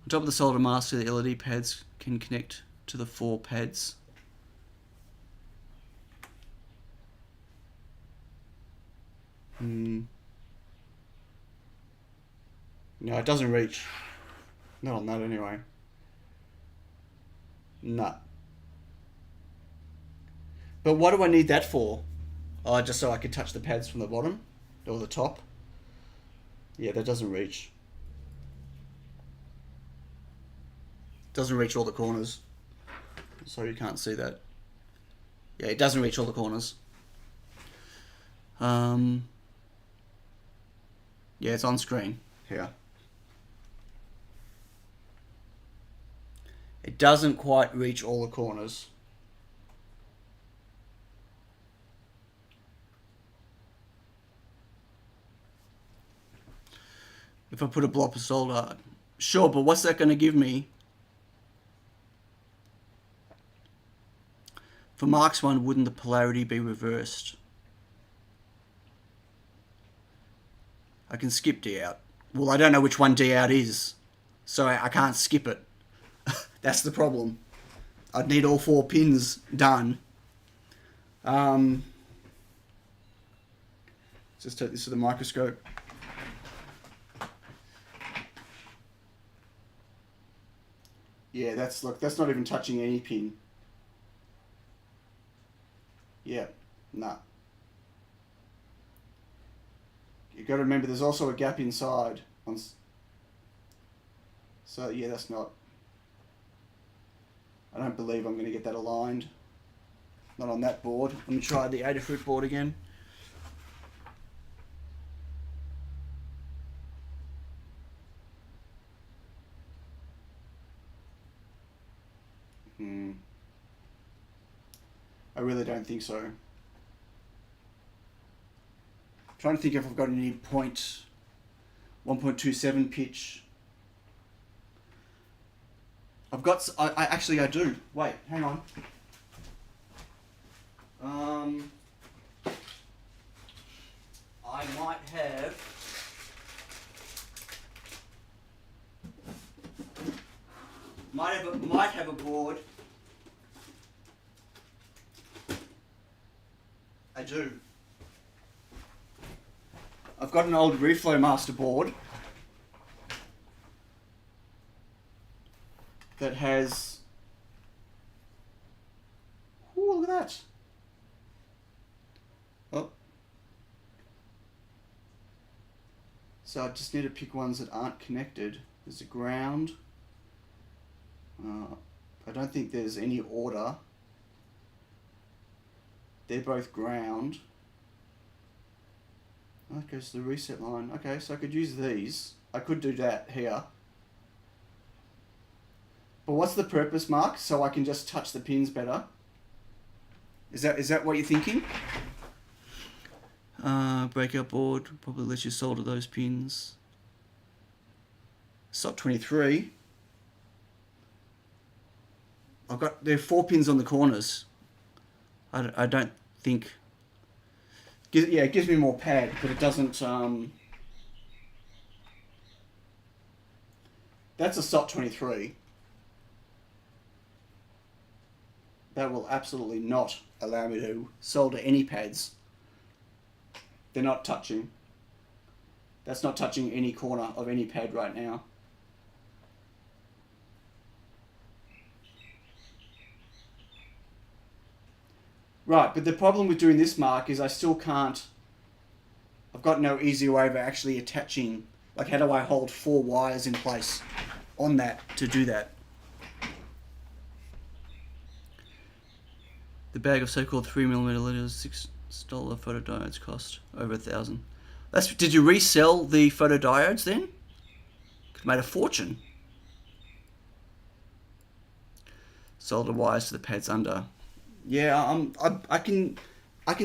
On top of the solder master, the LED pads can connect to the 4 pads. No, it doesn't reach. Not on that anyway. No. But what do I need that for? Oh, just so I could touch the pads from the bottom or the top. Yeah, that doesn't reach. Doesn't reach all the corners. So you can't see that. Yeah, it doesn't reach all the corners. Yeah, it's on screen here. It doesn't quite reach all the corners. If I put a blob of solder, sure, but what's that going to give me? For Mark's one, wouldn't the polarity be reversed? I can skip D out. Well, I don't know which one D out is, so I can't skip it. That's the problem. I'd need all 4 pins done. Just take this to the microscope. Yeah, look, that's not even touching any pin. Yeah, nah. You got to remember, there's also a gap inside. So yeah, that's not. I don't believe I'm going to get that aligned. Not on that board. Let me try the Adafruit board again. I really don't think so. I'm trying to think if I've got any 1.27 pitch. I've got. I do. Wait, hang on. I might have. Might have a board. I do. I've got an old Reflow master board that has. Ooh, look at that. Oh. So I just need to pick ones that aren't connected. There's a ground. I don't think there's any order. They're both ground. That goes to the reset line. Okay, so I could use these. I could do that here. But what's the purpose, Mark? So I can just touch the pins better? Is that what you're thinking? Breakout board probably lets you solder those pins. SOT 23. There are 4 pins on the corners. I don't think. Yeah, it gives me more pad, but it doesn't. That's a SOT 23. That will absolutely not allow me to solder any pads. They're not touching. That's not touching any corner of any pad right now. Right, but the problem with doing this, Mark, is I still can't. I've got no easy way of actually attaching. Like, how do I hold 4 wires in place on that to do that? The bag of so-called 3mm letters, $6 photodiodes cost over $1,000. Did you resell the photodiodes then? Could have made a fortune. Solder wires to the pads under. Yeah, I can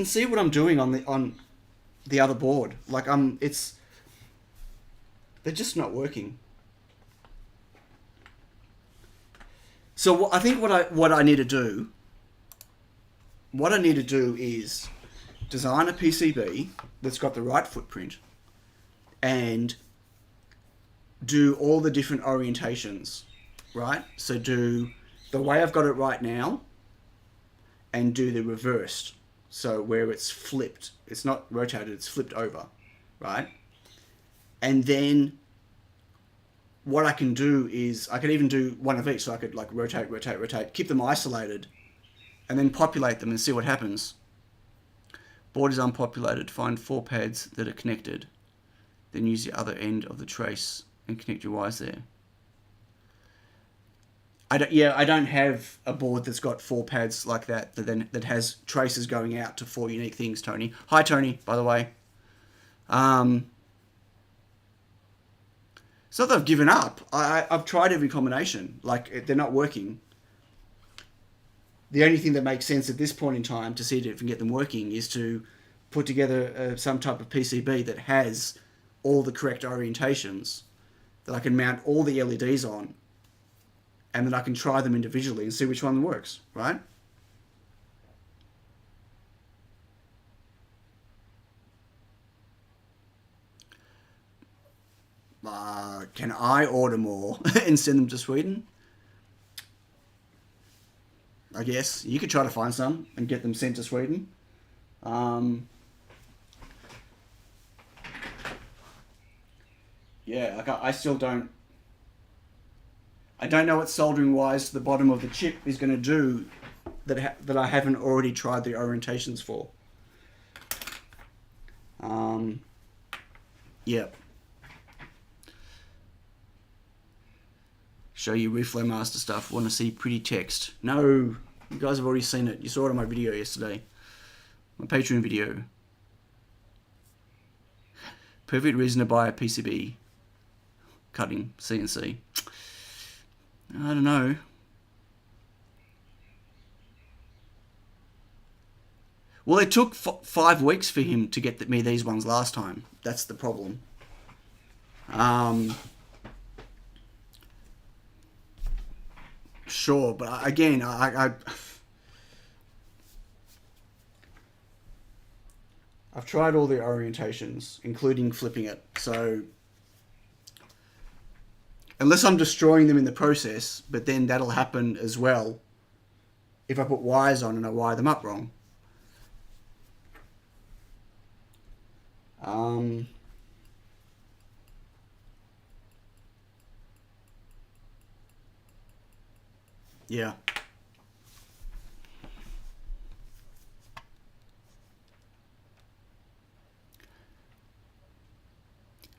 see what I'm doing on the other board. Like they're just not working. So I think what I need to do. What I need to do is design a PCB that's got the right footprint and do all the different orientations, right? So do the way I've got it right now and do the reversed. So where it's flipped, it's not rotated, it's flipped over, right? And then what I can do is I could even do one of each. So I could like rotate, keep them isolated and then populate them and see what happens. Board is unpopulated. Find 4 pads that are connected. Then use the other end of the trace and connect your wires there. I don't have a board that's got 4 pads like that that has traces going out to 4 unique things, Tony. Hi, Tony, by the way. It's not that I've given up. I've tried every combination. Like, they're not working. The only thing that makes sense at this point in time to see if we can get them working is to put together some type of PCB that has all the correct orientations, that I can mount all the LEDs on, and then I can try them individually and see which one works, right? Can I order more and send them to Sweden? I guess. You could try to find some and get them sent to Sweden. Yeah, like I still don't... I don't know what soldering-wise the bottom of the chip is going to do that I haven't already tried the orientations for. Yeah. Show you Reflow Master stuff. Want to see pretty text? No, you guys have already seen it. You saw it on my video yesterday. My Patron video. Perfect reason to buy a PCB cutting CNC. I don't know. Well, it took 5 weeks for him to get me these ones last time. That's the problem. Sure, but again, I've tried all the orientations, including flipping it. So unless I'm destroying them in the process, but then that'll happen as well if I put wires on and I wire them up wrong. Yeah.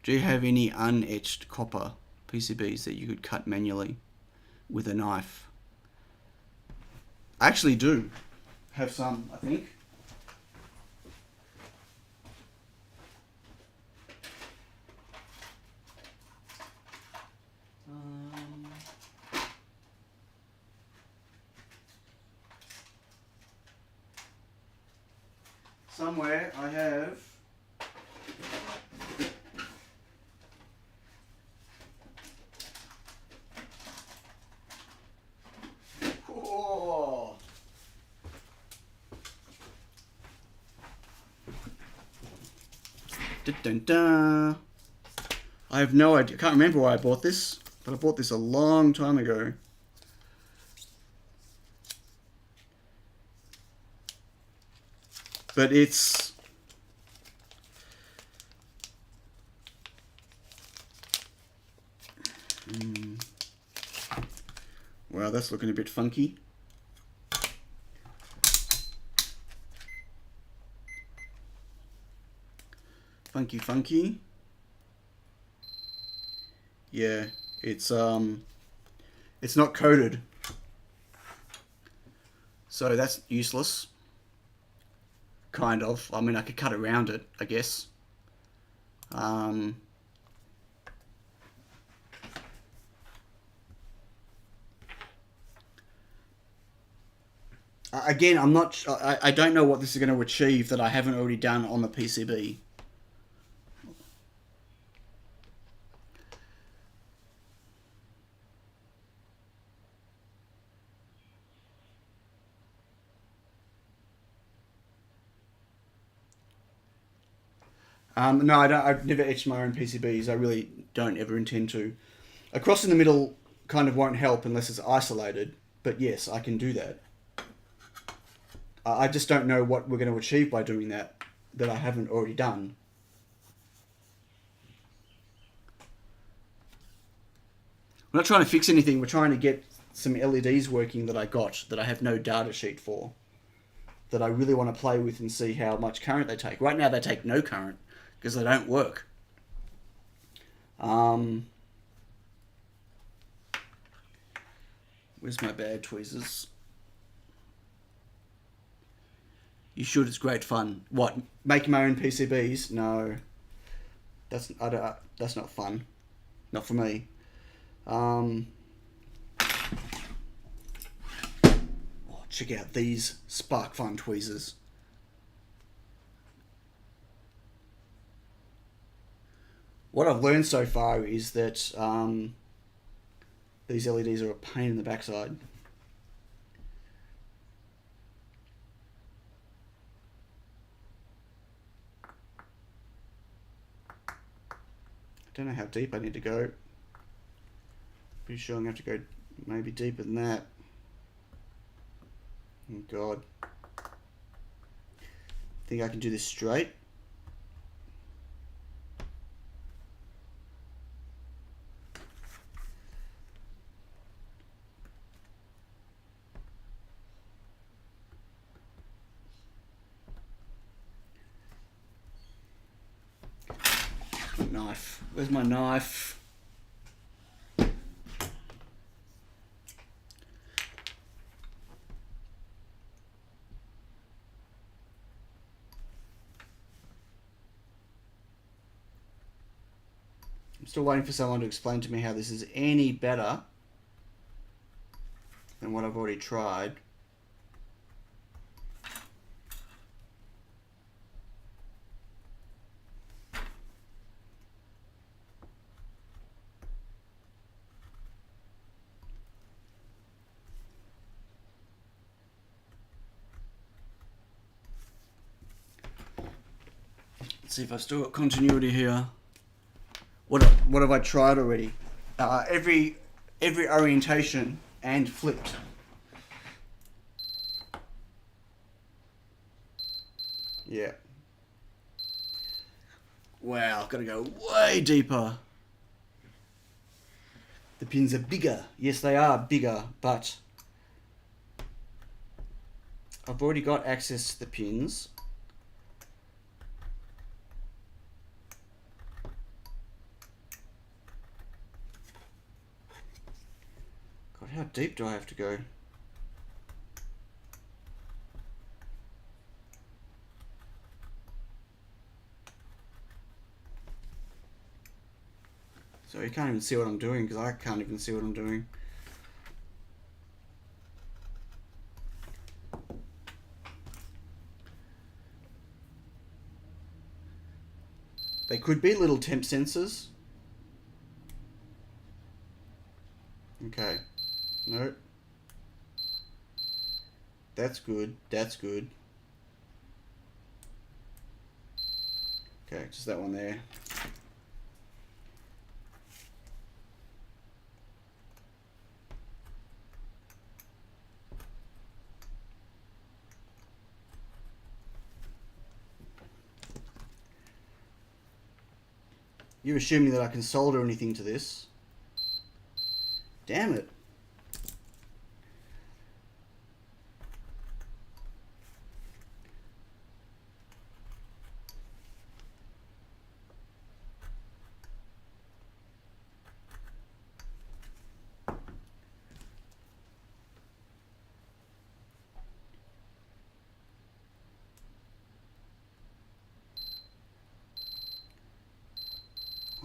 Do you have any unetched copper PCBs that you could cut manually with a knife? I actually do have some, I think. Somewhere I have Dun, dun, dun. I have no idea. I can't remember why I bought this, but I bought this a long time ago. But it's... Wow, that's looking a bit funky. Funky. Yeah, it's not coated. So that's useless. Kind of. I mean, I could cut around it, I guess. Again, I'm not... I don't know what this is going to achieve that I haven't already done on the PCB. No, I've never etched my own PCBs. I really don't ever intend to. Across in the middle kind of won't help unless it's isolated. But yes, I can do that. I just don't know what we're going to achieve by doing that I haven't already done. We're not trying to fix anything. We're trying to get some LEDs working that I got that I have no data sheet for, that I really want to play with and see how much current they take. Right now they take no current because they don't work. Where's my bad tweezers? You should. It's great fun. What? Making my own PCBs? No, that's not fun. Not for me. Oh, check out these SparkFun tweezers. What I've learned so far is that these LEDs are a pain in the backside. I don't know how deep I need to go. Pretty sure I'm going to have to go maybe deeper than that. Oh God. Think I can do this straight? Knife. Where's my knife? I'm still waiting for someone to explain to me how this is any better than what I've already tried. Let's see if I've still got continuity here. What have I tried already? Every orientation and flipped. Yeah. Wow, I've got to go way deeper. The pins are bigger. Yes, they are bigger, but I've already got access to the pins. God, how deep do I have to go? So you can't even see what I'm doing, because I can't even see what I'm doing. They could be little temp sensors. Okay. Nope. That's good. That's good. Okay, just that one there. You're assuming that I can solder anything to this. Damn it.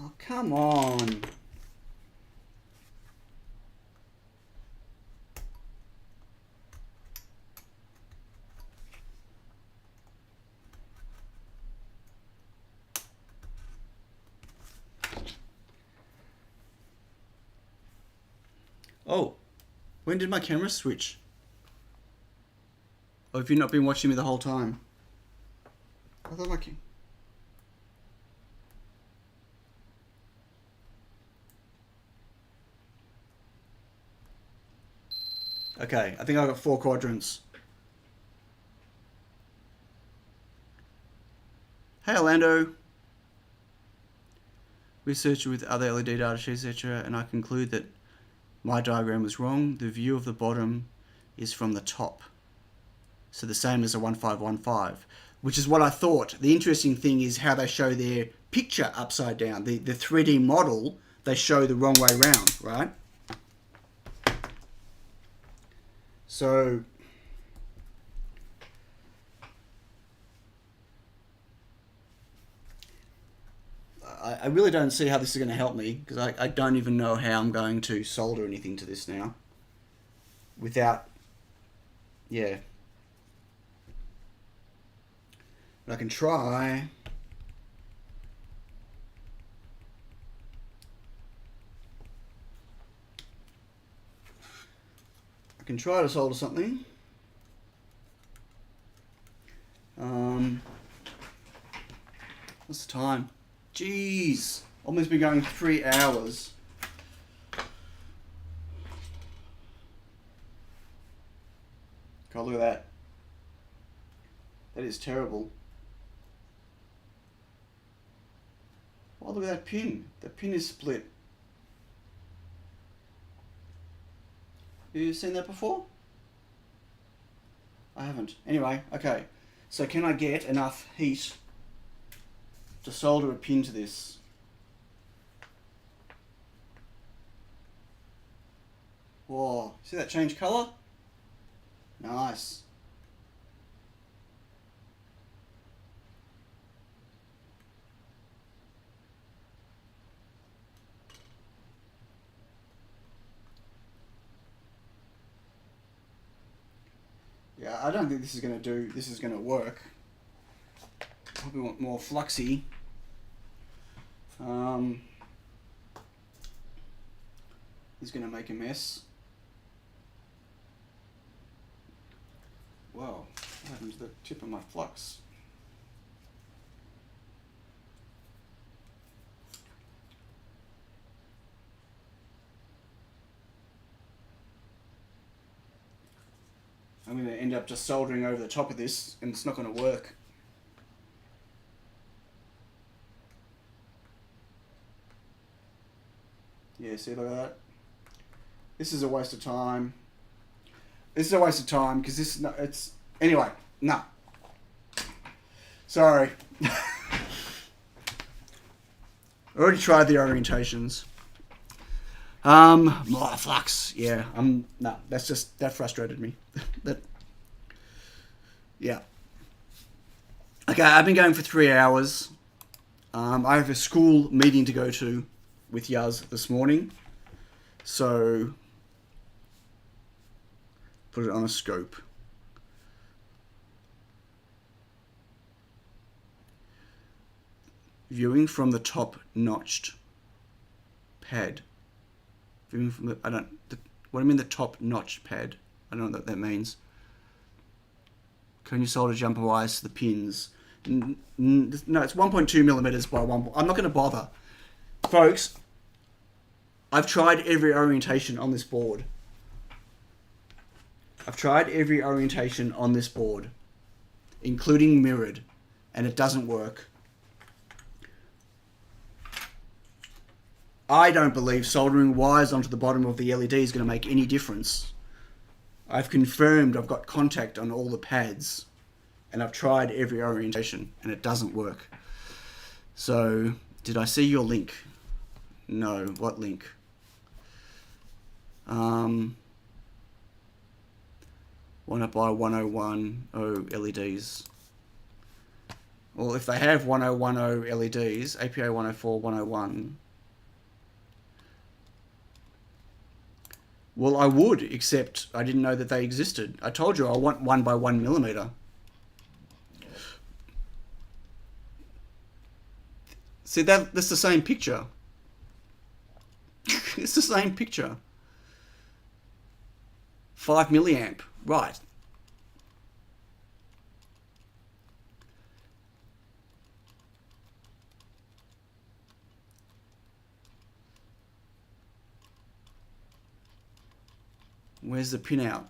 Oh, come on. Oh, when did my camera switch? Or have you not been watching me the whole time? I thought my camera... Okay, I think I've got 4 quadrants. Hey Orlando. Researched with other LED data sheets, etc., and I conclude that my diagram was wrong. The view of the bottom is from the top. So the same as a 1515, which is what I thought. The interesting thing is how they show their picture upside down. The 3D model, they show the wrong way round, right? So I really don't see how this is going to help me, because I don't even know how I'm going to solder anything to this now without, yeah. But I can try. I can try to solder something. What's the time? Jeez, almost been going 3 hours. God, look at that. That is terrible. Oh, look at that pin. The pin is split. You seen that before? I haven't. Anyway, okay. So can I get enough heat to solder a pin to this? Whoa, see that change colour? Nice. Yeah, I don't think this is going to work. Probably want more fluxy. He's going to make a mess. Wow, what happened to the tip of my flux? I'm going to end up just soldering over the top of this, and it's not going to work. Yeah, see, look at that. This is a waste of time. This is a waste of time because this, no, it's, anyway, no. Sorry. I already tried the orientations. More flux. Yeah, no, that's just, that frustrated me. Yeah. Okay, I've been going for 3 hours. I have a school meeting to go to with Yaz this morning. So, put it on a scope. Viewing from the top notched pad. Viewing from the, what do you mean the top notched pad? I don't know what that means. Can you solder jumper wires to the pins? No, it's 1.2 millimeters by 1. I'm not going to bother. Folks, I've tried every orientation on this board. Including mirrored, and it doesn't work. I don't believe soldering wires onto the bottom of the LED is going to make any difference. I've confirmed I've got contact on all the pads, and I've tried every orientation, and it doesn't work. So, did I see your link? No, what link? 1 up by 1010 LEDs. Well, if they have 1010 LEDs, APA 104, 101. Well, I would, except I didn't know that they existed. I told you I want 1 by 1 millimeter. See, that's the same picture. It's the same picture. 5 milliamp, right. Where's the pinout?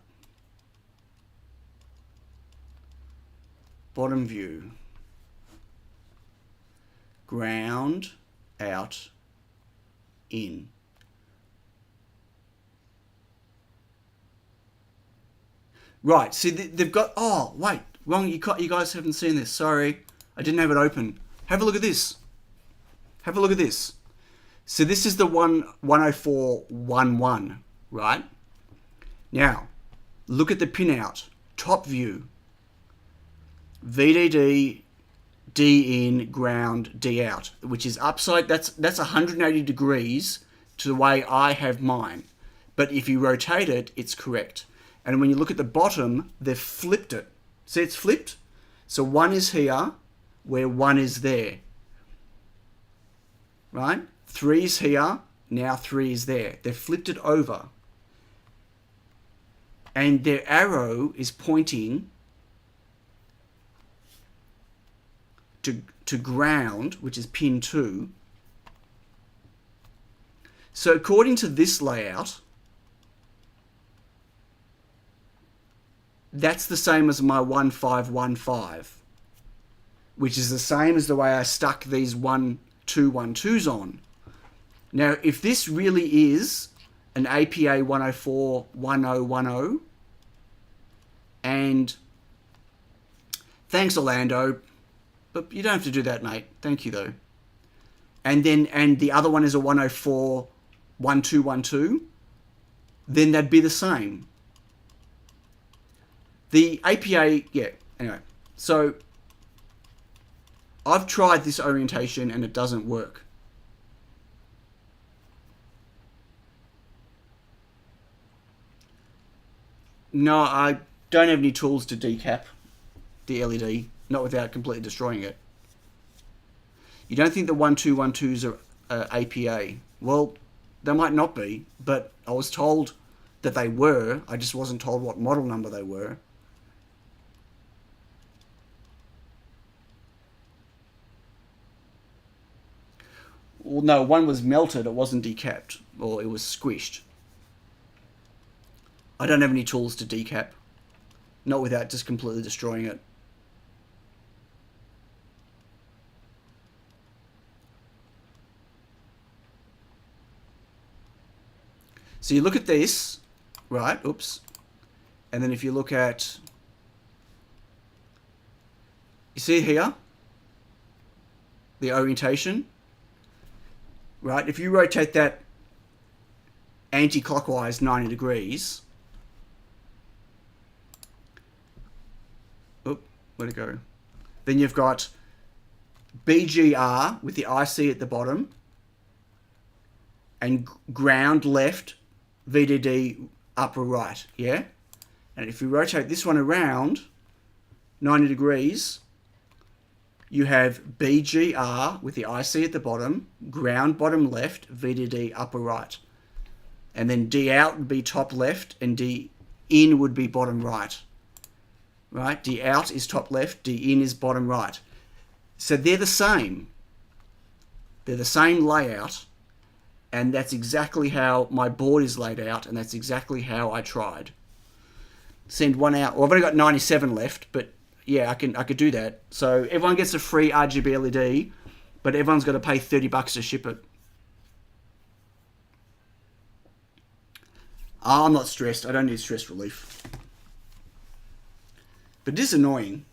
Bottom view. Ground, out, in. Right, see, they've got... Oh, wait, wrong, you guys haven't seen this. Sorry, I didn't have it open. Have a look at this. Have a look at this. So this is the 104.11, right? Now, look at the pinout. Top view. VDD, D in, ground, D out, which is upside. That's 180 degrees to the way I have mine. But if you rotate it, it's correct. And when you look at the bottom, they've flipped it. See, it's flipped? So 1 is here, where 1 is there. Right? 3 is here, now 3 is there. They've flipped it over. And their arrow is pointing to ground, which is pin 2. So according to this layout, that's the same as my 1515, which is the same as the way I stuck these 1212s on. Now, if this really is an APA 104 1010, and thanks Orlando, but you don't have to do that, mate. Thank you though. And the other one is a 104 1212, then that'd be the same. The APA, yeah, anyway. So I've tried this orientation and it doesn't work. No, I don't have any tools to decap the LED, not without completely destroying it. You don't think the 1212s are APA? Well, they might not be, but I was told that they were. I just wasn't told what model number they were. Well, no, one was melted. It wasn't decapped, or it was squished. I don't have any tools to decap, not without just completely destroying it. So you look at this, right? Oops. And then if you look at, you see here, the orientation, right? If you rotate that anti-clockwise 90 degrees, where'd it go? Then you've got BGR with the IC at the bottom, and ground left, VDD upper right, yeah? And if you rotate this one around 90 degrees, you have BGR with the IC at the bottom, ground bottom left, VDD upper right. And then D out would be top left and D in would be bottom right. Right? D out is top left, D in is bottom right. So they're the same. They're the same layout, and that's exactly how my board is laid out, and that's exactly how I tried. Send one out. Well, I've only got 97 left, but yeah, I could do that. So everyone gets a free RGB LED, but everyone's got to pay $30 to ship it. I'm not stressed. I don't need stress relief. But it is annoying.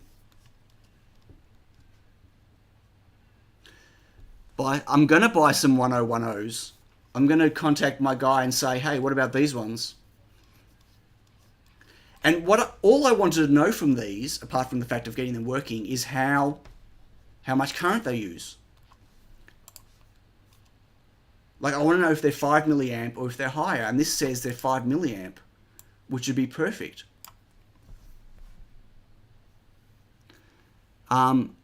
But I'm going to buy some 1010s. I'm going to contact my guy and say, hey, what about these ones? And all I wanted to know from these, apart from the fact of getting them working, is how much current they use. Like, I want to know if they're 5 milliamp or if they're higher. And this says they're 5 milliamp, which would be perfect. On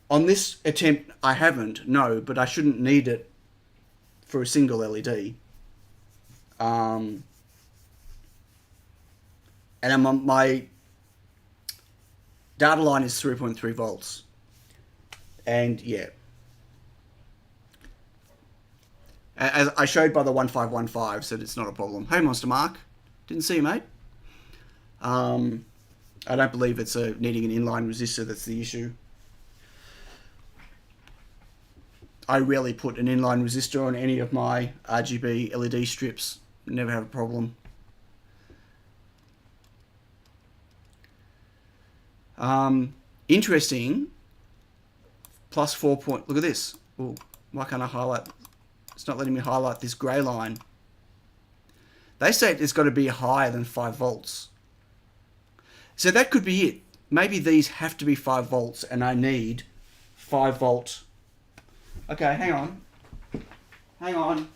this attempt, I haven't, no, but I shouldn't need it for a single LED. And my data line is 3.3 volts. And yeah. As I showed by the 1515, said it's not a problem. Hey, Monster Mark. Didn't see you, mate. I don't believe it's needing an inline resistor that's the issue. I rarely put an inline resistor on any of my RGB LED strips. Never have a problem. Interesting. Plus 4 point. Look at this. Ooh, why can't I highlight? It's not letting me highlight this grey line. They say it's got to be higher than 5 volts. So that could be it. Maybe these have to be 5 volts and I need 5 volt. Okay, hang on. Hang on.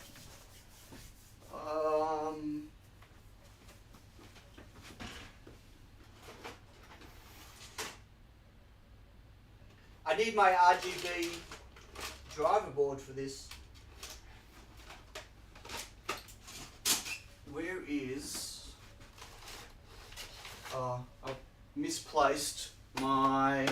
I need my RGB driver board for this. Where is... I've misplaced my...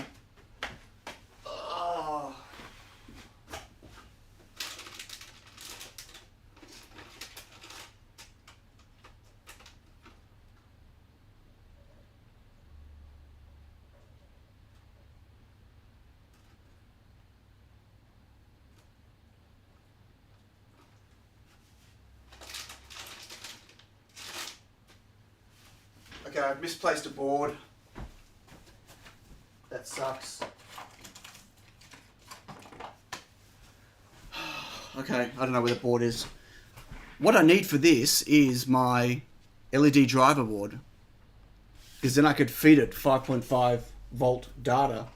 Okay, I've misplaced a board. That sucks. Okay, I don't know where the board is. What I need for this is my LED driver board. Because then I could feed it 5.5 volt data.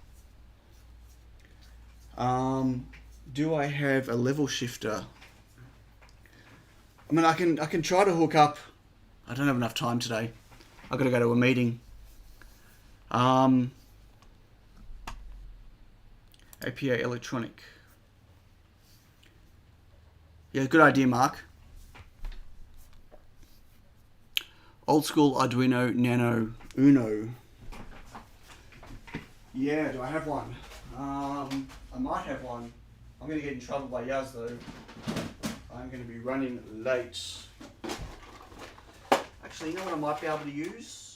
Do I have a level shifter? I mean, I can try to hook up. I don't have enough time today. I've got to go to a meeting. APA electronic. Yeah, good idea, Mark. Old school Arduino Nano Uno. Yeah, do I have one? I might have one. I'm going to get in trouble by Yaz though. I'm going to be running late. Actually, you know what I might be able to use?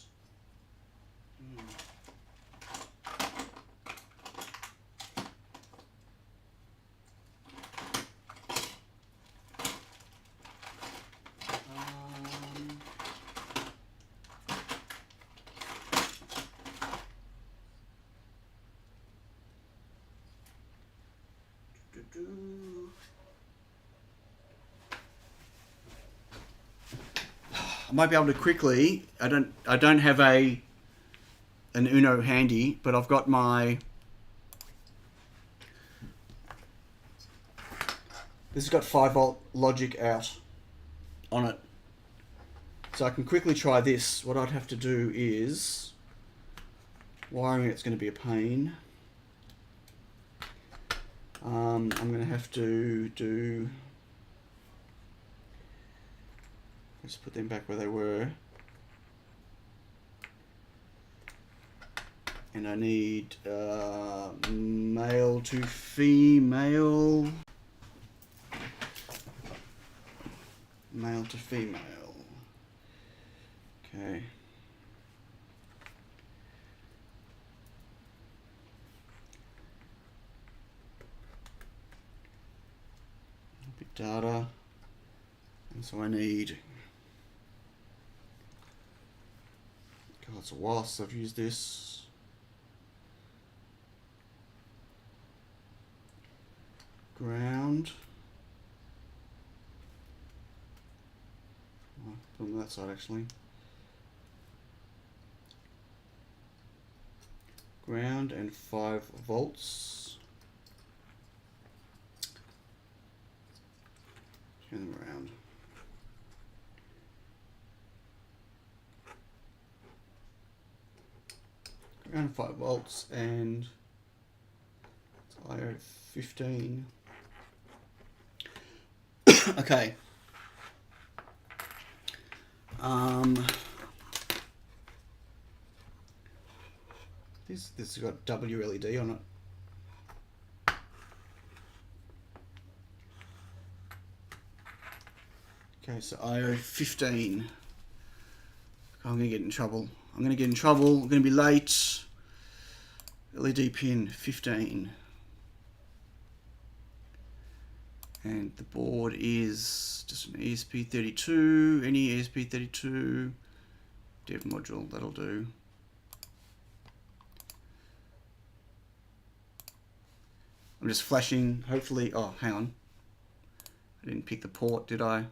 I might be able to quickly. I don't have an Uno handy, but I've got my. This has got 5 volt logic out on it, so I can quickly try this. What I'd have to do is wiring. It's going to be a pain. I'm going to have to do. Let's put them back where they were. And I need male to female. Male to female. Okay. Big data. And so I need. God, it's a while since I've used this. Ground. Oh, put on that side actually. Ground and 5 volts. Turn them around. Around 5 volts and it's IO 15. Okay. This has got WLED on it. Okay, so IO 15. I'm gonna get in trouble. I'm going to get in trouble. I'm going to be late. LED pin 15. And the board is just an ESP32. Any ESP32 dev module, that'll do. I'm just flashing, hopefully. Oh, hang on. I didn't pick the port, did I?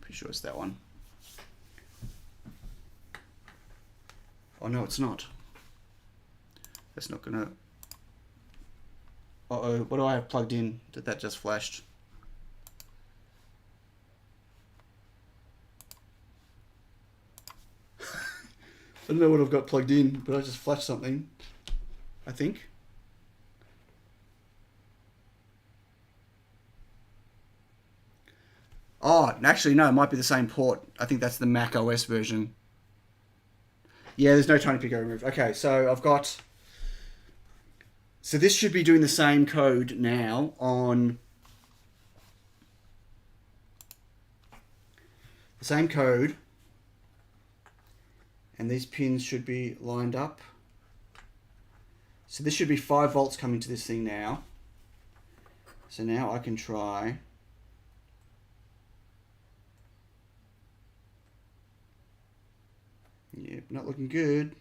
Pretty sure it's that one. Oh no, it's not. That's not gonna. Uh-oh, what do I have plugged in that just flashed? I don't know what I've got plugged in, but I just flashed something, I think. Oh, actually, no, it might be the same port. I think that's the Mac OS version. Yeah, there's no tiny pico remove. Okay, so I've got... So this should be doing the same code now on... The same code. And these pins should be lined up. So this should be 5 volts coming to this thing now. So now I can try... Yep, not looking good.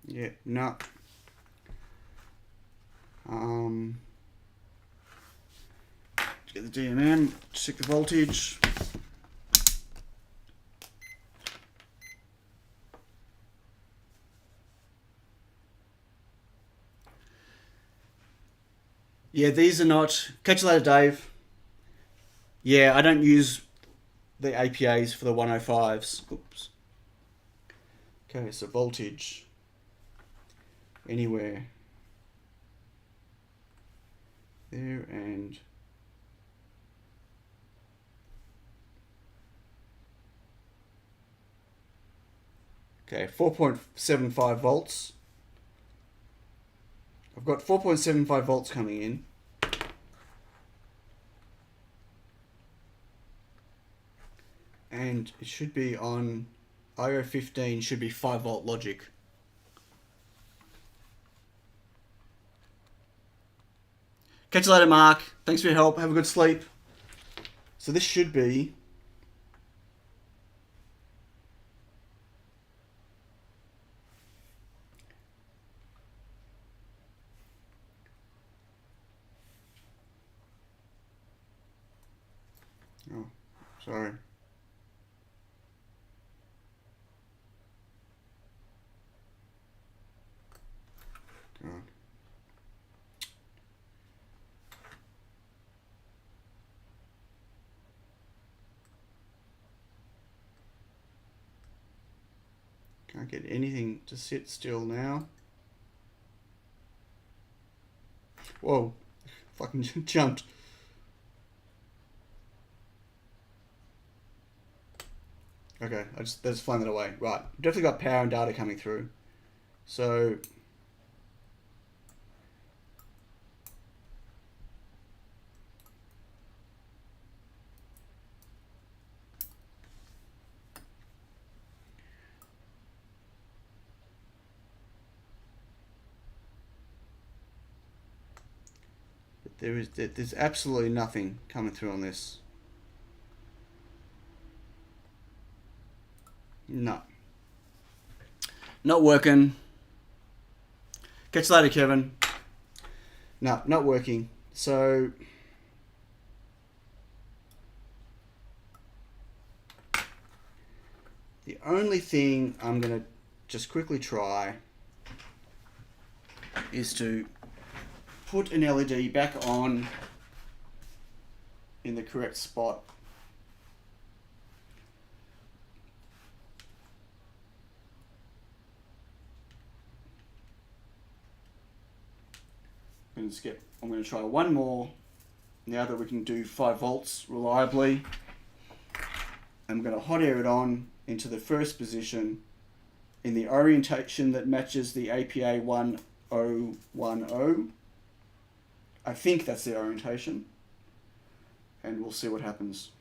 Yeah, no. Get the DMM, check the voltage. Yeah, these are not. Catch you later, Dave. Yeah, I don't use the APAs for the 105s. Oops. Okay, so voltage. Anywhere. There and... Okay, 4.75 volts. I've got 4.75 volts coming in. And it should be on IO15, should be 5 volt logic. Catch you later, Mark. Thanks for your help. Have a good sleep. So this should be... Oh, sorry. God. Can't get anything to sit still now. Whoa. Fucking jumped. Okay, let's find that away. Right, definitely got power and data coming through. So... There's absolutely nothing coming through on this. No. Not working. Catch you later, Kevin. No, not working. So... The only thing I'm going to just quickly try is to put an LED back on in the correct spot. I'm going to try one more now that we can do 5 volts reliably. I'm going to hot air it on into the first position in the orientation that matches the APA 1010. I think that's the orientation, and we'll see what happens.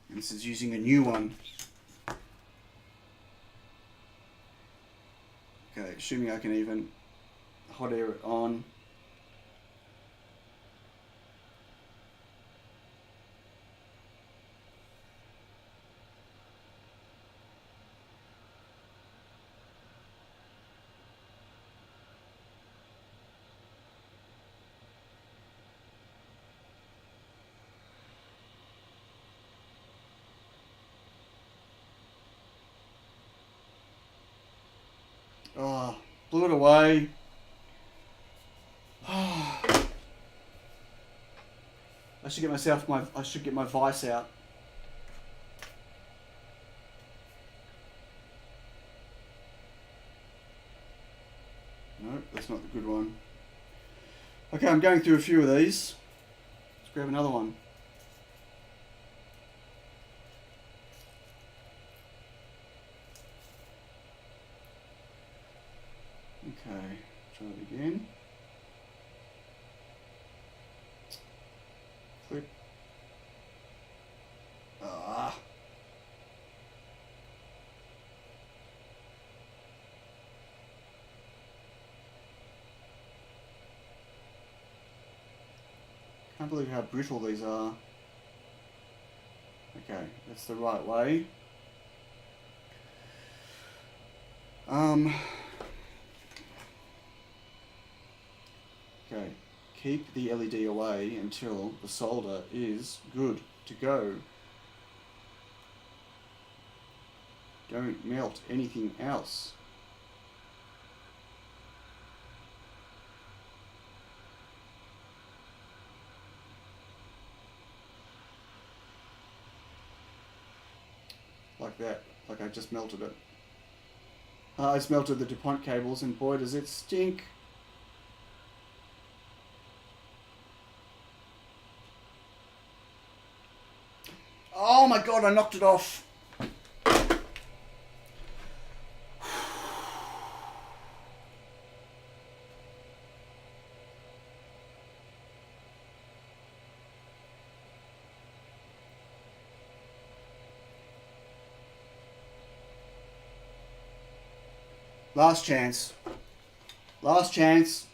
And this is using a new one. Okay, assuming I can even hot air it on. Oh, blew it away. I should get my vice out. No, that's not the good one. Okay, I'm going through a few of these. Let's grab another one. Okay, try it again. Clip. Ah. Can't believe how brittle these are. Okay, that's the right way. Okay, keep the LED away until the solder is good to go. Don't melt anything else. Like that, like I just melted it. I just melted the DuPont cables and boy does it stink. Oh my god, I knocked it off. Last chance. Last chance.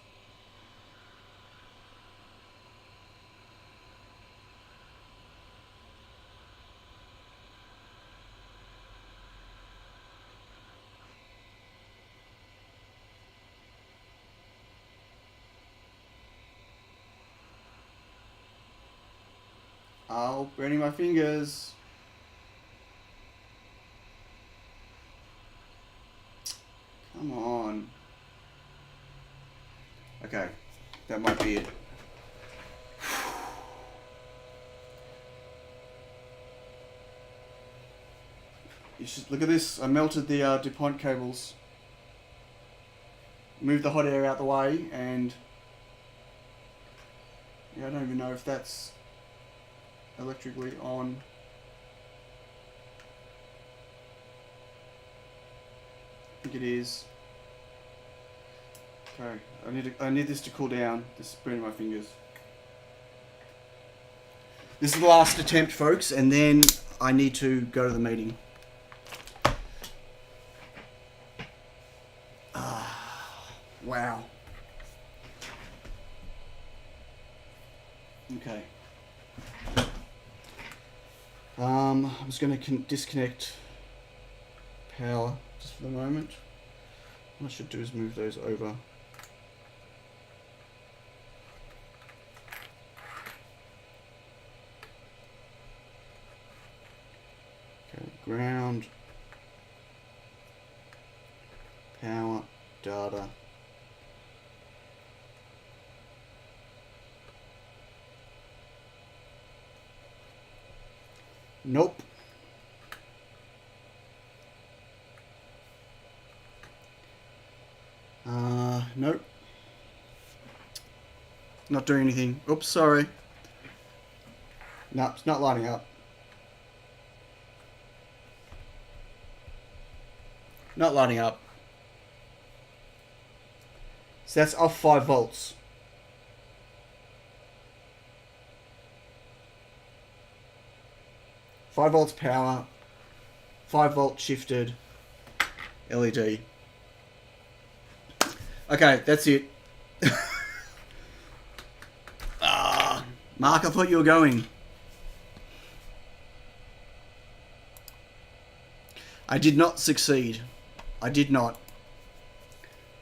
Oh, burning my fingers. Come on. Okay, that might be it. You should look at this. I melted the DuPont cables. Moved the hot air out the way, and yeah, I don't even know if that's electrically on. I think it is. Okay, I need this to cool down. This is burning my fingers. This is the last attempt, folks, and then I need to go to the meeting. Wow. Okay. I'm just going to disconnect power just for the moment. What I should do is move those over. Okay, ground, power, data. Nope. Nope. Not doing anything. Oops, sorry. No, it's not lighting up. Not lighting up. So that's off 5 volts. Five volts power, 5 volt shifted LED. Okay, that's it. Mark, I thought you were going. I did not succeed. I did not.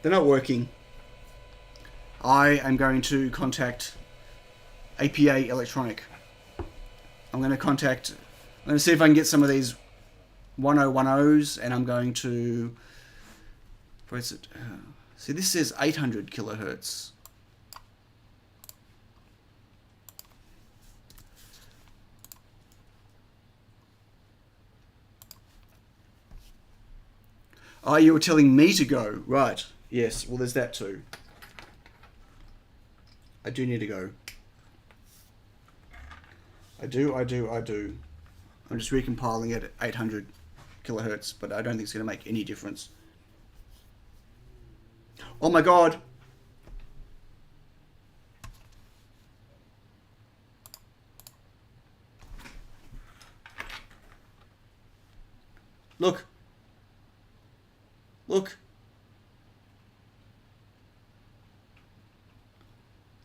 They're not working. I am going to contact APA Electronic. I'm going to see if I can get some of these 1010s, and I'm going to... Where is it? See, this says 800 kilohertz. Oh, you were telling me to go. Right. Yes, well, there's that too. I do need to go. I do. I'm just recompiling it at 800 kilohertz, but I don't think it's going to make any difference. Oh my god! Look! Look!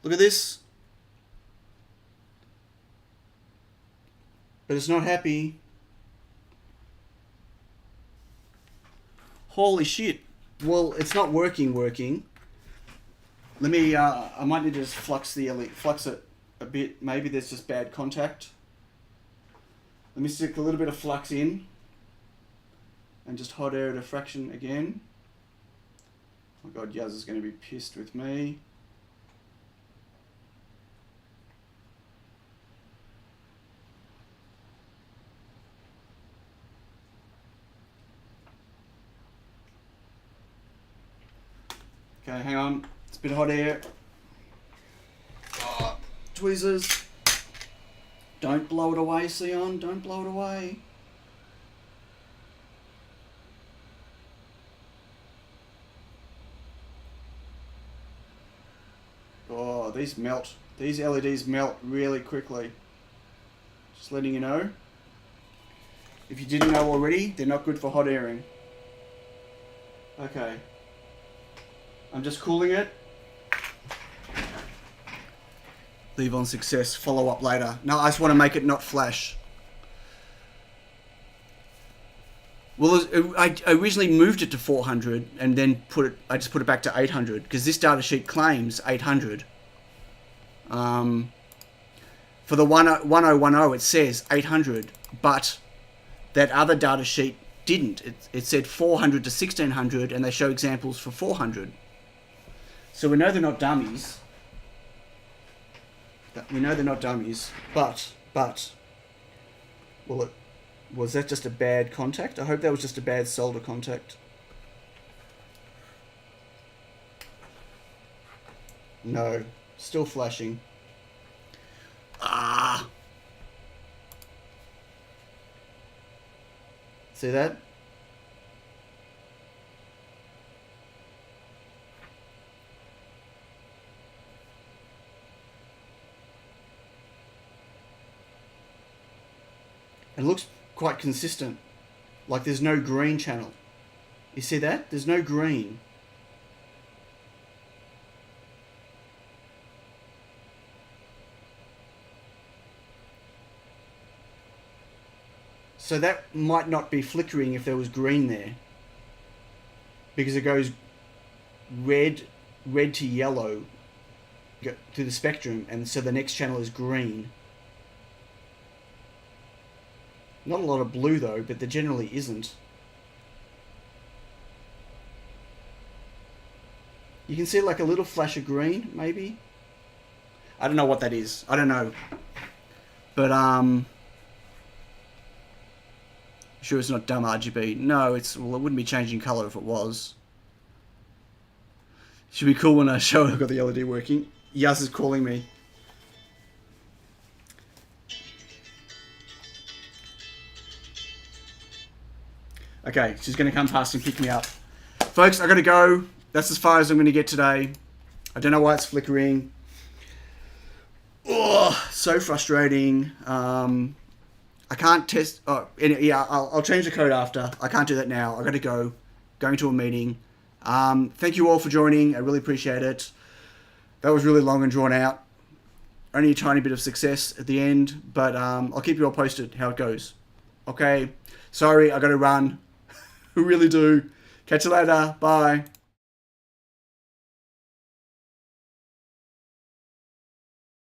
Look at this! but it's not happy. Holy shit. Well, it's not working. Let me, I might need to just flux it a bit. Maybe there's just bad contact. Let me stick a little bit of flux in and just hot air at a fraction again. Oh my god, Yaz is going to be pissed with me. Okay, hang on. It's a bit of hot air. Oh, tweezers. Don't blow it away, Sion. Don't blow it away. Oh, these melt. These LEDs melt really quickly. Just letting you know. If you didn't know already, they're not good for hot airing. Okay. I'm just cooling it. Leave on success, follow up later. No, I just want to make it not flash. Well, I originally moved it to 400 and then I just put it back to 800 because this data sheet claims 800. For the 1010 it says 800, but that other data sheet didn't. It said 400 to 1600 and they show examples for 400. So we know they're not dummies. We know they're not dummies, but, well, was that just a bad contact? I hope that was just a bad solder contact. No, still flashing. Ah! See that? It looks quite consistent. Like there's no green channel. You see that? There's no green. So that might not be flickering if there was green there. Because it goes red to yellow through the spectrum, and so the next channel is green. Not a lot of blue though, but there generally isn't. You can see like a little flash of green, maybe. I don't know what that is. I don't know. But sure it's not dumb RGB. No, well, it wouldn't be changing color if it was. Should be cool when I show I've got the LED working. Yas is calling me. Okay, she's going to come past and pick me up. Folks, I got to go. That's as far as I'm going to get today. I don't know why it's flickering. Oh, so frustrating. I can't test... Oh, yeah, I'll change the code after. I can't do that now. I got to go. Going to a meeting. Thank you all for joining. I really appreciate it. That was really long and drawn out. Only a tiny bit of success at the end, but I'll keep you all posted how it goes. Okay. Sorry, I got to run. I really do. Catch you later. Bye.